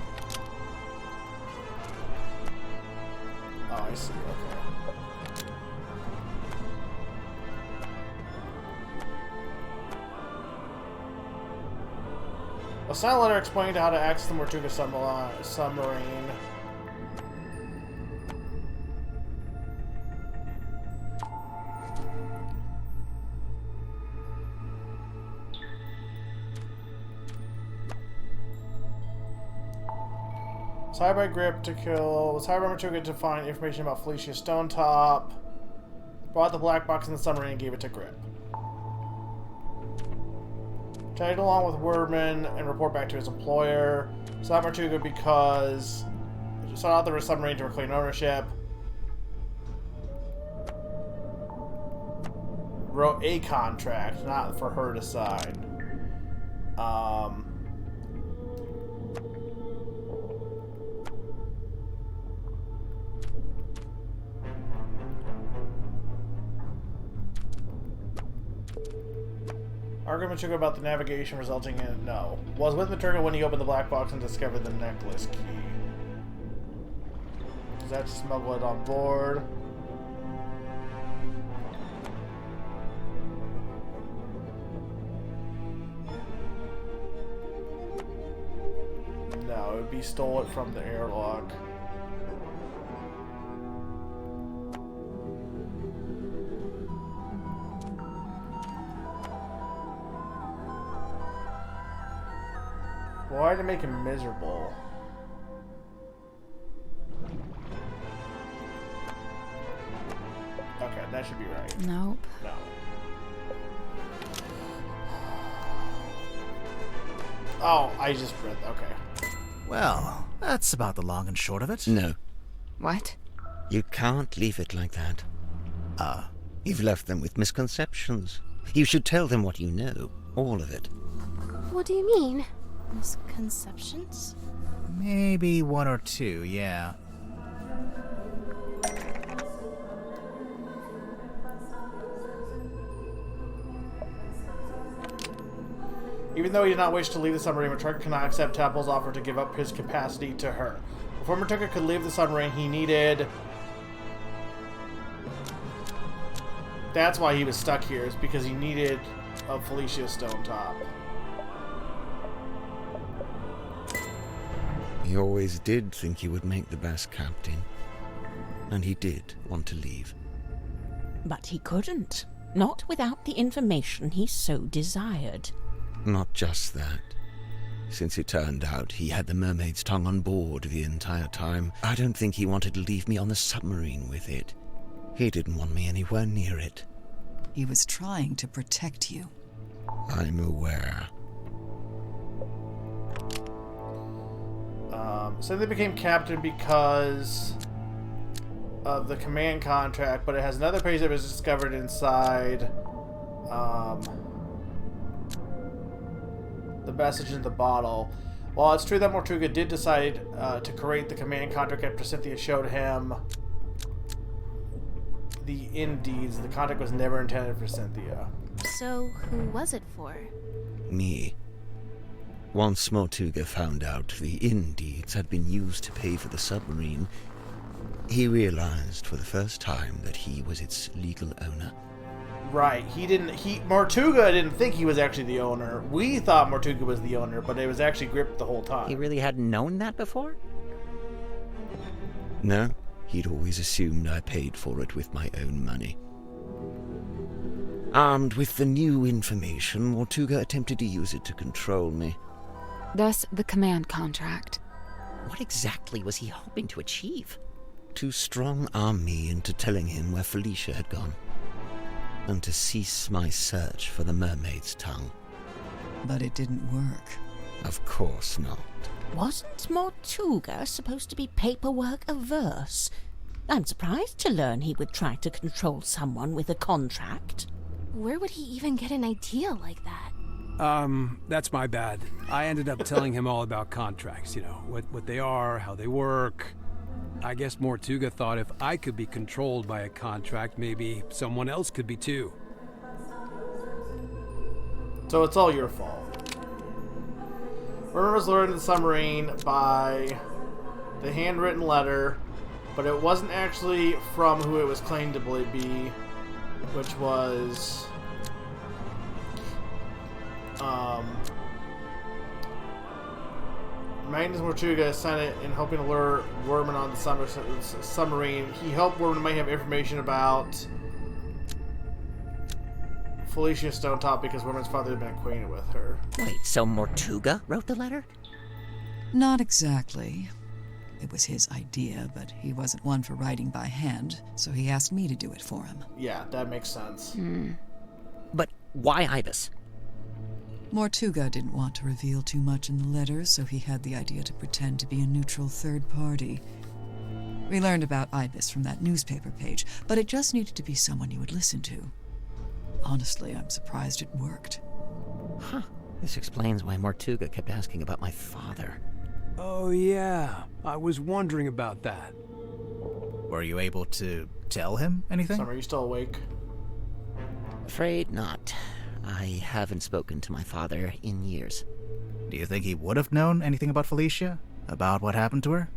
Oh, I see. Okay. A silent letter explained how to access the Mortuga submarine. Was hired by Grip to kill. Was hired by Mortuga to find information about Felicia Stonetop. Brought the black box in the submarine and gave it to Grip. Tagged along with Wordman and report back to his employer. Sought Mortuga because sought out the submarine to reclaim ownership. Wrote a contract, not for her to sign. Argued Mortuga about the navigation resulting in no. Was with Mortuga when he opened the black box and discovered the necklace key. Does that smuggle it on board? No, it would be stole it from the airlock. Why to make him miserable? Okay, that should be right. Nope. No. Oh, I just read. Okay. Well, that's about the long and short of it. No. What? You can't leave it like that. You've left them with misconceptions. You should tell them what you know. All of it. What do you mean? Misconceptions? Maybe one or two, yeah. Even though he did not wish to leave the submarine, Maturka cannot accept Tapple's offer to give up his capacity to her. Before Maturka could leave the submarine, he needed... That's why he was stuck here, is because he needed a Felicia Stonetop. He always did think he would make the best captain. And he did want to leave. But he couldn't. Not without the information he so desired. Not just that. Since it turned out he had the Mermaid's tongue on board the entire time, I don't think he wanted to leave me on the submarine with it. He didn't want me anywhere near it. He was trying to protect you. I'm aware. So they became captain because of the command contract, but it has another page that was discovered inside the message in the bottle. While it's true that Mortuga did decide to create the command contract after Cynthia showed him the Indeeds, the contract was never intended for Cynthia. So, who was it for? Me. Once Mortuga found out the Indeeds had been used to pay for the submarine, he realized for the first time that he was its legal owner. Right. Mortuga didn't think he was actually the owner. We thought Mortuga was the owner, but it was actually Grip the whole time. He really hadn't known that before? No, he'd always assumed I paid for it with my own money. Armed with the new information, Mortuga attempted to use it to control me. Thus, the command contract. What exactly was he hoping to achieve? To strong-arm me into telling him where Felicia had gone, and to cease my search for the Mermaid's tongue. But it didn't work. Of course not. Wasn't Mortuga supposed to be paperwork averse? I'm surprised to learn he would try to control someone with a contract. Where would he even get an idea like that? That's my bad. I ended up telling him all about contracts, what they are, how they work. I guess Mortuga thought if I could be controlled by a contract, maybe someone else could be too. So it's all your fault. Werner was lured into the submarine by the handwritten letter, but it wasn't actually from who it was claimed to be, which was Magnus Mortuga sent it in hoping to lure Werman on the submarine. He hoped Werman might have information about Felicia Stonetop because Werman's father had been acquainted with her. Wait, so Mortuga wrote the letter? Not exactly. It was his idea, but he wasn't one for writing by hand, so he asked me to do it for him. Yeah, that makes sense. But why Ibis? Mortuga didn't want to reveal too much in the letter, so he had the idea to pretend to be a neutral third party. We learned about Ibis from that newspaper page, but it just needed to be someone you would listen to. Honestly, I'm surprised it worked. Huh. This explains why Mortuga kept asking about my father. Oh yeah, I was wondering about that. Were you able to tell him anything? Summer, are you still awake? Afraid not. I haven't spoken to my father in years. Do you think he would have known anything about Felicia? About what happened to her?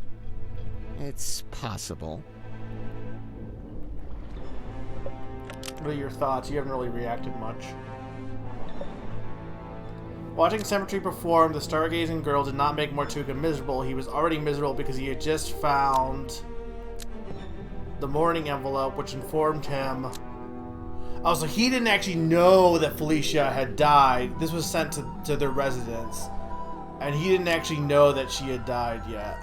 It's possible. What are your thoughts? You haven't really reacted much. Watching Cemetery perform, the stargazing girl did not make Mortuga miserable. He was already miserable because he had just found the mourning envelope, which informed him. Oh, so he didn't actually know that Felicia had died. This was sent to their residence. And he didn't actually know that she had died yet.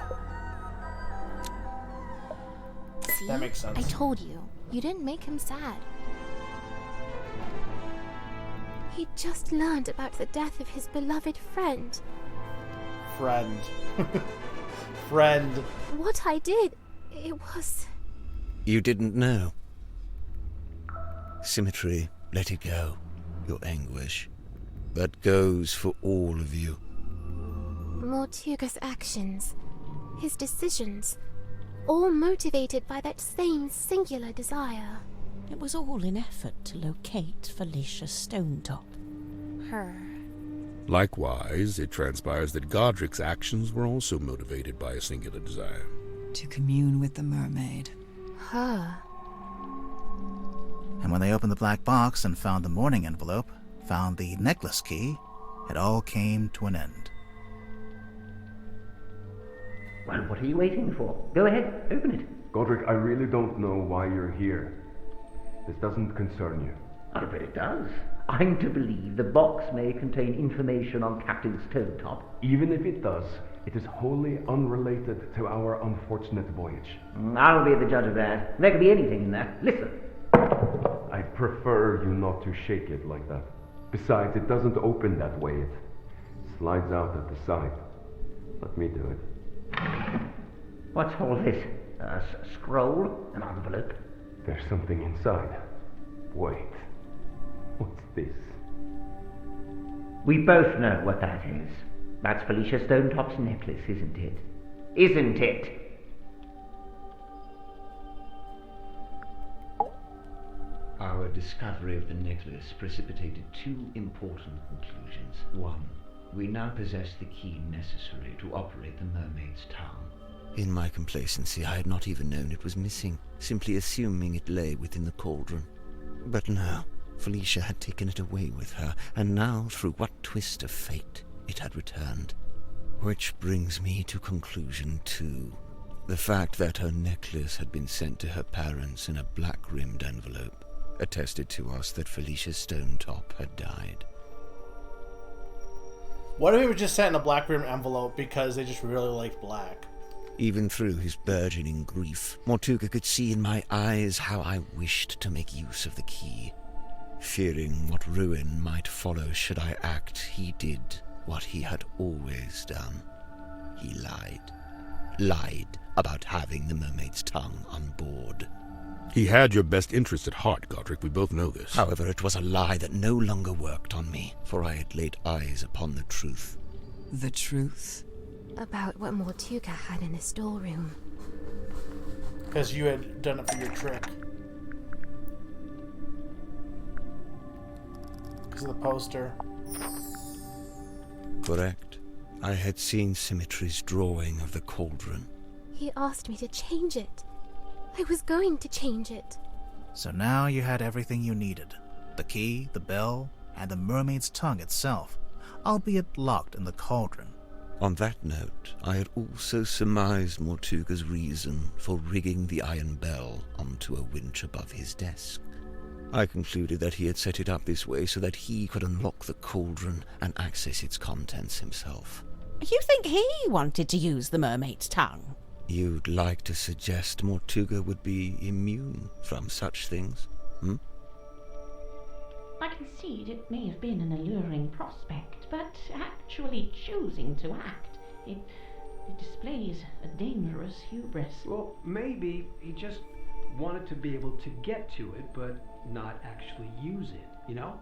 See? That makes sense. I told you. You didn't make him sad. He just learned about the death of his beloved friend. Friend. Friend. What I did, it was... You didn't know? Symmetry, let it go. Your anguish. That goes for all of you. Mortuga's actions, his decisions, all motivated by that same singular desire. It was all in effort to locate Felicia Stonetop. Her. Likewise, it transpires that Godric's actions were also motivated by a singular desire. To commune with the mermaid. Her. And when they opened the black box and found the mourning envelope, found the necklace key, it all came to an end. Well, what are you waiting for? Go ahead, open it. Godric, I really don't know why you're here. This doesn't concern you. Oh, but it does. I'm to believe the box may contain information on Captain Stonetop. Even if it does, it is wholly unrelated to our unfortunate voyage. I'll be the judge of that. There could be anything in there. Listen. I prefer you not to shake it like that. Besides, it doesn't open that way. It slides out at the side. Let me do it. What's all this? A scroll? An envelope? There's something inside. Wait. What's this? We both know what that is. That's Felicia Stonetop's necklace, isn't it? Isn't it? Our discovery of the necklace precipitated two important conclusions. One, we now possess the key necessary to operate the Mermaid's tongue. In my complacency, I had not even known it was missing, simply assuming it lay within the cauldron. But no, Felicia had taken it away with her, and now, through what twist of fate, it had returned. Which brings me to conclusion two. The fact that her necklace had been sent to her parents in a black-rimmed envelope attested to us that Felicia Stonetop had died. What if it was just sent in a black rim envelope because they just really liked black? Even through his burgeoning grief, Mortuga could see in my eyes how I wished to make use of the key. Fearing what ruin might follow should I act, he did what he had always done. He lied. Lied about having the mermaid's tongue on board. He had your best interest at heart, Godric. We both know this. However, it was a lie that no longer worked on me, for I had laid eyes upon the truth. The truth? About what Mortuga had in the storeroom. Because you had done it for your trick. Because of the poster. Correct. I had seen Symmetry's drawing of the cauldron. He asked me to change it. I was going to change it. So now you had everything you needed. The key, the bell, and the mermaid's tongue itself, albeit locked in the cauldron. On that note, I had also surmised Mortuga's reason for rigging the iron bell onto a winch above his desk. I concluded that he had set it up this way so that he could unlock the cauldron and access its contents himself. You think he wanted to use the mermaid's tongue? You'd like to suggest Mortuga would be immune from such things, hmm? I concede it may have been an alluring prospect, but actually choosing to act, it displays a dangerous hubris. Well, maybe he just wanted to be able to get to it, but not actually use it, you know?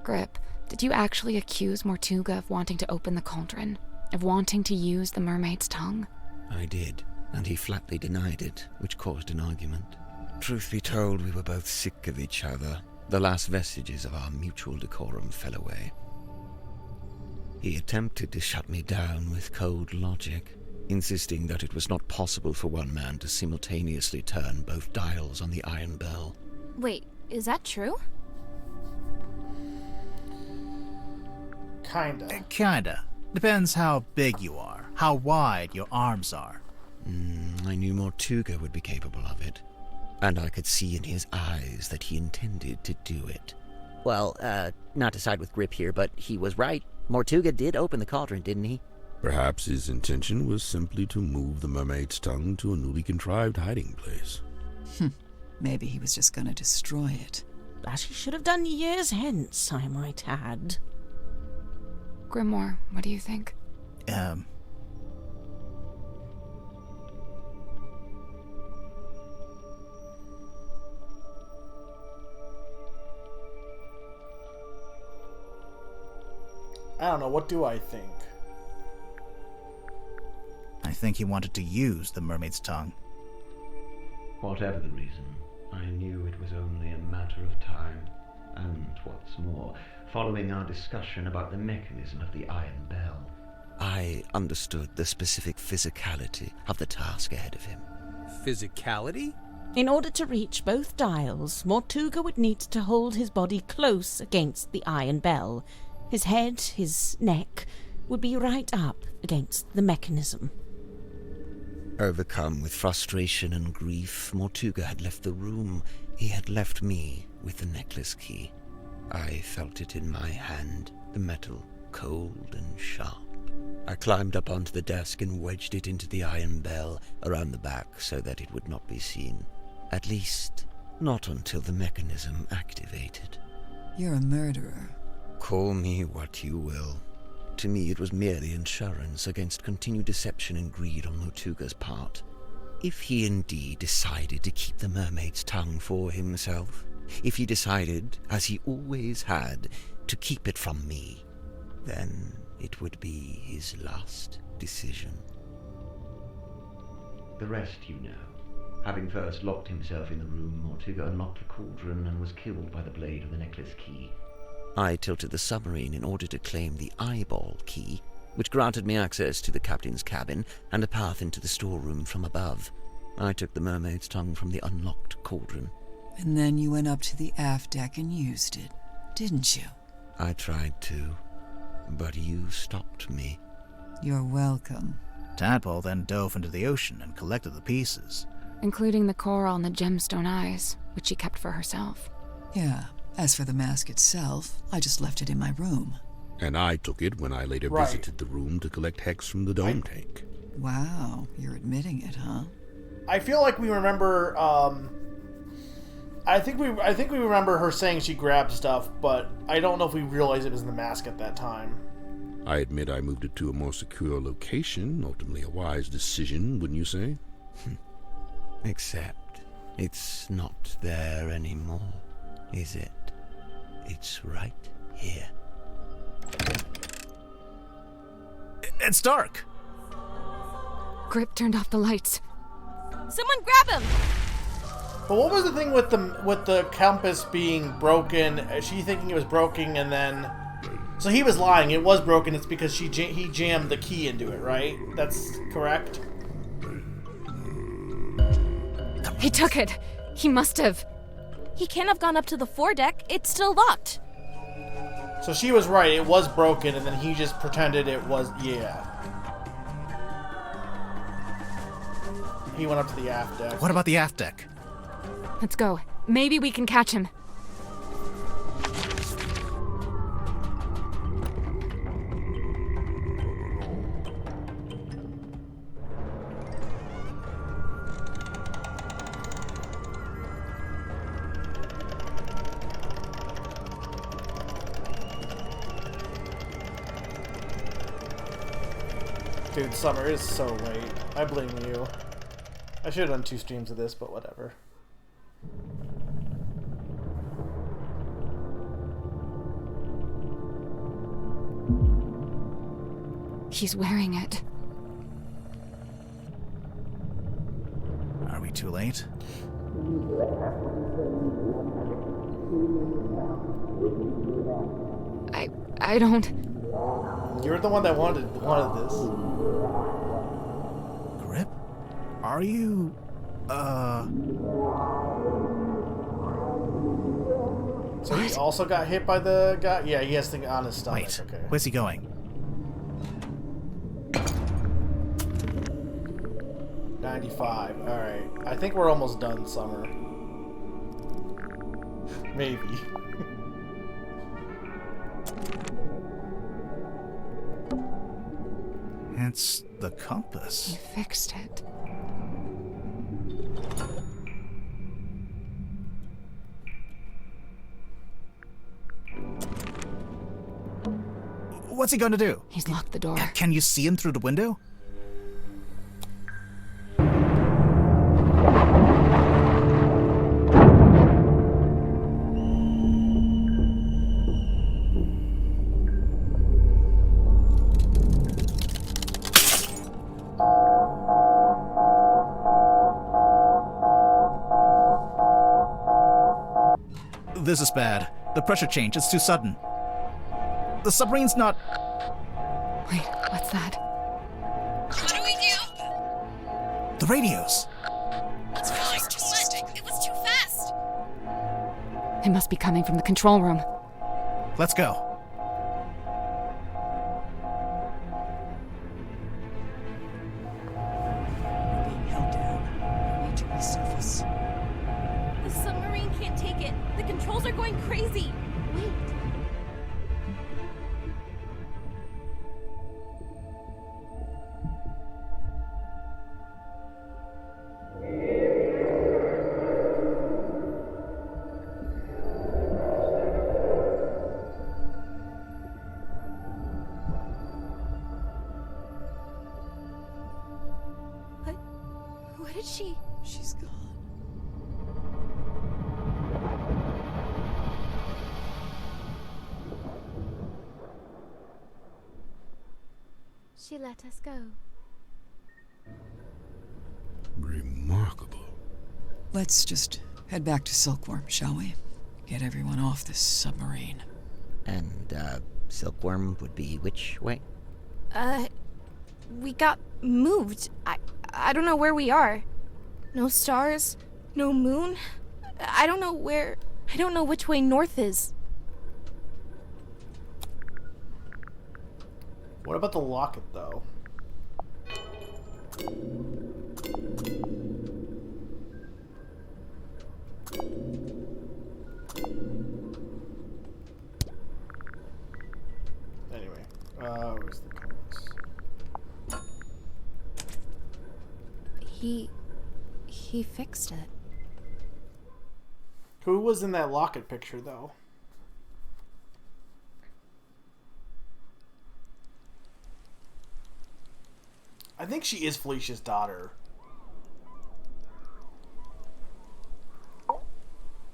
Grip, did you actually accuse Mortuga of wanting to open the cauldron? Of wanting to use the mermaid's tongue? I did, and he flatly denied it, which caused an argument. Truth be told, we were both sick of each other. The last vestiges of our mutual decorum fell away. He attempted to shut me down with cold logic, insisting that it was not possible for one man to simultaneously turn both dials on the iron bell. Wait, is that true? Kinda. Depends how big you are, how wide your arms are. I knew Mortuga would be capable of it, and I could see in his eyes that he intended to do it. Well, not to side with Grip here, but he was right. Mortuga did open the cauldron, didn't he? Perhaps his intention was simply to move the mermaid's tongue to a newly contrived hiding place. Maybe he was just gonna destroy it. That he should have done years hence, I might add. Grimoire, what do you think? I don't know. What do I think? I think he wanted to use the mermaid's tongue. Whatever the reason, I knew it was only a matter of time. And what's more, following our discussion about the mechanism of the iron bell, I understood the specific physicality of the task ahead of him. Physicality? In order to reach both dials, Mortuga would need to hold his body close against the iron bell. His head, his neck, would be right up against the mechanism. Overcome with frustration and grief, Mortuga had left the room. He had left me with the necklace key. I felt it in my hand, the metal cold and sharp. I climbed up onto the desk and wedged it into the iron bell around the back so that it would not be seen. At least, not until the mechanism activated. You're a murderer. Call me what you will. To me, it was merely insurance against continued deception and greed on Mortuga's part. If he indeed decided to keep the mermaid's tongue for himself, if he decided, as he always had, to keep it from me, then it would be his last decision. the rest you know. Having first locked himself in the room, Mortuga unlocked the cauldron and was killed by the blade of the necklace key. I tilted the submarine in order to claim the eyeball key, which granted me access to the captain's cabin and a path into the storeroom from above. I took the mermaid's tongue from the unlocked cauldron. And then you went up to the aft deck and used it, didn't you? I tried to, but you stopped me. You're welcome. Tadpole then dove into the ocean and collected the pieces. Including the coral and the gemstone eyes, which she kept for herself. Yeah. As for the mask itself, I just left it in my room. And I took it when I later visited the room to collect hex from the dome tank. Wow, you're admitting it, huh? I feel like we remember, I think we remember her saying she grabbed stuff, but I don't know if we realized it was in the mask at that time. I admit I moved it to a more secure location, ultimately a wise decision, wouldn't you say? Except it's not there anymore, is it? It's right here. It's dark! Grip turned off the lights. Someone grab him! But what was the thing with the compass being broken? Is she thinking it was broken and then... So he was lying. It was broken. It's because he jammed the key into it, right? That's correct? He took it. He must have. He can't have gone up to the foredeck. It's still locked. So she was right. It was broken, and then he just pretended it was... Yeah. He went up to the aft deck. What about the aft deck? Let's go. Maybe we can catch him. Dude, summer is so late. I blame you. I should have done 2 streams of this, but whatever. He's wearing it. Are we too late? I don't... You're the one that wanted this. Grip? Are you... So he also got hit by the guy? Yeah, he has thing on his stomach. Wait, okay. where's he going? 95. Alright. I think we're almost done, Summer. Maybe. It's the compass. He fixed it. What's he going to do? He's locked the door. Can you see him through the window? this is bad. The pressure change, it's too sudden. The submarine's not... Wait, what's that? What do we do? The radios. It's fast. It was too fast. It must be coming from the control room. Let's go. We're being held down. We need to resurface. The submarine can't take it. The controls are going crazy. Wait. What did she... She's gone. She let us go. Remarkable. Let's just head back to Silkworm, shall we? Get everyone off this submarine. And, Silkworm would be which way? We got moved. I don't know where we are. No stars, no moon. I don't know which way north is. What about the locket, though? Anyway, where's the compass? He fixed it. Who was in that locket picture, though? I think she is Felicia's daughter.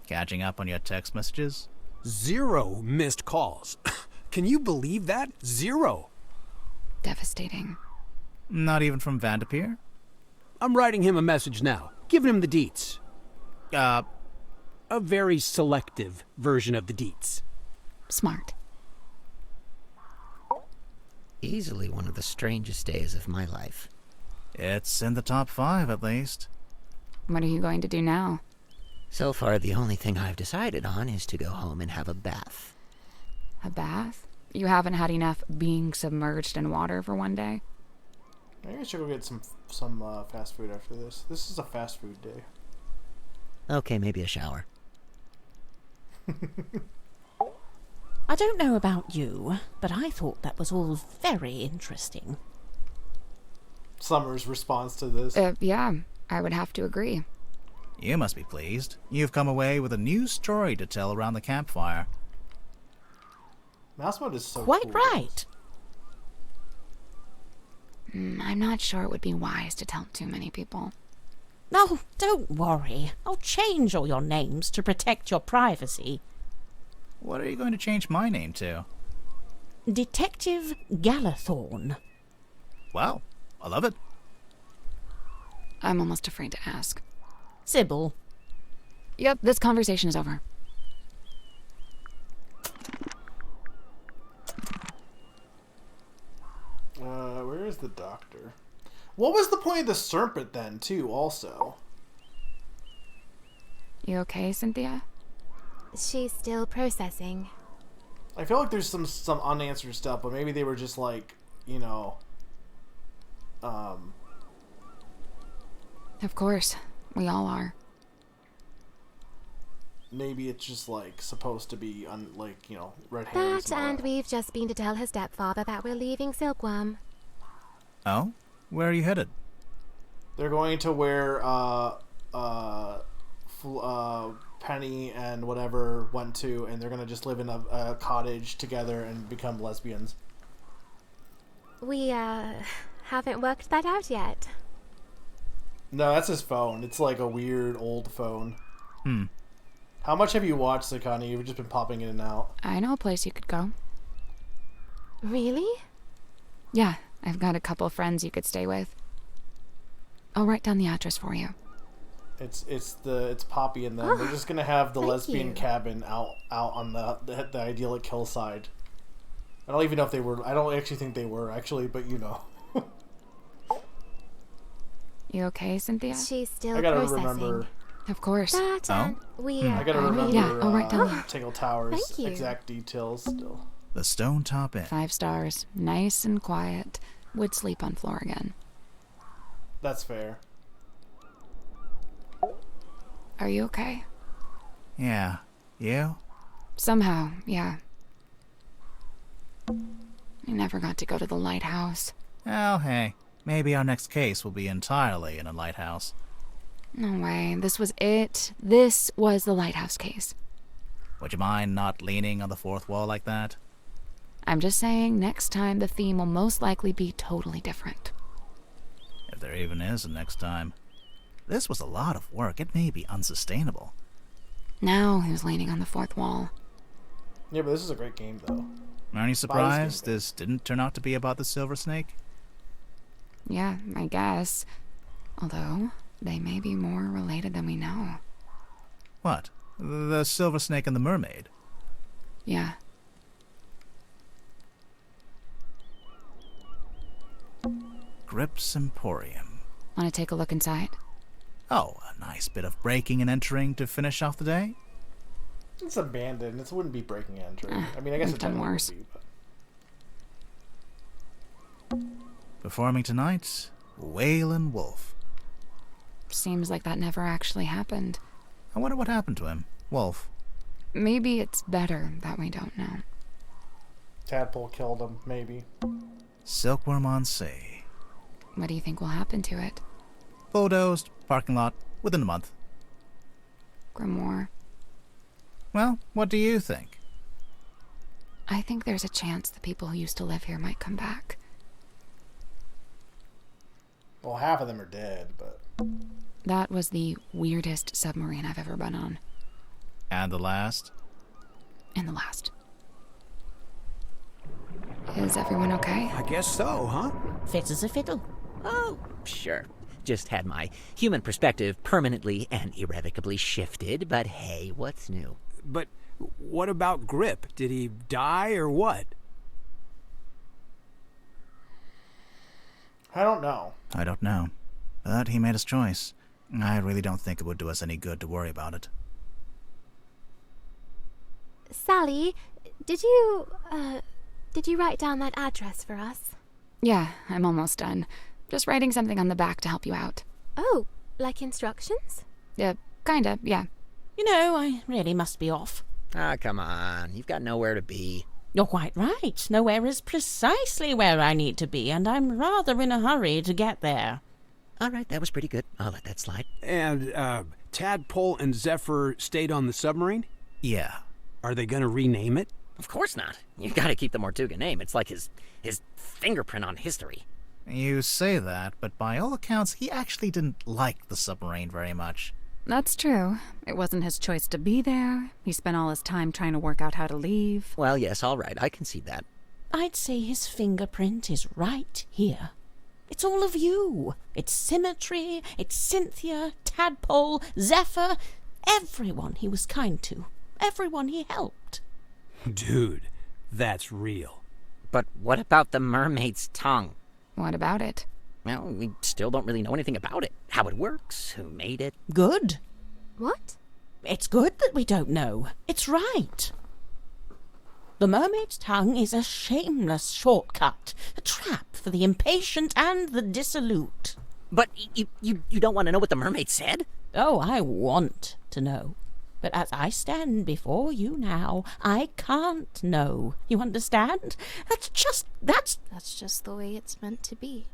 Catching up on your text messages? 0 missed calls. Can you believe that? 0. Devastating. Not even from Vanderpeer? I'm writing him a message now, giving him the deets. A very selective version of the deets. Smart. Easily one of the strangest days of my life. It's in the top 5, at least. What are you going to do now? So far, the only thing I've decided on is to go home and have a bath. A bath? You haven't had enough being submerged in water for one day? Maybe I should go get some fast food after this. This is a fast food day. Okay, maybe a shower. I don't know about you, but I thought that was all very interesting. Summer's response to this. Yeah, I would have to agree. You must be pleased. You've come away with a new story to tell around the campfire. Mouse mode is so Quite cool. right. I'm not sure it would be wise to tell too many people. No, don't worry. I'll change all your names to protect your privacy. What are you going to change my name to? Detective Galathorn. Well, I love it. I'm almost afraid to ask. Sybil. Yep, this conversation is over. Where is the doctor? What was the point of the serpent then, too, also? You okay, Cynthia? She's still processing. I feel like there's some unanswered stuff, but maybe they were just like, you know, Of course. We all are. maybe it's just like supposed to be like, you know, red herrings. That, and we've just been to tell her stepfather that we're leaving Silkworm. Oh? Where are you headed? They're going to where Penny and whatever went to, and they're gonna just live in a cottage together and become lesbians. We, haven't worked that out yet. No, that's his phone. It's like a weird old phone. How much have you watched, Sakani? You've just been popping in and out. I know a place you could go. Really? Yeah, I've got a couple friends you could stay with. I'll write down the address for you. It's Poppy and them. They're just gonna have the thank lesbian you. cabin out on the idyllic hillside. I don't even know if they were. I don't actually think they were actually, but you know. You okay, Cynthia? She's still I gotta processing. remember. Of course. That and we I gotta I mean- remember. Yeah, I'll write down there. Tingle Towers Thank you. exact details still. The Stone Top Inn. 5 stars. Nice and quiet. Would sleep on floor again. That's fair. Are you okay? Yeah. You? Somehow, yeah. I never got to go to the lighthouse. Oh, hey. Maybe our next case will be entirely in a lighthouse. No way. This was it. This was the lighthouse case. Would you mind not leaning on the fourth wall like that? I'm just saying, next time the theme will most likely be totally different. If there even is a next time. This was a lot of work. It may be unsustainable. Now who's leaning on the fourth wall? Yeah, but this is a great game though. Are you surprised this didn't turn out to be about the Silver Snake? Yeah, I guess. Although, they may be more related than we know. What? The Silver Snake and the Mermaid? Yeah. Grip's Emporium. Want to take a look inside? Oh, a nice bit of breaking and entering to finish off the day? It's abandoned. It wouldn't be breaking and entering. I mean, I guess I've it done technically worse. would be, but... Performing tonight, Waylon Wolf. Seems like that never actually happened. I wonder what happened to him. Wolf. Maybe it's better that we don't know. Tadpole killed him, maybe. Silkworm on Sea. What do you think will happen to it? Bulldozed, parking lot, within a month. Grimoire. Well, what do you think? I think there's a chance the people who used to live here might come back. Well, half of them are dead, but... That was the weirdest submarine I've ever been on. And the last? And the last. Is everyone okay? I guess so, huh? Fit as a fiddle. Oh, sure. Just had my human perspective permanently and irrevocably shifted, but hey, what's new? But what about Grip? Did he die or what? I don't know. I don't know. But he made his choice. I really don't think it would do us any good to worry about it. Sally, did you write down that address for us? Yeah, I'm almost done. Just writing something on the back to help you out. Oh, like instructions? Kinda, yeah. You know, I really must be off. Ah, come on. You've got nowhere to be. You're quite right. Nowhere is precisely where I need to be, and I'm rather in a hurry to get there. All right, that was pretty good. I'll let that slide. And, Tadpole and Zephyr stayed on the submarine? Yeah. Are they gonna rename it? Of course not. You gotta keep the Mortuga name. It's like his fingerprint on history. You say that, but by all accounts, he actually didn't like the submarine very much. That's true. It wasn't his choice to be there. He spent all his time trying to work out how to leave. Well, yes, all right. I can see that. I'd say his fingerprint is right here. It's all of you. It's Symmetry, it's Cynthia, Tadpole, Zephyr, everyone he was kind to, everyone he helped. Dude, that's real. But what about the mermaid's tongue? What about it? Well, we still don't really know anything about it. How it works, who made it. Good. What? It's good that we don't know. It's right. The mermaid's tongue is a shameless shortcut, a trap for the impatient and the dissolute. But you don't want to know what the mermaid said? Oh, I want to know. But as I stand before you now, I can't know. You understand? That's just the way it's meant to be.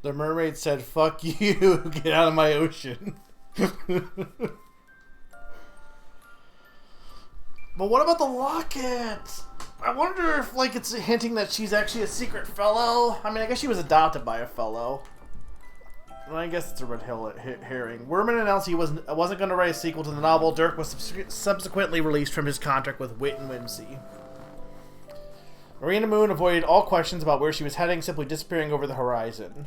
The mermaid said, "Fuck you, get out of my ocean." But what about the locket? I wonder if, like, it's hinting that she's actually a secret fellow. I mean, I guess she was adopted by a fellow. Well, I guess it's a red herring. Werman announced he wasn't going to write a sequel to the novel. Dirk was subsequently released from his contract with Wit and Whimsy. Marina Moon avoided all questions about where she was heading, simply disappearing over the horizon.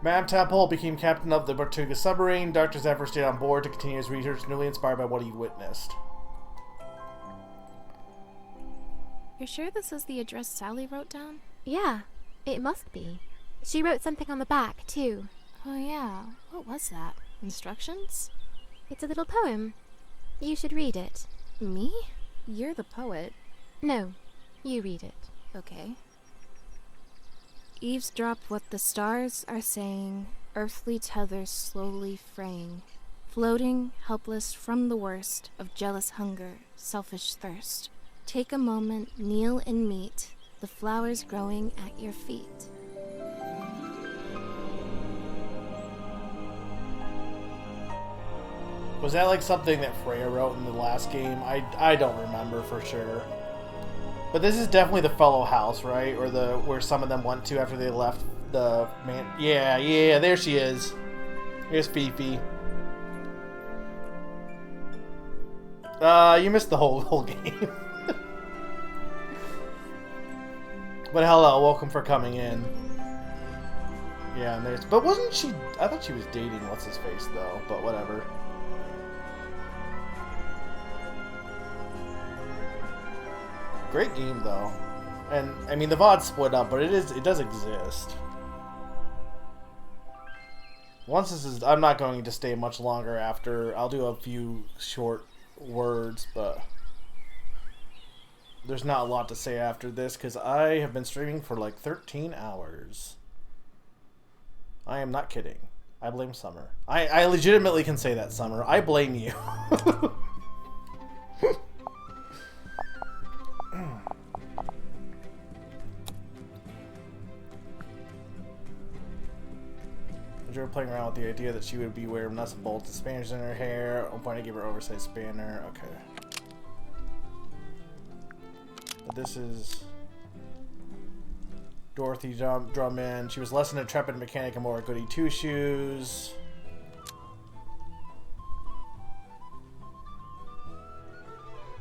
Madame Temple became captain of the Tortuga submarine. Dr. Zephyr stayed on board to continue his research, newly inspired by what he witnessed. You're sure this is the address Sally wrote down? Yeah, it must be. She wrote something on the back, too. Oh yeah, what was that? Instructions? It's a little poem. You should read it. Me? You're the poet. No, you read it. Okay. Eavesdrop what the stars are saying, earthly tethers slowly fraying, floating, helpless from the worst of jealous hunger, selfish thirst. Take a moment, kneel and meet the flowers growing at your feet. Was that like something that Freya wrote in the last game? I don't remember for sure. But this is definitely the fellow house, right? Or the where some of them went to after they left the man. Yeah, there she is. Here's Fifi. You missed the whole game. But hello, welcome for coming in. Yeah, and there's. But wasn't she? I thought she was dating what's his face though. But whatever. Great game though, and I mean the VOD split up, but it does exist. Once this is, I'm not going to stay much longer after. I'll do a few short words, but there's not a lot to say after this because I have been streaming for like 13 hours. I am not kidding. I blame Summer. I legitimately can say that, Summer. I blame you. Enjoy playing around with the idea that she would be wearing nuts and bolts and spanners in her hair. At one point I gave her oversized spanner. Okay. But this is Dorothy Drummond. She was less an intrepid mechanic and more a goody two-shoes.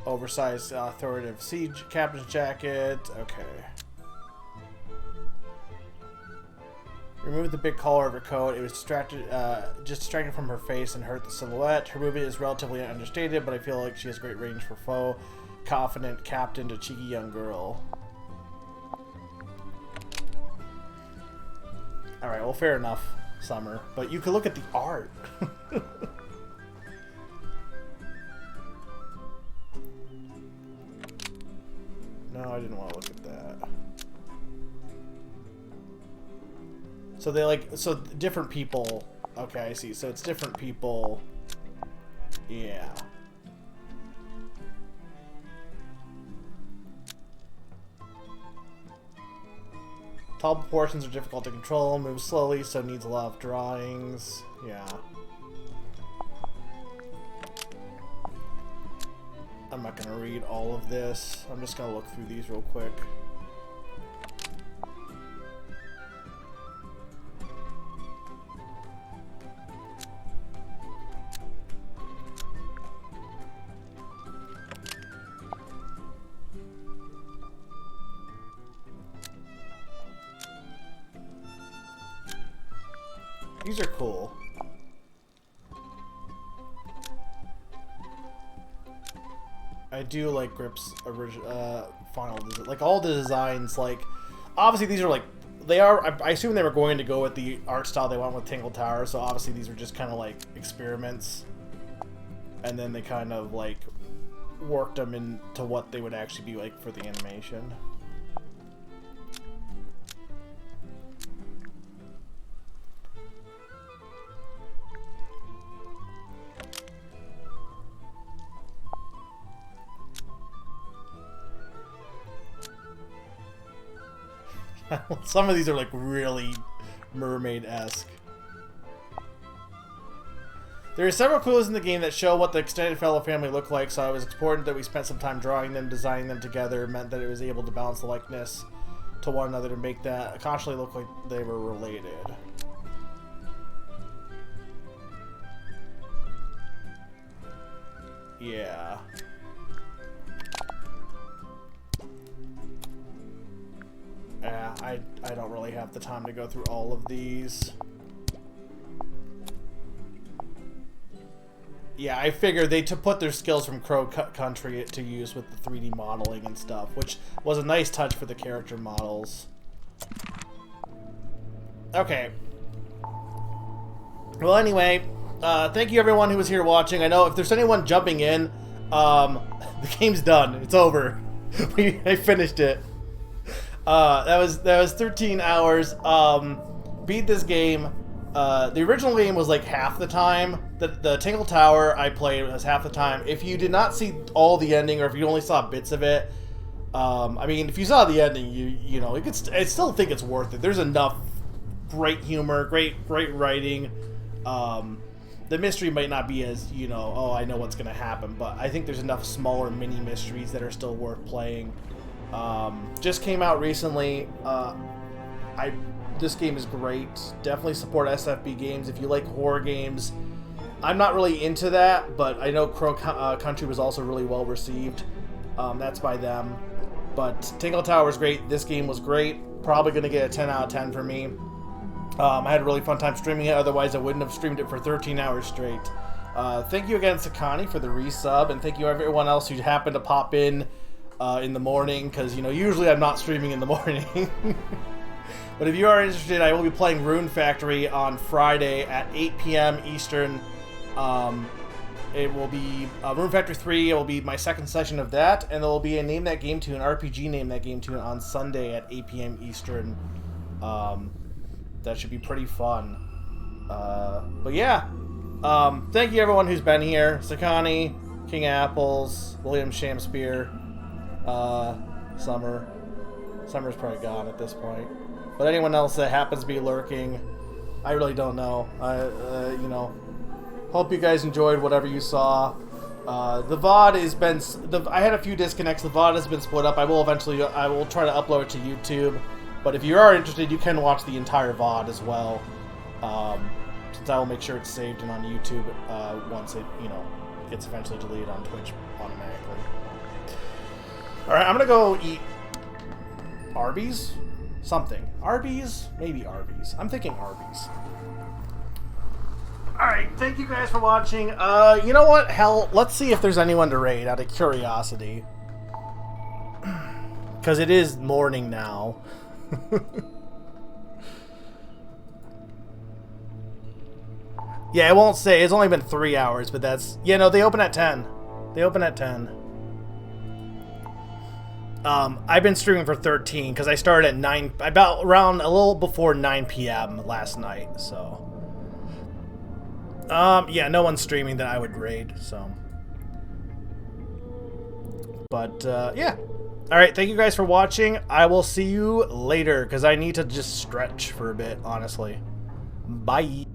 Oversized authoritative siege captain's jacket. Okay. Remove the big collar of her coat. It was just distracted from her face and hurt the silhouette. Her movement is relatively understated, but I feel like she has great range for foe. Confident captain to cheeky young girl. Alright, well fair enough, Summer. But you could look at the art. No, I didn't want to look at that. So they so different people. Okay, I see. So it's different people. Yeah. Tall proportions are difficult to control, moves slowly, so needs a lot of drawings. Yeah. I'm not gonna read all of this. I'm just gonna look through these real quick. These are cool. I do like Grip's final design. Like all the designs, like obviously these are like they are. I assume they were going to go with the art style they went with Tingle Tower. So obviously these were just kind of like experiments, and then they kind of like worked them into what they would actually be like for the animation. Some of these are like really Mermaid-esque. There are several clues in the game that show what the extended fellow family look like, so it was important that we spent some time drawing them, designing them together. It meant that it was able to balance the likeness to one another to make that consciously look like they were related. Yeah. I don't really have the time to go through all of these. yeah, I figured they put their skills from Crow Country to use with the 3D modeling and stuff, which was a nice touch for the character models. Okay. Well, anyway, thank you everyone who was here watching. I know if there's anyone jumping in, the game's done. It's over. I finished it. That was 13 hours. Beat this game. The original game was like half the time. The Tingle Tower I played was half the time. If you did not see all the ending, or if you only saw bits of it, I mean, if you saw the ending, you know, I still think it's worth it. There's enough great humor, great writing. The mystery might not be as, you know, oh, I know what's going to happen, but I think there's enough smaller mini mysteries that are still worth playing. Just came out recently. This game is great. Definitely support SFB games if you like horror games. I'm not really into that, but I know Crow Country was also really well received. That's by them. But Tingle Tower was great. This game was great. Probably going to get a 10 out of 10 for me. I had a really fun time streaming it. Otherwise, I wouldn't have streamed it for 13 hours straight. Thank you again, Sakani, for the resub, and thank you everyone else who happened to pop in the morning, because, you know, usually I'm not streaming in the morning. But if you are interested, I will be playing Rune Factory on Friday at 8 p.m. Eastern. It will be Rune Factory 3. It will be my second session of that, and there will be a Name That Game Tune, RPG Name That Game Tune on Sunday at 8 p.m. Eastern. That should be pretty fun. But yeah, thank you everyone who's been here. Sakani, King Apples, William Shamspeare, Summer. Summer's probably gone at this point. But anyone else that happens to be lurking, I really don't know. You know, hope you guys enjoyed whatever you saw. The VOD has been... I had a few disconnects. The VOD has been split up. I will try to upload it to YouTube. But if you are interested, you can watch the entire VOD as well. Since I will make sure it's saved and on YouTube once it, you know, gets eventually deleted on Twitch automatically. Alright, I'm gonna go eat Arby's? Something. Arby's? Maybe Arby's. I'm thinking Arby's. Alright, thank you guys for watching. You know what? Hell, let's see if there's anyone to raid out of curiosity. Because it is morning now. Yeah, it won't say. It's only been 3 hours, but that's... Yeah, no, they open at 10. They open at 10. I've been streaming for 13 because I started at 9, about around a little before 9 p.m. last night, so. Yeah, no one's streaming that I would raid, so. But, yeah. Alright, thank you guys for watching. I will see you later because I need to just stretch for a bit, honestly. Bye.